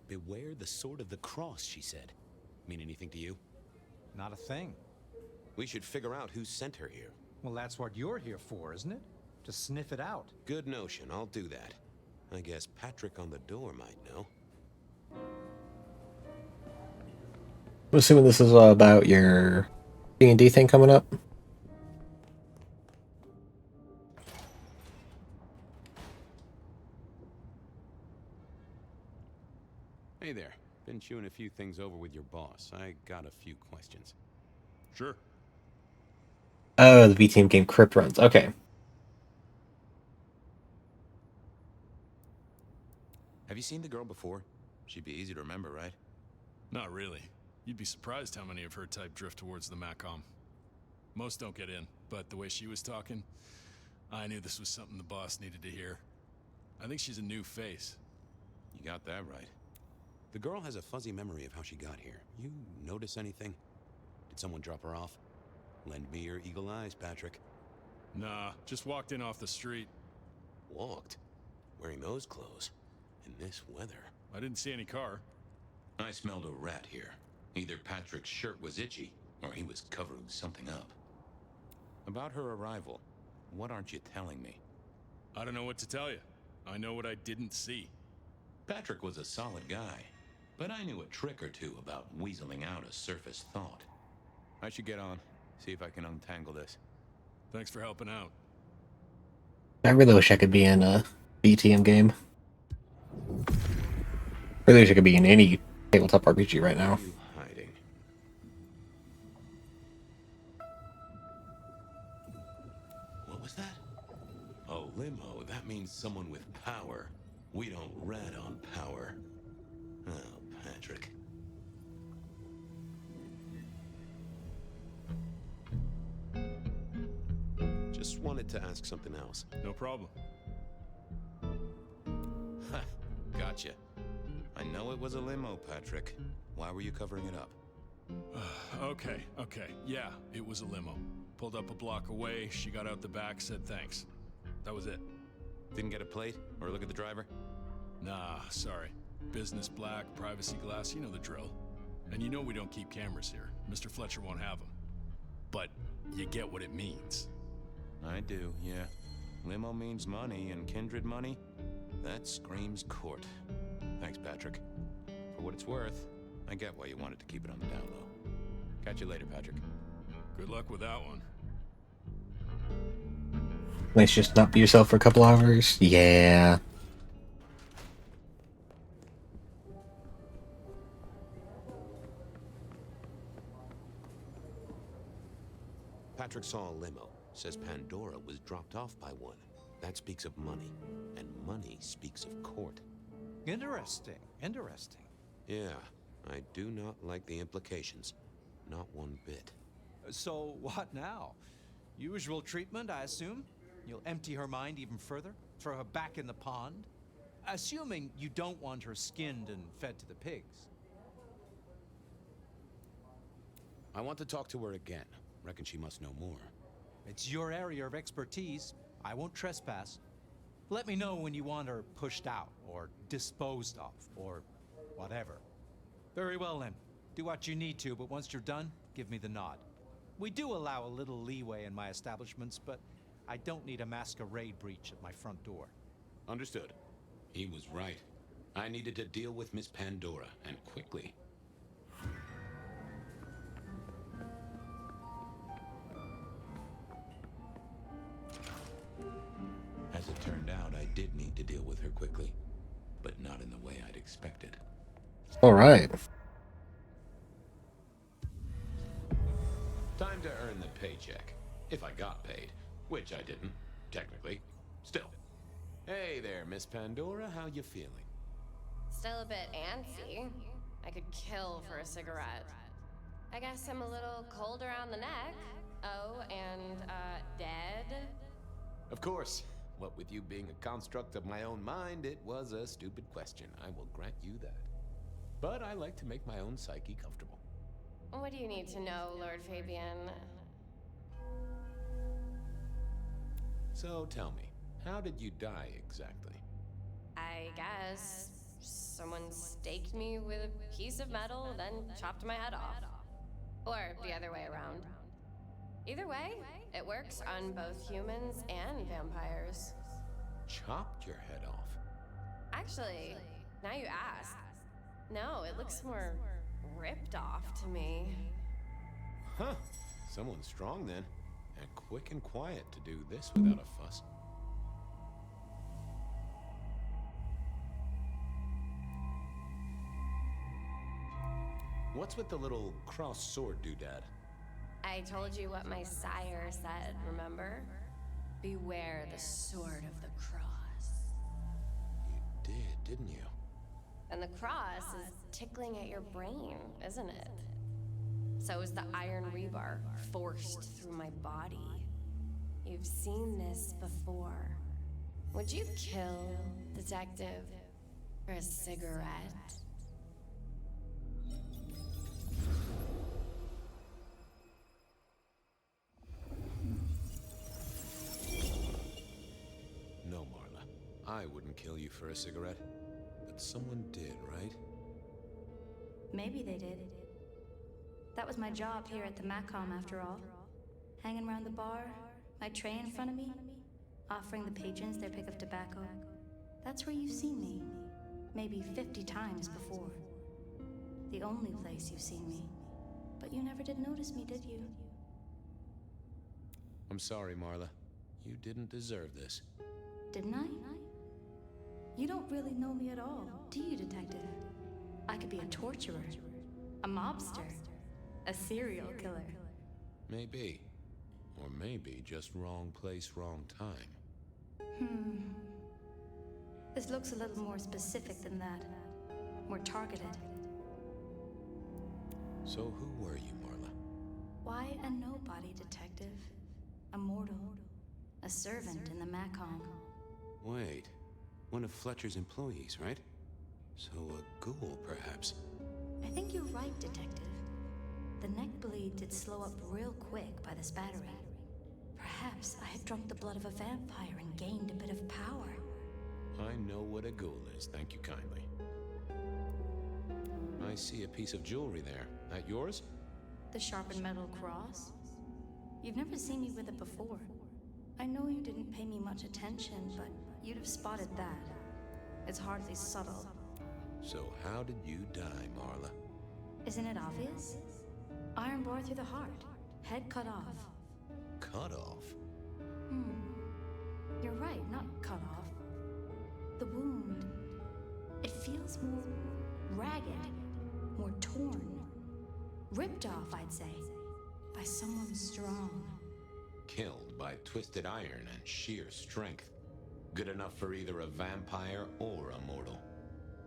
Beware the sword of the cross, she said. Mean anything to you? Not a thing. We should figure out who sent her here. Well, that's what you're here for, isn't it? To sniff it out. Good notion, I'll do that. I guess Patrick on the door might know. I'm assuming this is about your D&D thing coming up. Hey there. Been chewing a few things over with your boss. I got a few questions. Sure. Oh, the VTM game crypt runs. Okay. Have you seen the girl before? She'd be easy to remember, right? Not really. You'd be surprised how many of her type drift towards the Macom. Most don't get in, but the way she was talking, I knew this was something the boss needed to hear. I think she's a new face. You got that right. The girl has a fuzzy memory of how she got here. You notice anything? Did someone drop her off? Lend me your eagle eyes, Patrick. Nah, just walked in off the street. Walked? Wearing those clothes? In this weather? I didn't see any car. I smelled a rat here. Either Patrick's shirt was itchy, or he was covering something up. About her arrival, what aren't you telling me? I don't know what to tell you. I know what I didn't see. Patrick was a solid guy, but I knew a trick or two about weaseling out a surface thought. I should get on, see if I can untangle this. Thanks for helping out. I really wish I could be in a VTM game. Really wish I could be in any tabletop RPG right now. Hiding. What was that? Oh, limo. That means someone with power. We don't rat on power. Oh, Patrick. Just wanted to ask something else. No problem. Ha, gotcha. I know it was a limo, Patrick. Why were you covering it up? Okay. Yeah, it was a limo. Pulled up a block away, she got out the back, said thanks. That was it. Didn't get a plate or look at the driver? Nah, sorry. Business black, privacy glass, you know the drill. And you know we don't keep cameras here. Mr. Fletcher won't have them. But you get what it means. I do, yeah. Limo means money, and kindred money? That screams court. Thanks, Patrick. For what it's worth, I get why you wanted to keep it on the down low. Catch you later, Patrick. Good luck with that one. Nice, just not be yourself for a couple hours. Yeah. Patrick saw a limo. Says Pandora was dropped off by one. That speaks of money. And money speaks of court. Interesting. Yeah, I do not like the implications. Not one bit. So, what now? Usual treatment, I assume? You'll empty her mind even further? Throw her back in the pond? Assuming you don't want her skinned and fed to the pigs. I want to talk to her again. Reckon she must know more. It's your area of expertise. I won't trespass. Let me know when you want her pushed out, or disposed of, or whatever. Very well then. Do what you need to, but once you're done, give me the nod. We do allow a little leeway in my establishments, but I don't need a masquerade breach at my front door. Understood. He was right. I needed to deal with Miss Pandora, and quickly. As it turned out, I did need to deal with her quickly, but not in the way I'd expected. All right. Time to earn the paycheck. If I got paid, which I didn't. technically. Still. Hey there, Miss Pandora, how you feeling? Still a bit antsy. I could kill for a cigarette. I guess I'm a little cold around the neck. Oh, and, dead? Of course. What with you being a construct of my own mind, it was a stupid question. I will grant you that. But I like to make my own psyche comfortable. What do you need to know, Lord Fabian? So tell me, how did you die exactly? I guess someone staked me with a piece of metal, then chopped my head off. Or the other way around. Either way, it works on both humans and vampires. Chopped your head off? Actually, now you ask. No, it looks more ripped off to me. Huh. Someone's strong then. And quick and quiet to do this without a fuss. What's with the little cross sword doodad? I told you what my sire said, remember? Beware the sword of the cross. You did, didn't you? And the cross is tickling at your brain, isn't it? So is the iron rebar forced through my body. You've seen this before. Would you kill, detective, for a cigarette? No, Marla. I wouldn't kill you for a cigarette. But someone did, right? Maybe they did. That was my job here at the Macom, after all. Hanging around the bar, my tray in front of me, offering the patrons their pick of tobacco. That's where you've seen me. Maybe 50 times before. The only place you've seen me. But you never did notice me, did you? I'm sorry, Marla. You didn't deserve this. Didn't I? You don't really know me at all, do you, detective? I could be a torturer, a mobster, a serial killer. Maybe. Or maybe just wrong place, wrong time. This looks a little more specific than that. More targeted. So who were you, Marla? Why a nobody, detective? A mortal. A servant in the Macom. Wait. One of Fletcher's employees, right? So a ghoul, perhaps. I think you're right, detective. The neck bleed did slow up real quick by the spattering. Perhaps I had drunk the blood of a vampire and gained a bit of power. I know what a ghoul is, thank you kindly. I see a piece of jewelry there. That yours? The sharpened metal cross? You've never seen me with it before. I know you didn't pay me much attention, but you'd have spotted that. It's hardly subtle. So how did you die, Marla? Isn't it obvious? Iron bar through the heart. Head cut off. Cut off? You're right, not cut off. The wound. It feels more ragged, more torn. Ripped off, I'd say. By someone strong. Killed by twisted iron and sheer strength. Good enough for either a vampire or a mortal.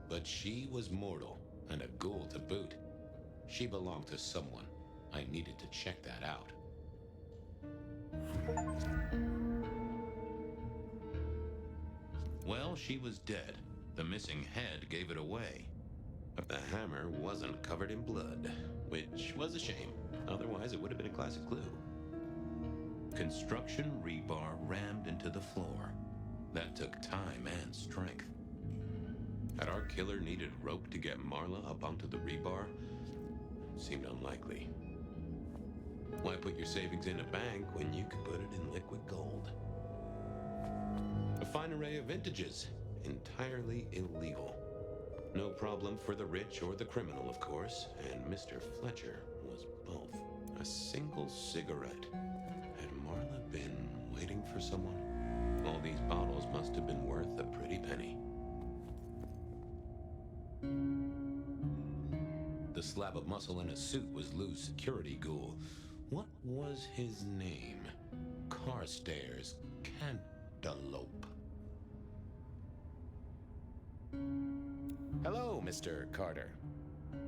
But she was mortal, and a ghoul to boot. She belonged to someone. I needed to check that out. Well, she was dead. The missing head gave it away. But the hammer wasn't covered in blood, which was a shame. Otherwise, it would have been a classic clue. Construction rebar rammed into the floor. That took time and strength. Had our killer needed rope to get Marla up onto the rebar? Seemed unlikely. Why put your savings in a bank when you could put it in liquid gold? A fine array of vintages, entirely illegal. No problem for the rich or the criminal, of course, and Mr. Fletcher was both. A single cigarette. Had Marla been waiting for someone? All these bottles must have been worth a pretty penny. The slab of muscle in his suit was Lou's security ghoul. What was his name? Carstairs cantaloupe. Hello, Mr. Carter.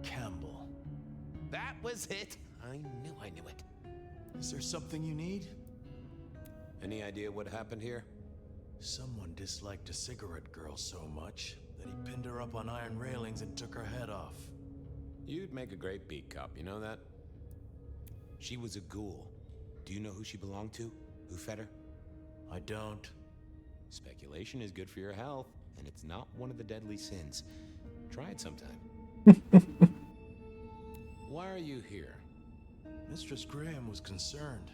Campbell. That was it. I knew it. Is there something you need? Any idea what happened here? Someone disliked a cigarette girl so much that he pinned her up on iron railings and took her head off. You'd make a great beat cop, you know that? She was a ghoul. Do you know who she belonged to? Who fed her? I don't. Speculation is good for your health, and it's not one of the deadly sins. Try it sometime. Why are you here? Mistress Graham was concerned.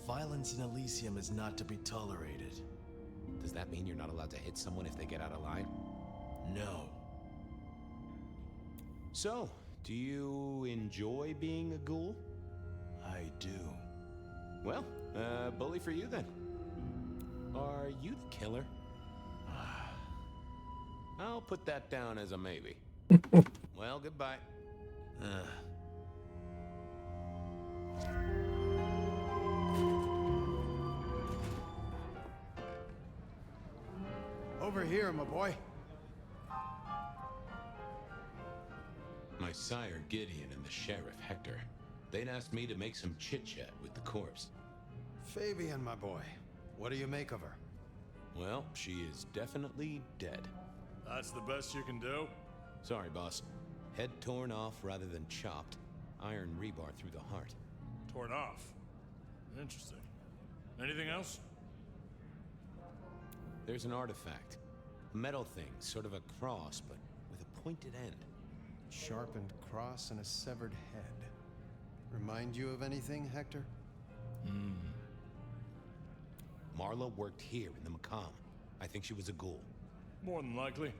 Violence in Elysium is not to be tolerated. Does that mean you're not allowed to hit someone if they get out of line? No. So, do you enjoy being a ghoul? I do. Well, bully for you then. Are you the killer? I'll put that down as a maybe. Well, goodbye. Over here, my boy. My sire Gideon and the sheriff Hector. They'd asked me to make some chit-chat with the corpse. Fabian, my boy. What do you make of her? Well, she is definitely dead. That's the best you can do? Sorry, boss. Head torn off rather than chopped. Iron rebar through the heart. Torn off? Interesting. Anything else? There's an artifact. A metal thing, sort of a cross, but with a pointed end. Sharpened cross and a severed head. Remind you of anything, Hector? Marla worked here in the Macomb. I think she was a ghoul. More than likely.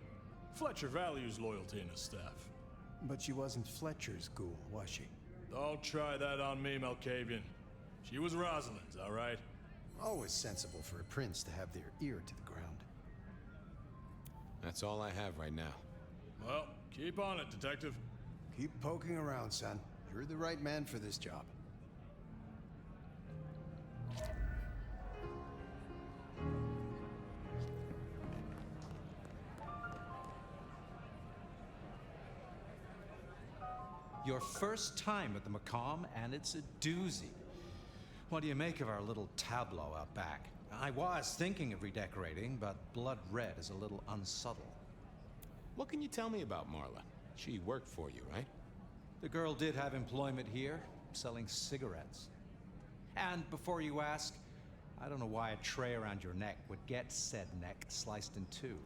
Fletcher values loyalty in his staff. But she wasn't Fletcher's ghoul, was she? Don't try that on me, Malkavian. She was Rosalind's, all right? Always sensible for a prince to have their ear to the ground. That's all I have right now. Well, keep on it, Detective. Keep poking around, son. You're the right man for this job. Your first time at the Macomb, and it's a doozy. What do you make of our little tableau out back? I was thinking of redecorating, but blood red is a little unsubtle. What can you tell me about Marla? She worked for you, right? The girl did have employment here, selling cigarettes. And before you ask, I don't know why a tray around your neck would get said neck sliced in two.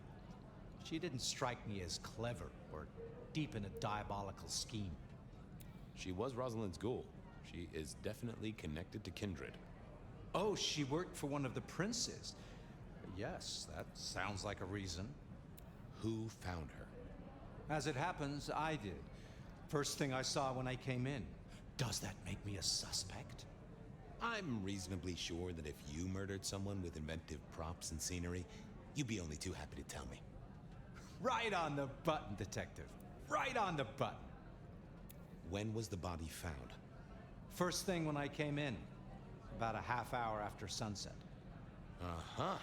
She didn't strike me as clever or deep in a diabolical scheme. She was Rosalind's ghoul. She is definitely connected to kindred. Oh, she worked for one of the princes. Yes, that sounds like a reason. Who found her? As it happens, I did. First thing I saw when I came in. Does that make me a suspect? I'm reasonably sure that if you murdered someone with inventive props and scenery, you'd be only too happy to tell me. Right on the button, Detective. Right on the button. When was the body found? First thing when I came in. About a half hour after sunset. Uh-huh.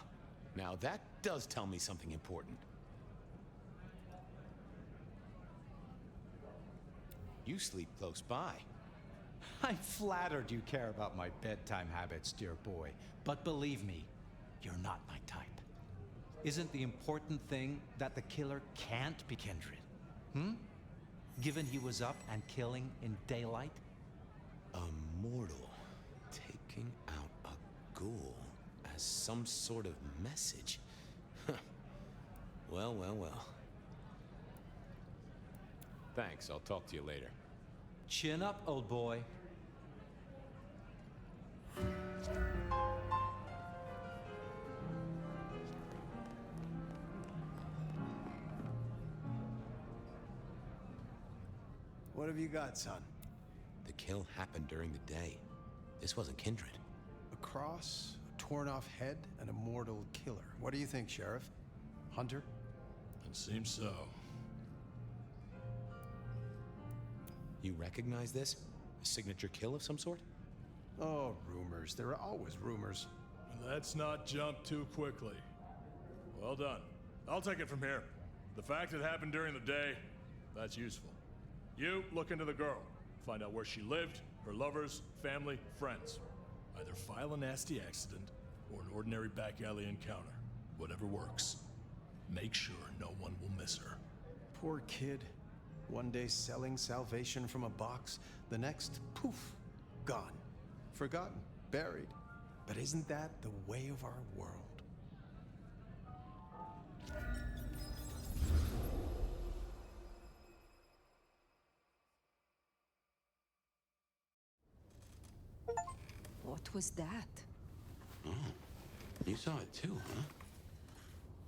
Now that does tell me something important. You sleep close by. I'm flattered you care about my bedtime habits, dear boy. But believe me, you're not my type. Isn't the important thing that the killer can't be kindred? Given he was up and killing in daylight? A mortal taking out a ghoul as some sort of message. Well, well, well. Thanks, I'll talk to you later. Chin up, old boy. What have you got, son? The kill happened during the day. This wasn't kindred. A cross, a torn-off head, and a mortal killer. What do you think, Sheriff? Hunter? It seems so. You recognize this? A signature kill of some sort? Oh, rumors. There are always rumors. Let's not jump too quickly. Well done. I'll take it from here. The fact it happened during the day, that's useful. You look into the girl. Find out where she lived, her lovers, family, friends. Either file a nasty accident or an ordinary back alley encounter. Whatever works. Make sure no one will miss her. Poor kid. One day selling salvation from a box, the next, poof, gone. Forgotten, buried. But isn't that the way of our world? What was that? Oh, you saw it too, huh?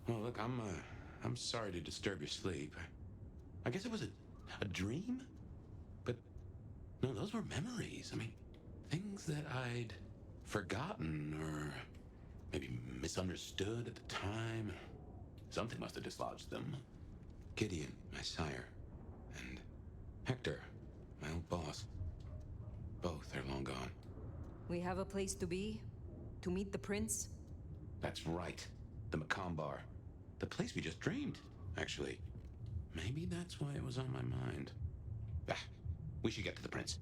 Well, look, I'm sorry to disturb your sleep. I guess it was a dream? But, no, those were memories. I mean, things that I'd forgotten or maybe misunderstood at the time. Something must have dislodged them. Gideon, my sire, and Hector, my old boss. Both are long gone. We have a place to be? To meet the prince? That's right. The Macomb Bar. The place we just dreamed, actually. Maybe that's why it was on my mind. Ah, we should get to the prince.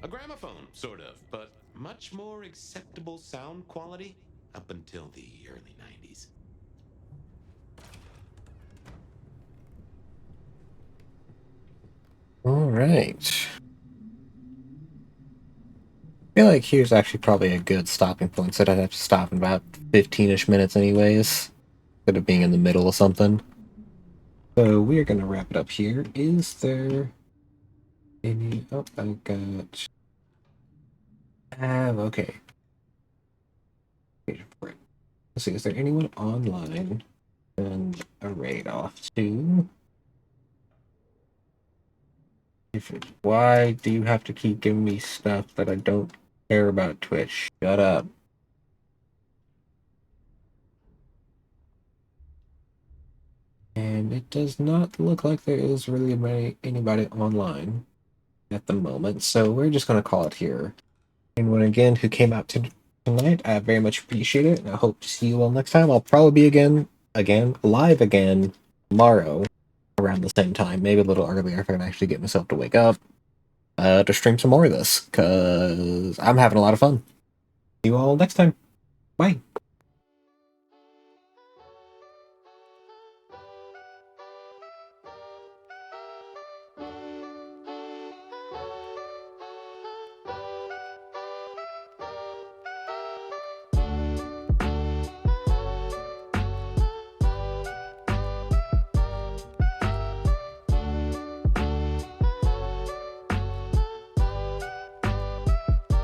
A gramophone, sort of, but much more acceptable sound quality up until the early 90s. Alright. I feel like here's actually probably a good stopping point, so I'd have to stop in about 15-ish minutes anyways, instead of being in the middle of something. So we're gonna wrap it up here. Is there any... Oh, I got... okay. Let's see, is there anyone online? And a raid off to... Why do you have to keep giving me stuff that I don't care about, Twitch? Shut up. And it does not look like there is really anybody online at the moment, so we're just going to call it here. Anyone again who came out tonight, I very much appreciate it, and I hope to see you all next time. I'll probably be live again tomorrow around the same time, maybe a little earlier if I can actually get myself to wake up to stream some more of this, because I'm having a lot of fun. See you all next time. Bye.